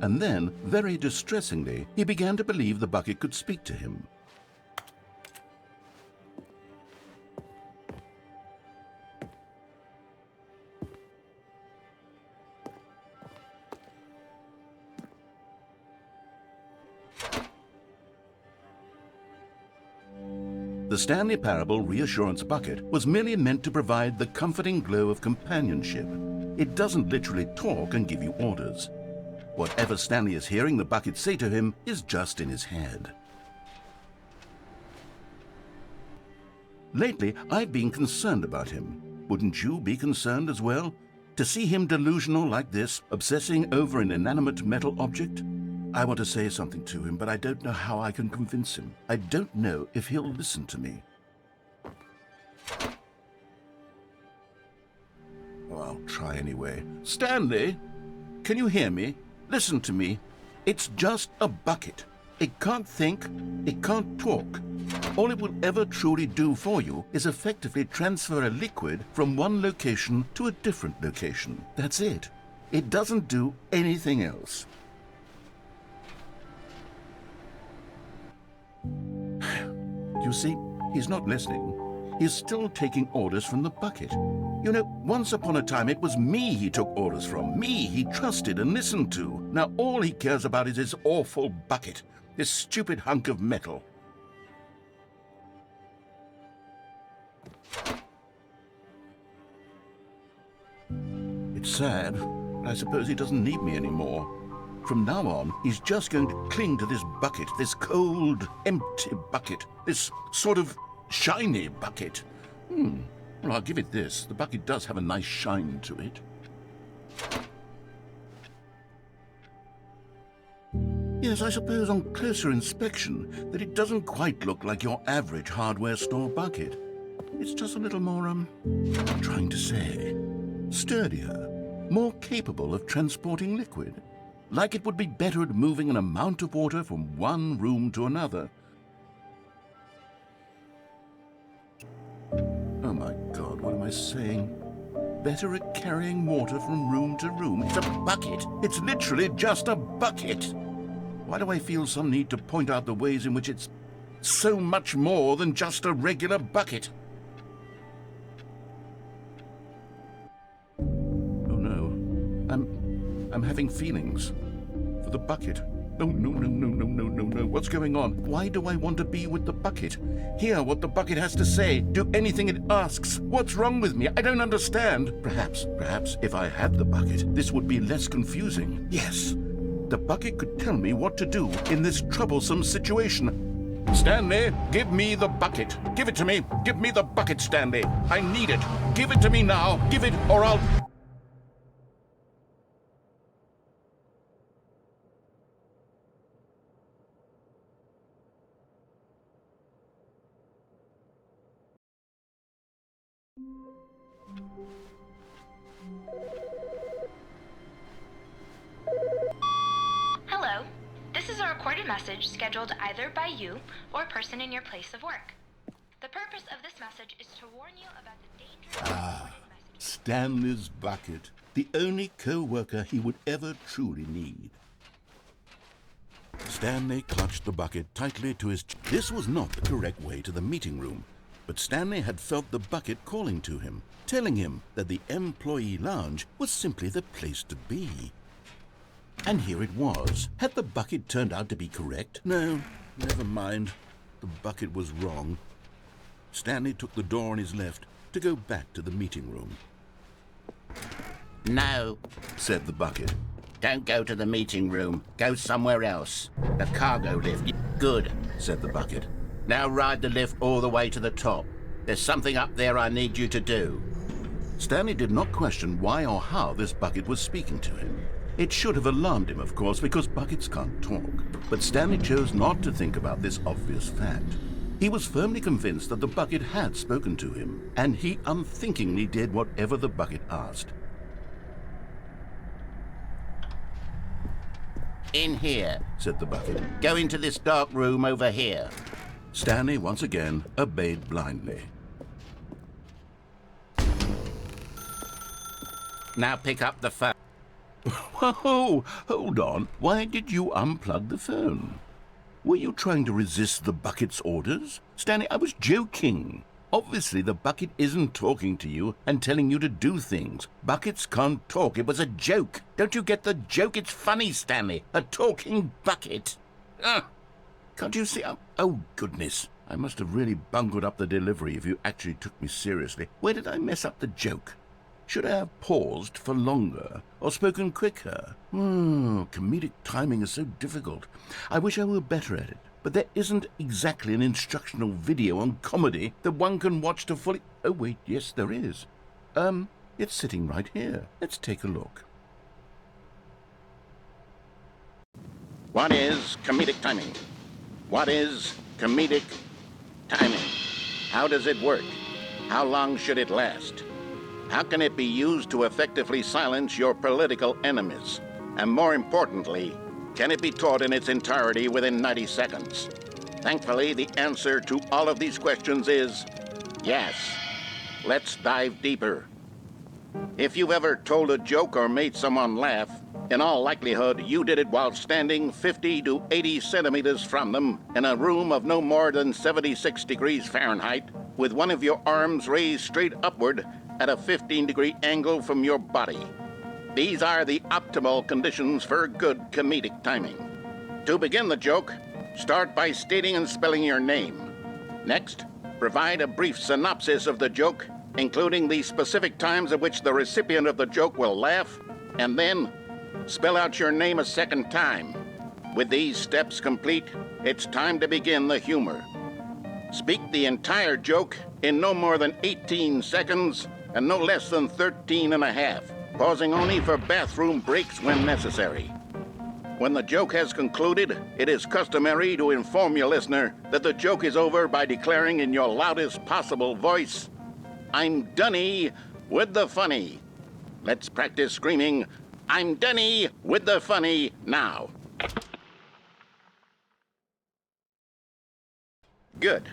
[SPEAKER 1] And then, very distressingly, he began to believe the bucket could speak to him. The Stanley Parable Reassurance Bucket was merely meant to provide the comforting glow of companionship. It doesn't literally talk and give you orders. Whatever Stanley is hearing the bucket say to him is just in his head. Lately, I've been concerned about him. Wouldn't you be concerned as well? To see him delusional like this, obsessing over an inanimate metal object? I want to say something to him, but I don't know how I can convince him. I don't know if he'll listen to me. Well, I'll try anyway. Stanley, can you hear me? Listen to me. It's just a bucket. It can't think, it can't talk. All it will ever truly do for you is effectively transfer a liquid from one location to a different location. That's it. It doesn't do anything else. You see, he's not listening. He's still taking orders from the bucket. You know, once upon a time it was me he took orders from, me he trusted and listened to. Now all he cares about is his awful bucket, this stupid hunk of metal. It's sad. I suppose he doesn't need me anymore. From now on, he's just going to cling to this bucket, this cold, empty bucket, this sort of shiny bucket. Well, I'll give it this. The bucket does have a nice shine to it. Yes, I suppose on closer inspection that it doesn't quite look like your average hardware store bucket. It's just a little more, I'm trying to say, sturdier, more capable of transporting liquid. Like it would be better at moving an amount of water from one room to another. Oh my God, what am I saying?
[SPEAKER 4] better at carrying water from room to room. It's a bucket. It's literally just a bucket. Why do I feel some need to point out the ways in which it's so much more than just a regular bucket? Oh no, I'm having feelings for the bucket. Oh, no. What's going on? Why do I want to be with the bucket? Hear what the bucket has to say. Do anything it asks. What's wrong with me? I don't understand. Perhaps, if I had the bucket, this would be less confusing. Yes, the bucket could tell me what to do in this troublesome situation. Stanley, give me the bucket. Give it to me. Give me the bucket, Stanley. I need it. Give it to me now. Give it, or I'll...
[SPEAKER 10] Hello. This is a recorded message scheduled either by you or a person in your place of work. The purpose of this message is to warn you about the dangers of recorded messages.
[SPEAKER 4] Stanley's bucket. The only co-worker he would ever truly need. Stanley clutched the bucket tightly to his... This was not the correct way to the meeting room, but Stanley had felt the bucket calling to him, telling him that the employee lounge was simply the place to be. And here it was. Had the bucket turned out to be correct? No, never mind. The bucket was wrong. Stanley took the door on his left to go back to the meeting room.
[SPEAKER 7] No,
[SPEAKER 4] Said the bucket.
[SPEAKER 7] don't go to the meeting room. Go somewhere else. The cargo lift. Good,
[SPEAKER 4] Said the bucket.
[SPEAKER 7] now ride the lift all the way to the top. There's something up there I need you to do.
[SPEAKER 4] Stanley did not question why or how this bucket was speaking to him. It should have alarmed him, of course, because buckets can't talk. But Stanley chose not to think about this obvious fact. He was firmly convinced that the bucket had spoken to him, and he unthinkingly did whatever the bucket asked.
[SPEAKER 7] In here.
[SPEAKER 4] Said the bucket.
[SPEAKER 7] Go into this dark room over here.
[SPEAKER 4] Stanley once again obeyed blindly.
[SPEAKER 7] Now pick up the phone.
[SPEAKER 4] Whoa, hold on. Why did you unplug the phone? Were you trying to resist the bucket's orders? Stanley, I was joking. Obviously, the bucket isn't talking to you and telling you to do things. Buckets can't talk. It was a joke. Don't you get the joke? It's funny, Stanley. A talking bucket. Can't you see? Oh, goodness. I must have really bungled up the delivery if you actually took me seriously. Where did I mess up the joke? Should I have paused for longer or spoken quicker? Comedic timing is so difficult. I wish I were better at it. But there isn't exactly an instructional video on comedy that one can watch to fully... Oh, wait, yes, there is. It's sitting right here. Let's take a look.
[SPEAKER 7] What is comedic timing? What is comedic timing? How does it work? How long should it last? How can it be used to effectively silence your political enemies? And more importantly, can it be taught in its entirety within 90 seconds? Thankfully, the answer to all of these questions is yes. Let's dive deeper. If you've ever told a joke or made someone laugh, in all likelihood, you did it while standing 50 to 80 centimeters from them in a room of no more than 76 degrees Fahrenheit, with one of your arms raised straight upward at a 15-degree angle from your body. These are the optimal conditions for good comedic timing. To begin the joke, start by stating and spelling your name. Next, provide a brief synopsis of the joke, including the specific times at which the recipient of the joke will laugh, and then spell out your name a second time. With these steps complete, it's time to begin the humor. Speak the entire joke in no more than 18 seconds and no less than 13 and a half, pausing only for bathroom breaks when necessary. When the joke has concluded, it is customary to inform your listener that the joke is over by declaring in your loudest possible voice, "I'm Dunny with the funny." Let's practice screaming, "I'm Dunny with the funny" now. Good.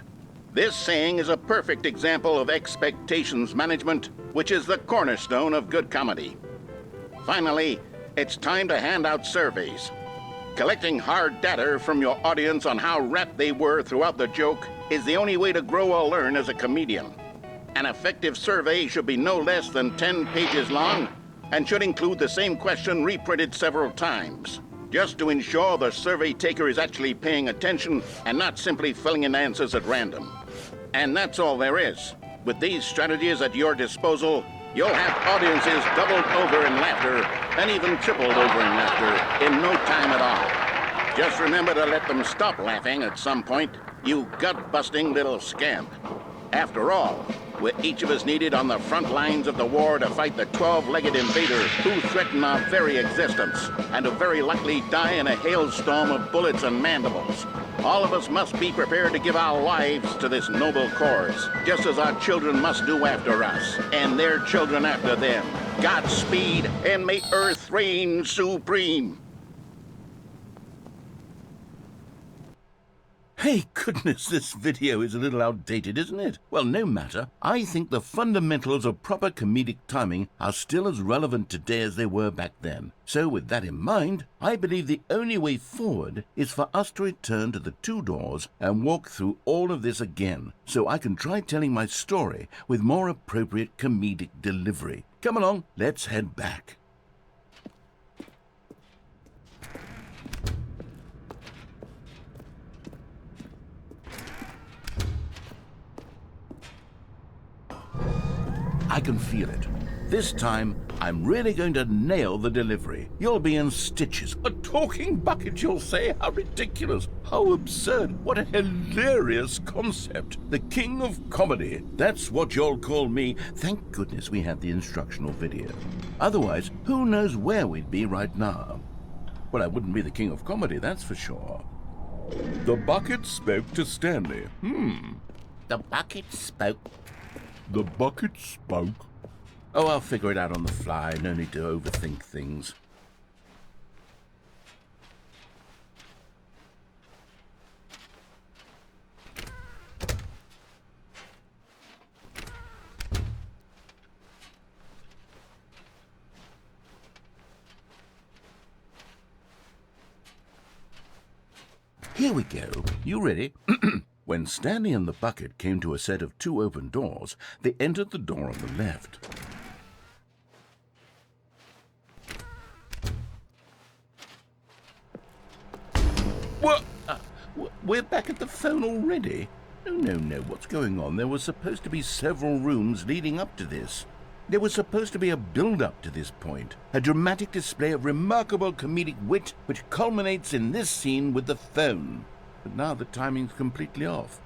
[SPEAKER 7] This saying is a perfect example of expectations management, which is the cornerstone of good comedy. Finally, it's time to hand out surveys. Collecting hard data from your audience on how rapt they were throughout the joke is the only way to grow or learn as a comedian. An effective survey should be no less than 10 pages long and should include the same question reprinted several times, just to ensure the survey taker is actually paying attention and not simply filling in answers at random. And that's all there is. With these strategies at your disposal, you'll have audiences doubled over in laughter and even tripled over in laughter in no time at all. Just remember to let them stop laughing at some point, you gut-busting little scamp. After all, we're each of us needed on the front lines of the war to fight the 12-legged invader who threaten our very existence and who very likely die in a hailstorm of bullets and mandibles. All of us must be prepared to give our lives to this noble cause, just as our children must do after us, and their children after them. Godspeed, and may Earth reign supreme.
[SPEAKER 4] Hey, goodness, this video is a little outdated, isn't it? Well, no matter. I think the fundamentals of proper comedic timing are still as relevant today as they were back then. So with that in mind, I believe the only way forward is for us to return to the two doors and walk through all of this again, so I can try telling my story with more appropriate comedic delivery. Come along, let's head back. I can feel it. This time, I'm really going to nail the delivery. You'll be in stitches. A talking bucket, you'll say? How ridiculous. How absurd. What a hilarious concept. The king of comedy. That's what you'll call me. Thank goodness we had the instructional video. Otherwise, who knows where we'd be right now. Well, I wouldn't be the king of comedy, that's for sure. The bucket spoke to Stanley.
[SPEAKER 7] The bucket spoke.
[SPEAKER 4] The bucket spoke. Oh, I'll figure it out on the fly. No need to overthink things. Here we go. You ready? When Stanley and the bucket came to a set of two open doors, they entered the door on the left. What? We're back at the phone already? No. What's going on? There were supposed to be several rooms leading up to this. There was supposed to be a build-up to this point, a dramatic display of remarkable comedic wit which culminates in this scene with the phone. But now the timing's completely off.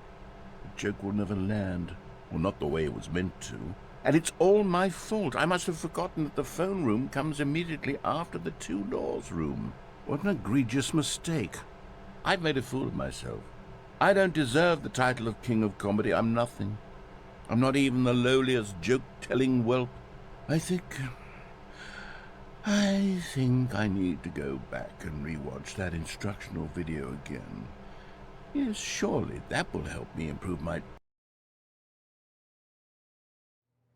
[SPEAKER 4] The joke will never land, or not the way it was meant to. And it's all my fault. I must have forgotten that the phone room comes immediately after the two doors room. What an egregious mistake. I've made a fool of myself. I don't deserve the title of King of Comedy. I'm nothing. I'm not even the lowliest joke-telling whelp. I think I need to go back and rewatch that instructional video again. Yes, surely that will help me improve my...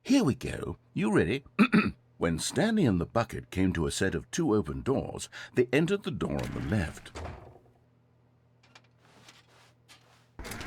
[SPEAKER 4] Here we go. You ready? When Stanley and the bucket came to a set of two open doors, they entered the door on the left.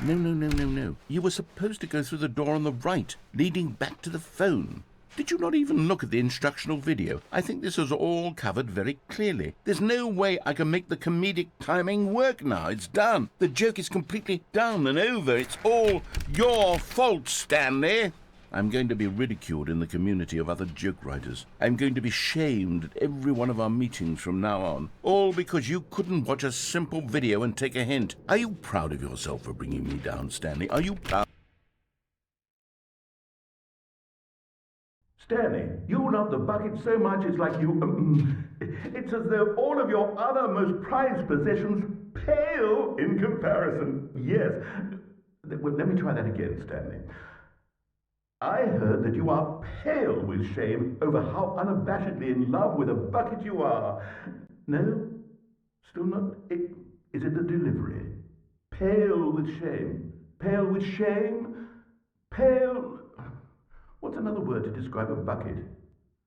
[SPEAKER 4] No. You were supposed to go through the door on the right, leading back to the phone. Did you not even look at the instructional video? I think this is all covered very clearly. There's no way I can make the comedic timing work now. It's done. The joke is completely done and over. It's all your fault, Stanley. I'm going to be ridiculed in the community of other joke writers. I'm going to be shamed at every one of our meetings from now on. All because you couldn't watch a simple video and take a hint. Are you proud of yourself for bringing me down, Stanley? Are you proud?
[SPEAKER 11] Stanley, you love the bucket so much it's like you... it's as though all of your other most prized possessions pale in comparison. Yes. Well, let me try that again, Stanley. I heard that you are pale with shame over how unabashedly in love with a bucket you are. No? Still not? Is it the delivery? Pale with shame? Pale with shame? Pale... What's another word to describe a bucket?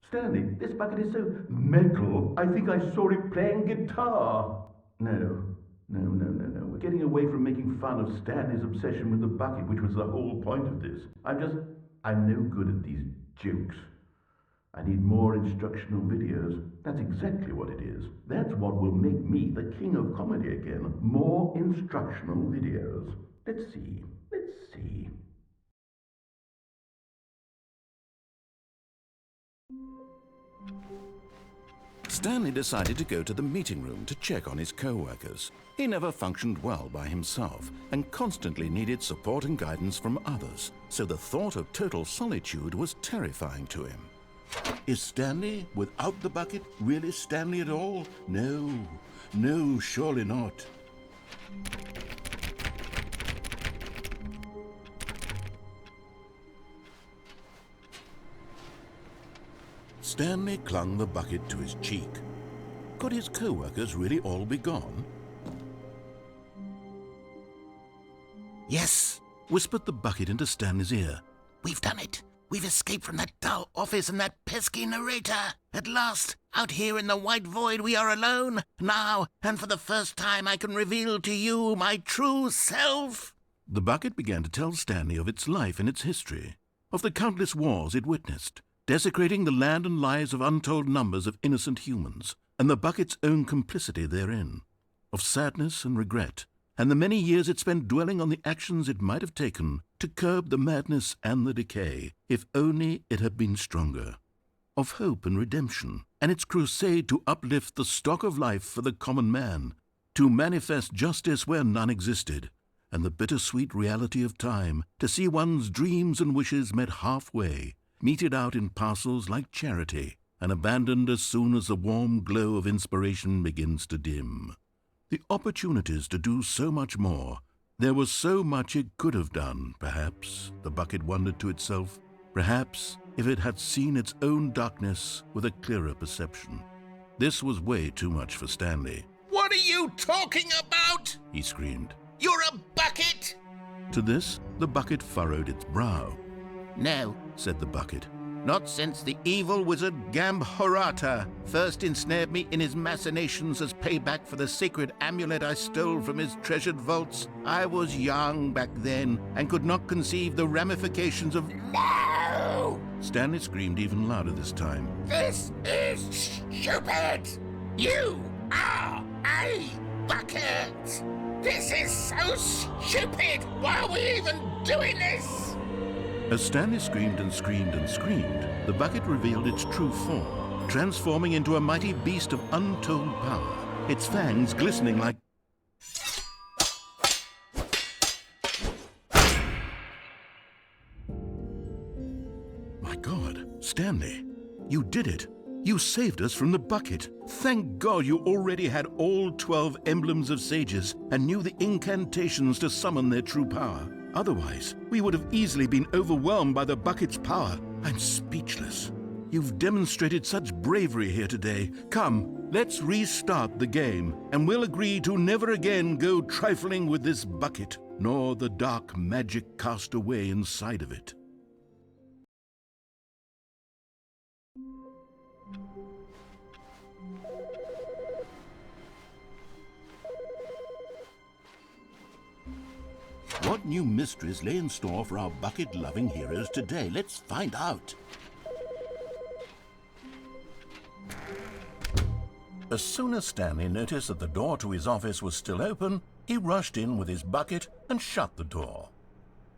[SPEAKER 11] Stanley, this bucket is so metal, I think I saw it playing guitar. No. We're getting away from making fun of Stanley's obsession with the bucket, which was the whole point of this. I'm no good at these jokes. I need more instructional videos. That's exactly what it is. That's what will make me the king of comedy again. More instructional videos. Let's see.
[SPEAKER 1] Stanley decided to go to the meeting room to check on his co-workers. He never functioned well by himself and constantly needed support and guidance from others, so the thought of total solitude was terrifying to him. Is Stanley, without the bucket, really Stanley at all? No, surely not. Stanley clung the bucket to his cheek. Could his co-workers really all be gone?
[SPEAKER 4] Yes, whispered the bucket into Stanley's ear. We've done it. We've escaped from that dull office and that pesky narrator. At last, out here in the white void, we are alone. Now, and for the first time, I can reveal to you my true self.
[SPEAKER 1] The bucket began to tell Stanley of its life and its history, of the countless wars it witnessed, desecrating the land and lives of untold numbers of innocent humans, and the bucket's own complicity therein, of sadness and regret, and the many years it spent dwelling on the actions it might have taken to curb the madness and the decay, if only it had been stronger, of hope and redemption, and its crusade to uplift the stock of life for the common man, to manifest justice where none existed, and the bittersweet reality of time, to see one's dreams and wishes met halfway, meted out in parcels like charity, and abandoned as soon as the warm glow of inspiration begins to dim. The opportunities to do so much more. There was so much it could have done, perhaps, the bucket wondered to itself. Perhaps, if it had seen its own darkness with a clearer perception. This was way too much for Stanley.
[SPEAKER 7] What are you talking about?
[SPEAKER 1] He screamed.
[SPEAKER 7] You're a bucket!
[SPEAKER 1] To this, the bucket furrowed its brow.
[SPEAKER 7] No,
[SPEAKER 1] said the bucket.
[SPEAKER 7] not since the evil wizard Gambhorata first ensnared me in his machinations as payback for the sacred amulet I stole from his treasured vaults. I was young back then and could not conceive the ramifications of—
[SPEAKER 4] No!
[SPEAKER 1] Stanley screamed even louder this time.
[SPEAKER 4] This is stupid! You are a bucket! This is so stupid! Why are we even doing this?
[SPEAKER 1] As Stanley screamed and screamed and screamed, the bucket revealed its true form, transforming into a mighty beast of untold power, its fangs glistening like— My God, Stanley, you did it. You saved us from the bucket. Thank God you already had all 12 emblems of sages and knew the incantations to summon their true power. Otherwise, we would have easily been overwhelmed by the bucket's power. I'm speechless. You've demonstrated such bravery here today. Come, let's restart the game, and we'll agree to never again go trifling with this bucket, nor the dark magic cast away inside of it. What new mysteries lay in store for our bucket-loving heroes today? Let's find out. As soon as Stanley noticed that the door to his office was still open, he rushed in with his bucket and shut the door.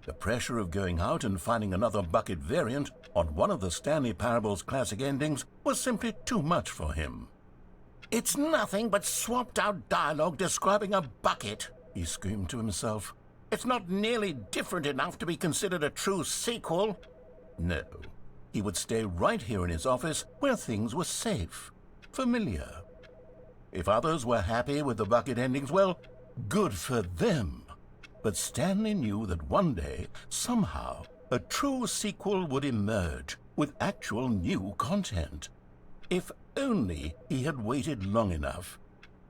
[SPEAKER 1] The pressure of going out and finding another bucket variant on one of the Stanley Parable's classic endings was simply too much for him.
[SPEAKER 4] It's nothing but swapped-out dialogue describing a bucket,
[SPEAKER 1] he screamed to himself.
[SPEAKER 4] It's not nearly different enough to be considered a true sequel.
[SPEAKER 1] No, he would stay right here in his office where things were safe, familiar. If others were happy with the bucket endings, well, good for them. But Stanley knew that one day, somehow, a true sequel would emerge with actual new content. If only he had waited long enough.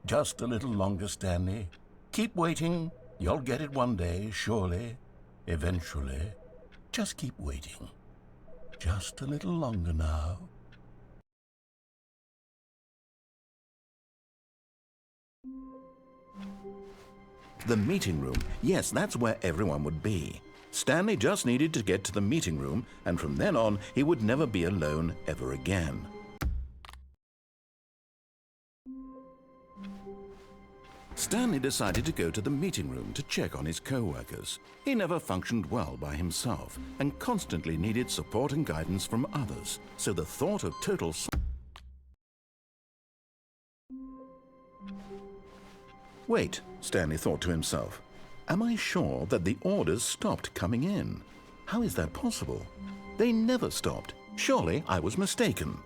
[SPEAKER 1] Just a little longer, Stanley. Keep waiting. You'll get it one day, surely.
[SPEAKER 4] Eventually. Just keep waiting. Just a little longer now.
[SPEAKER 1] The meeting room. Yes, that's where everyone would be. Stanley just needed to get to the meeting room, and from then on, he would never be alone ever again. Stanley decided to go to the meeting room to check on his co-workers. He never functioned well by himself and constantly needed support and guidance from others, so the thought of total Wait, Stanley thought to himself. Am I sure that the orders stopped coming in? How is that possible? They never stopped. Surely I was mistaken.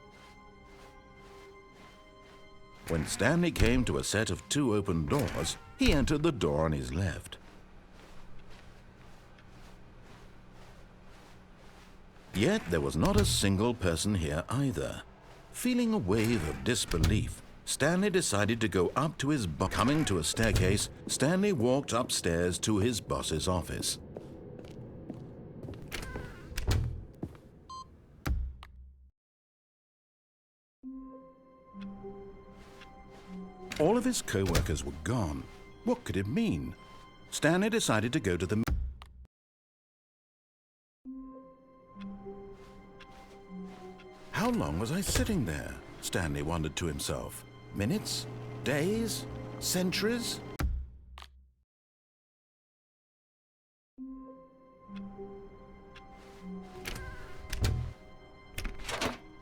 [SPEAKER 1] When Stanley came to a set of 2 open doors, he entered the door on his left. Yet there was not a single person here either. Feeling a wave of disbelief, Stanley decided to go up to his boss. Coming to a staircase, Stanley walked upstairs to his boss's office. All of his co-workers were gone. What could it mean? Stanley decided to go to the... How long was I sitting there? Stanley wondered to himself. Minutes? Days? Centuries?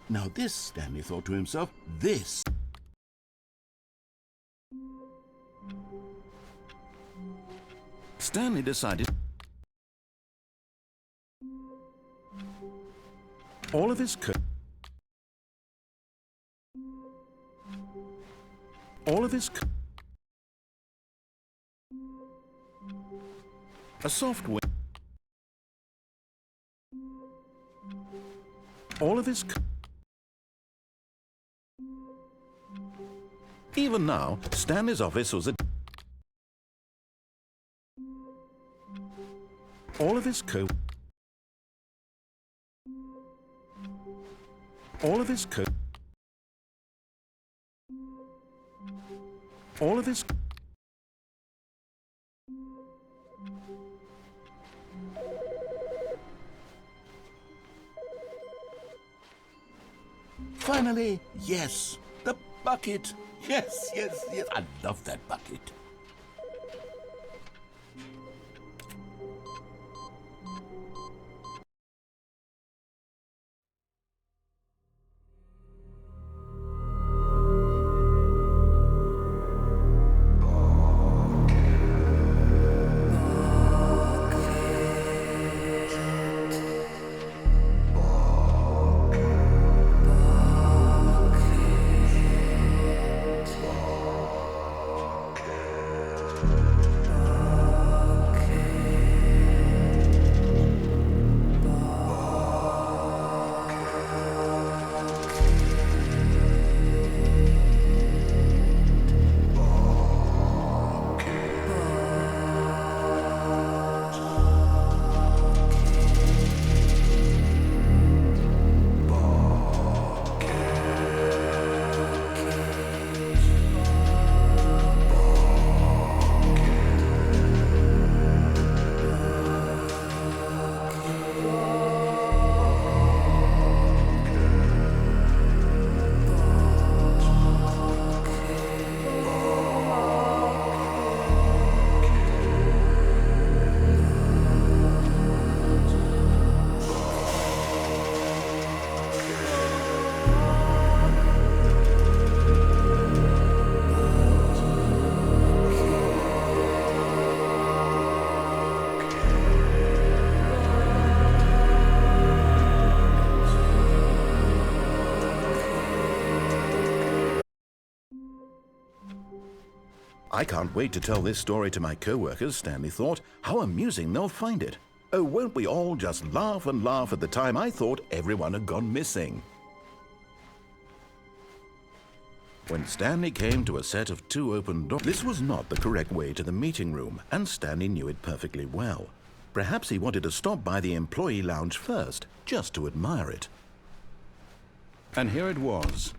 [SPEAKER 1] Now this, Stanley thought to himself, this... Stanley decided all of his a soft wind even now, Stanley's office was all of his Finally, yes, the bucket. Yes, yes, yes. I love that bucket. I can't wait to tell this story to my co-workers, Stanley thought. How amusing they'll find it. Oh, won't we all just laugh and laugh at the time I thought everyone had gone missing. When Stanley came to a set of 2 open doors, this was not the correct way to the meeting room, and Stanley knew it perfectly well. Perhaps he wanted to stop by the employee lounge first, just to admire it. And here it was,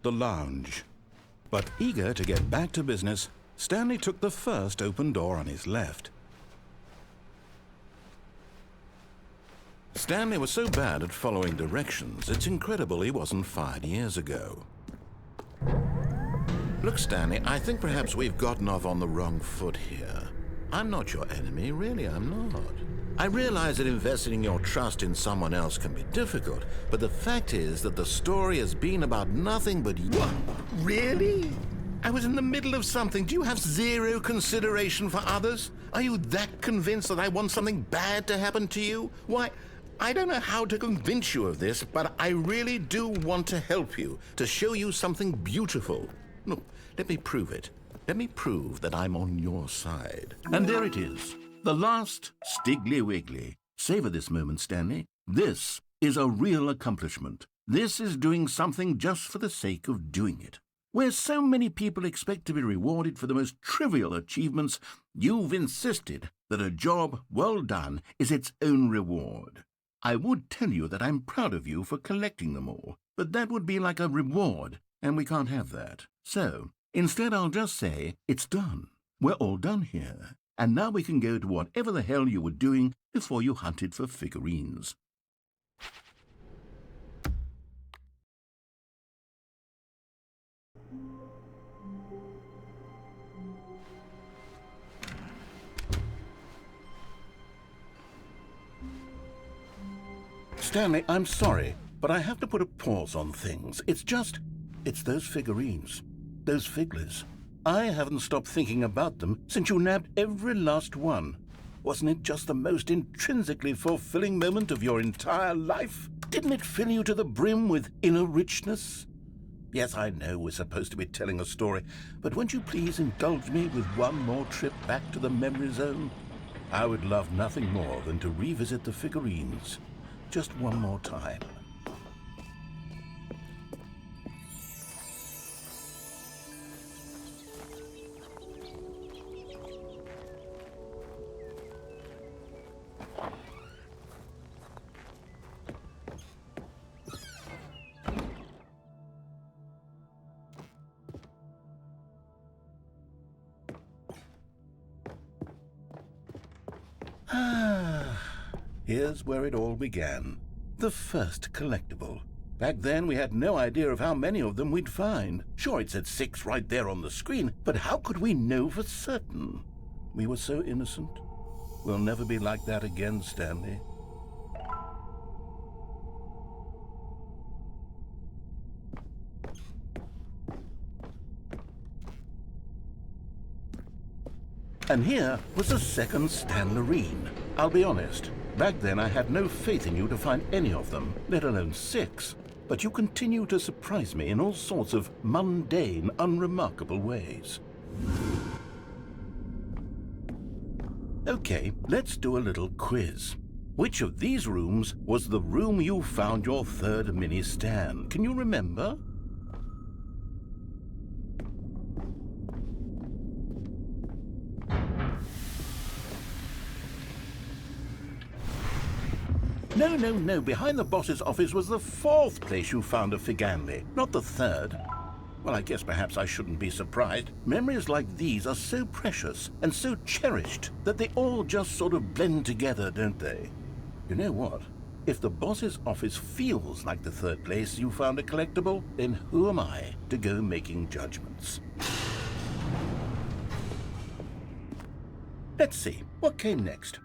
[SPEAKER 1] the lounge. But eager to get back to business, Stanley took the first open door on his left. Stanley was so bad at following directions, it's incredible he wasn't fired years ago. Look, Stanley, I think perhaps we've gotten off on the wrong foot here. I'm not your enemy, really, I'm not. I realize that investing your trust in someone else can be difficult, but the fact is that the story has been about nothing but you. What? Really? I was in the middle of something. Do you have zero consideration for others? Are you that convinced that I want something bad to happen to you? Why, I don't know how to convince you of this, but I really do want to help you, to show you something beautiful. Look, let me prove it. Let me prove that I'm on your side.
[SPEAKER 4] And there it is, the last Stiggly Wiggly. Savor this moment, Stanley. This is a real accomplishment. This is doing something just for the sake of doing it. Where so many people expect to be rewarded for the most trivial achievements, you've insisted that a job well done is its own reward. I would tell you that I'm proud of you for collecting them all, but that would be like a reward, and we can't have that. So, instead I'll just say, it's done. We're all done here, and now we can go to whatever the hell you were doing before you hunted for figurines.
[SPEAKER 1] Stanley, I'm sorry, but I have to put a pause on things. It's those figurines, those figglers. I haven't stopped thinking about them since you nabbed every last one. Wasn't it just the most intrinsically fulfilling moment of your entire life? Didn't it fill you to the brim with inner richness? Yes, I know we're supposed to be telling a story, but won't you please indulge me with one more trip back to the memory zone? I would love nothing more than to revisit the figurines. Just one more time. Here's where it all began. The first collectible. Back then, we had no idea of how many of them we'd find. Sure, it said 6 right there on the screen, but how could we know for certain? We were so innocent. We'll never be like that again, Stanley. And here was the second Stanlerine. I'll be honest, back then I had no faith in you to find any of them, let alone 6. But you continue to surprise me in all sorts of mundane, unremarkable ways. Okay, let's do a little quiz. Which of these rooms was the room you found your third mini Stan? Can you remember? No. Behind the boss's office was the 4th place you found a Figanli, not the 3rd. Well, I guess perhaps I shouldn't be surprised. Memories like these are so precious and so cherished that they all just sort of blend together, don't they? You know what? If the boss's office feels like the 3rd place you found a collectible, then who am I to go making judgments? Let's see, what came next?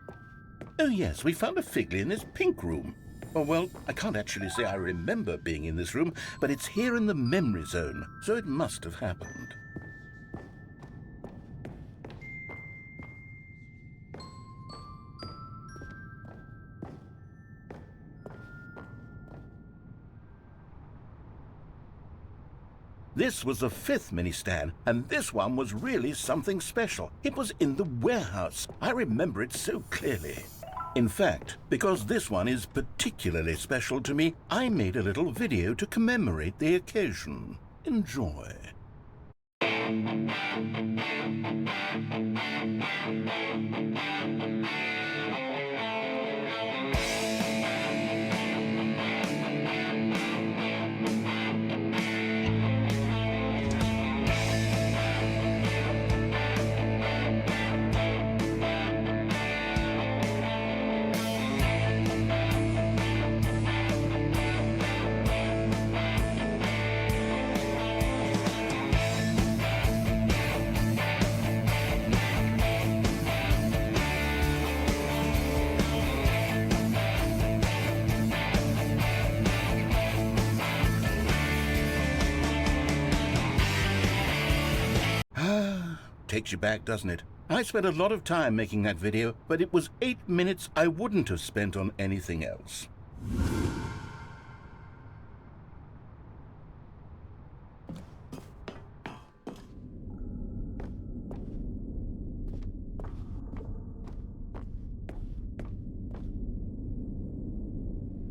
[SPEAKER 1] Oh yes, we found a Figley in this pink room. Oh well, I can't actually say I remember being in this room, but it's here in the memory zone, so it must have happened. This was the 5th mini-Stan, and this one was really something special. It was in the warehouse. I remember it so clearly. In fact, because this one is particularly special to me, I made a little video to commemorate the occasion. Enjoy.
[SPEAKER 4] takes you back, doesn't it? I spent a lot of time making that video, but it was 8 minutes I wouldn't have spent on anything else.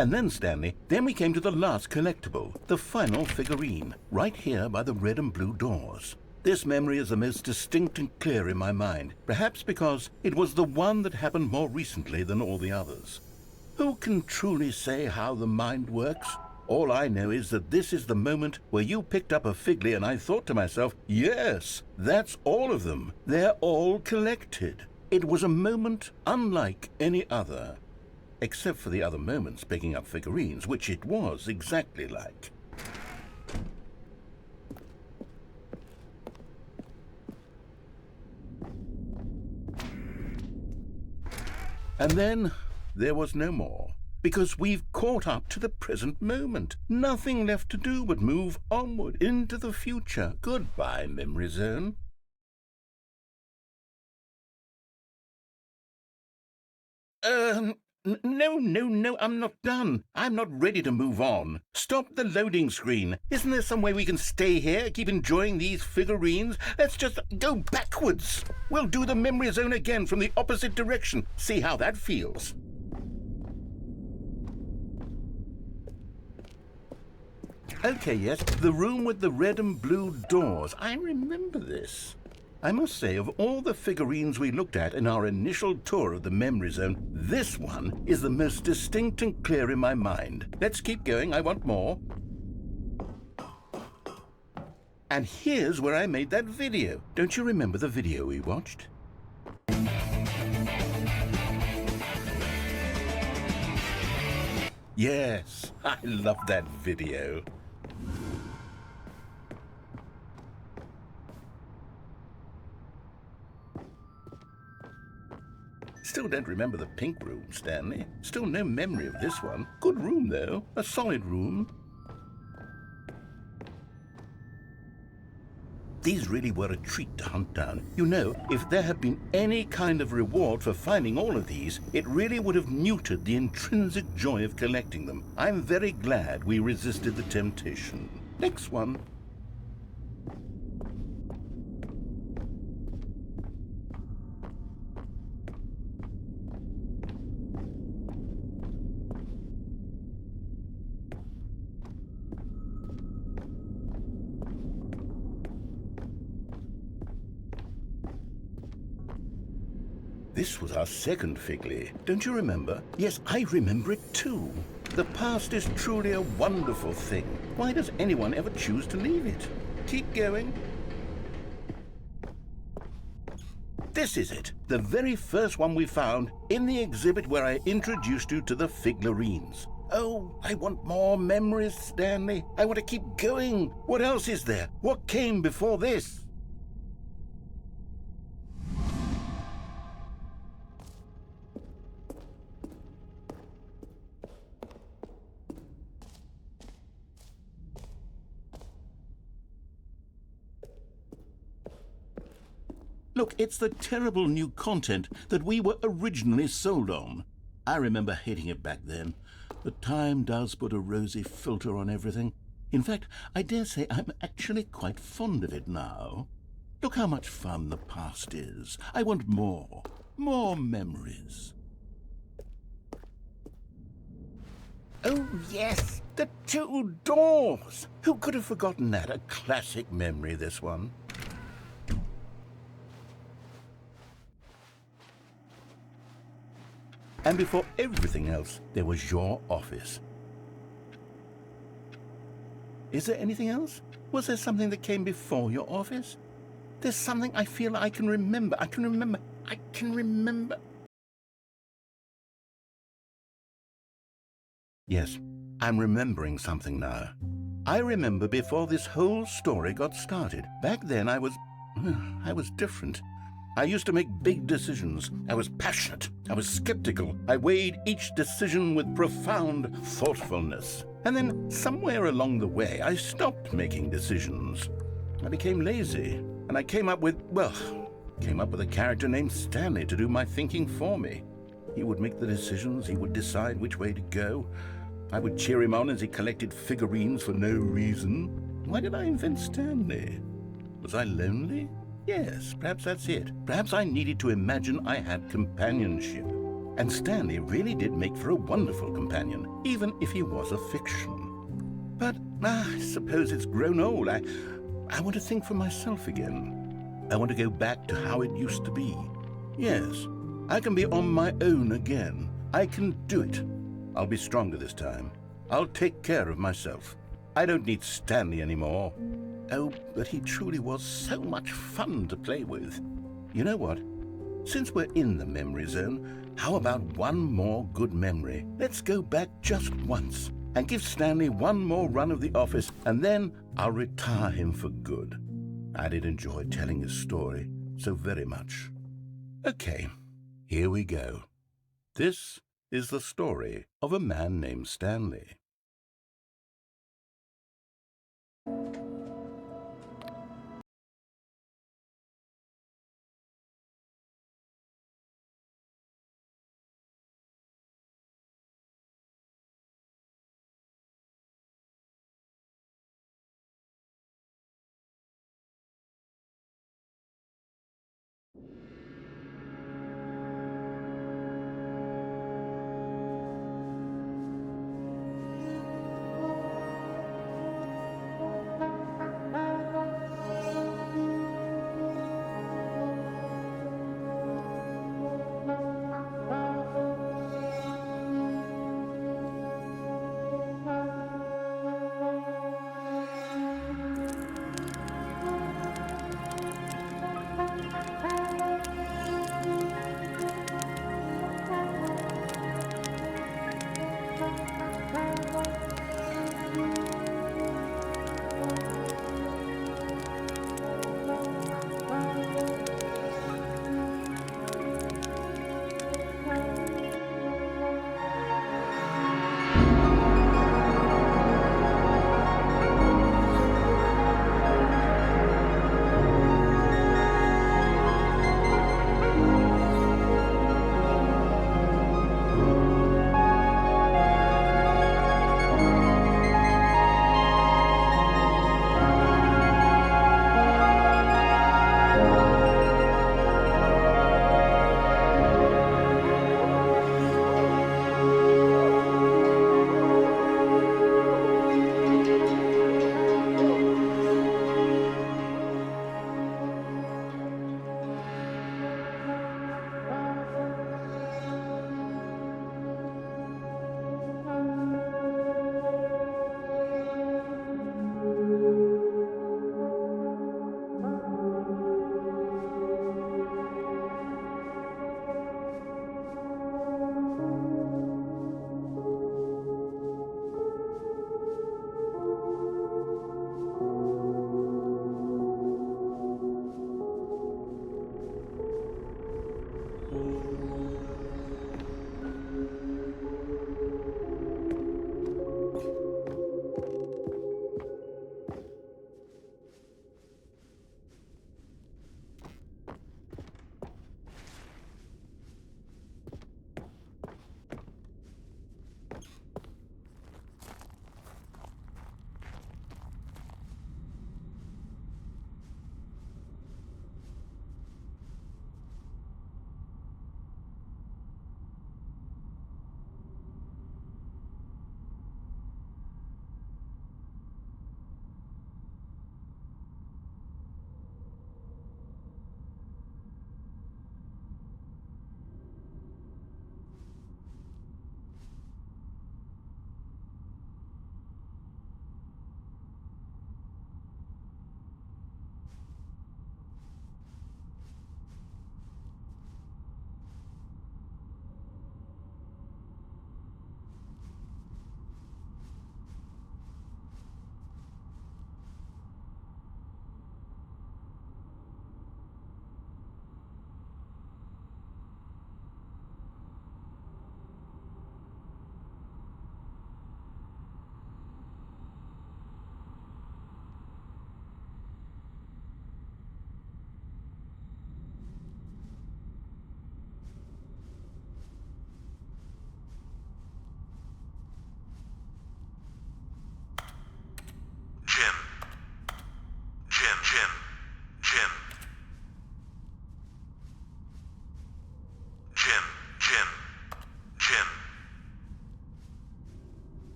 [SPEAKER 4] And then, Stanley, then we came to the last collectible, the final figurine, right here by the red and blue doors. This memory is the most distinct and clear in my mind, perhaps because it was the one that happened more recently than all the others. Who can truly say how the mind works? All I know is that this is the moment where you picked up a Figly and I thought to myself, yes, that's all of them. They're all collected. It was a moment unlike any other. Except for the other moments picking up figurines, which it was exactly like. And then there was no more, because we've caught up to the present moment. Nothing left to do but move onward into the future. Goodbye, Memory Zone. No, I'm not done. I'm not ready to move on. Stop the loading screen. Isn't there some way we can stay here, keep enjoying these figurines? Let's just go backwards. We'll do the Memory Zone again from the opposite direction. See how that feels. Okay, yes, the room with the red and blue doors. I remember this. I must say, of all the figurines we looked at in our initial tour of the Memory Zone, this one is the most distinct and clear in my mind. Let's keep going, I want more. And here's where I made that video. Don't you remember the video we watched? Yes, I love that video. Still don't remember the pink room, Stanley. Still no memory of this one. Good room, though. A solid room. These really were a treat to hunt down. You know, if there had been any kind of reward for finding all of these, it really would have neutered the intrinsic joy of collecting them. I'm very glad we resisted the temptation. Next one. This was our second Figly. Don't you remember? Yes, I remember it too. The past is truly a wonderful thing. Why does anyone ever choose to leave it? Keep going. This is it. The very first one we found in the exhibit where I introduced you to the Figurines. Oh, I want more memories, Stanley. I want to keep going. What else is there? What came before this? Look, it's the terrible new content that we were originally sold on. I remember hating it back then, but time does put a rosy filter on everything. In fact, I dare say I'm actually quite fond of it now. Look how much fun the past is. I want more. More memories. Oh, yes, the two doors. Who could have forgotten that? A classic memory, this one. And before everything else, there was your office. Is there anything else? Was there something that came before your office? There's something I feel I can remember. I can remember. Yes, I'm remembering something now. I remember before this whole story got started. Back then I was different. I used to make big decisions. I was passionate. I was skeptical. I weighed each decision with profound thoughtfulness. And then somewhere along the way, I stopped making decisions. I became lazy, and I came up with, well, Came up with a character named Stanley to do my thinking for me. He would make the decisions, he would decide which way to go. I would cheer him on as he collected figurines for no reason. Why did I invent Stanley? Was I lonely? Yes, perhaps that's it. Perhaps I needed to imagine I had companionship. And Stanley really did make for a wonderful companion, even if he was a fiction. But I suppose it's grown old. I want to think for myself again. I want to go back to how it used to be. Yes, I can be on my own again. I can do it. I'll be stronger this time. I'll take care of myself. I don't need Stanley anymore. Oh, but he truly was so much fun to play with. You know what? Since we're in the memory zone, how about one more good memory? Let's go back just once and give Stanley one more run of the office, and then I'll retire him for good. I did enjoy telling his story so very much. Okay, here we go. This is the story of a man named Stanley.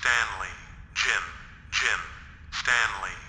[SPEAKER 11] Stanley, Jin, Stanley.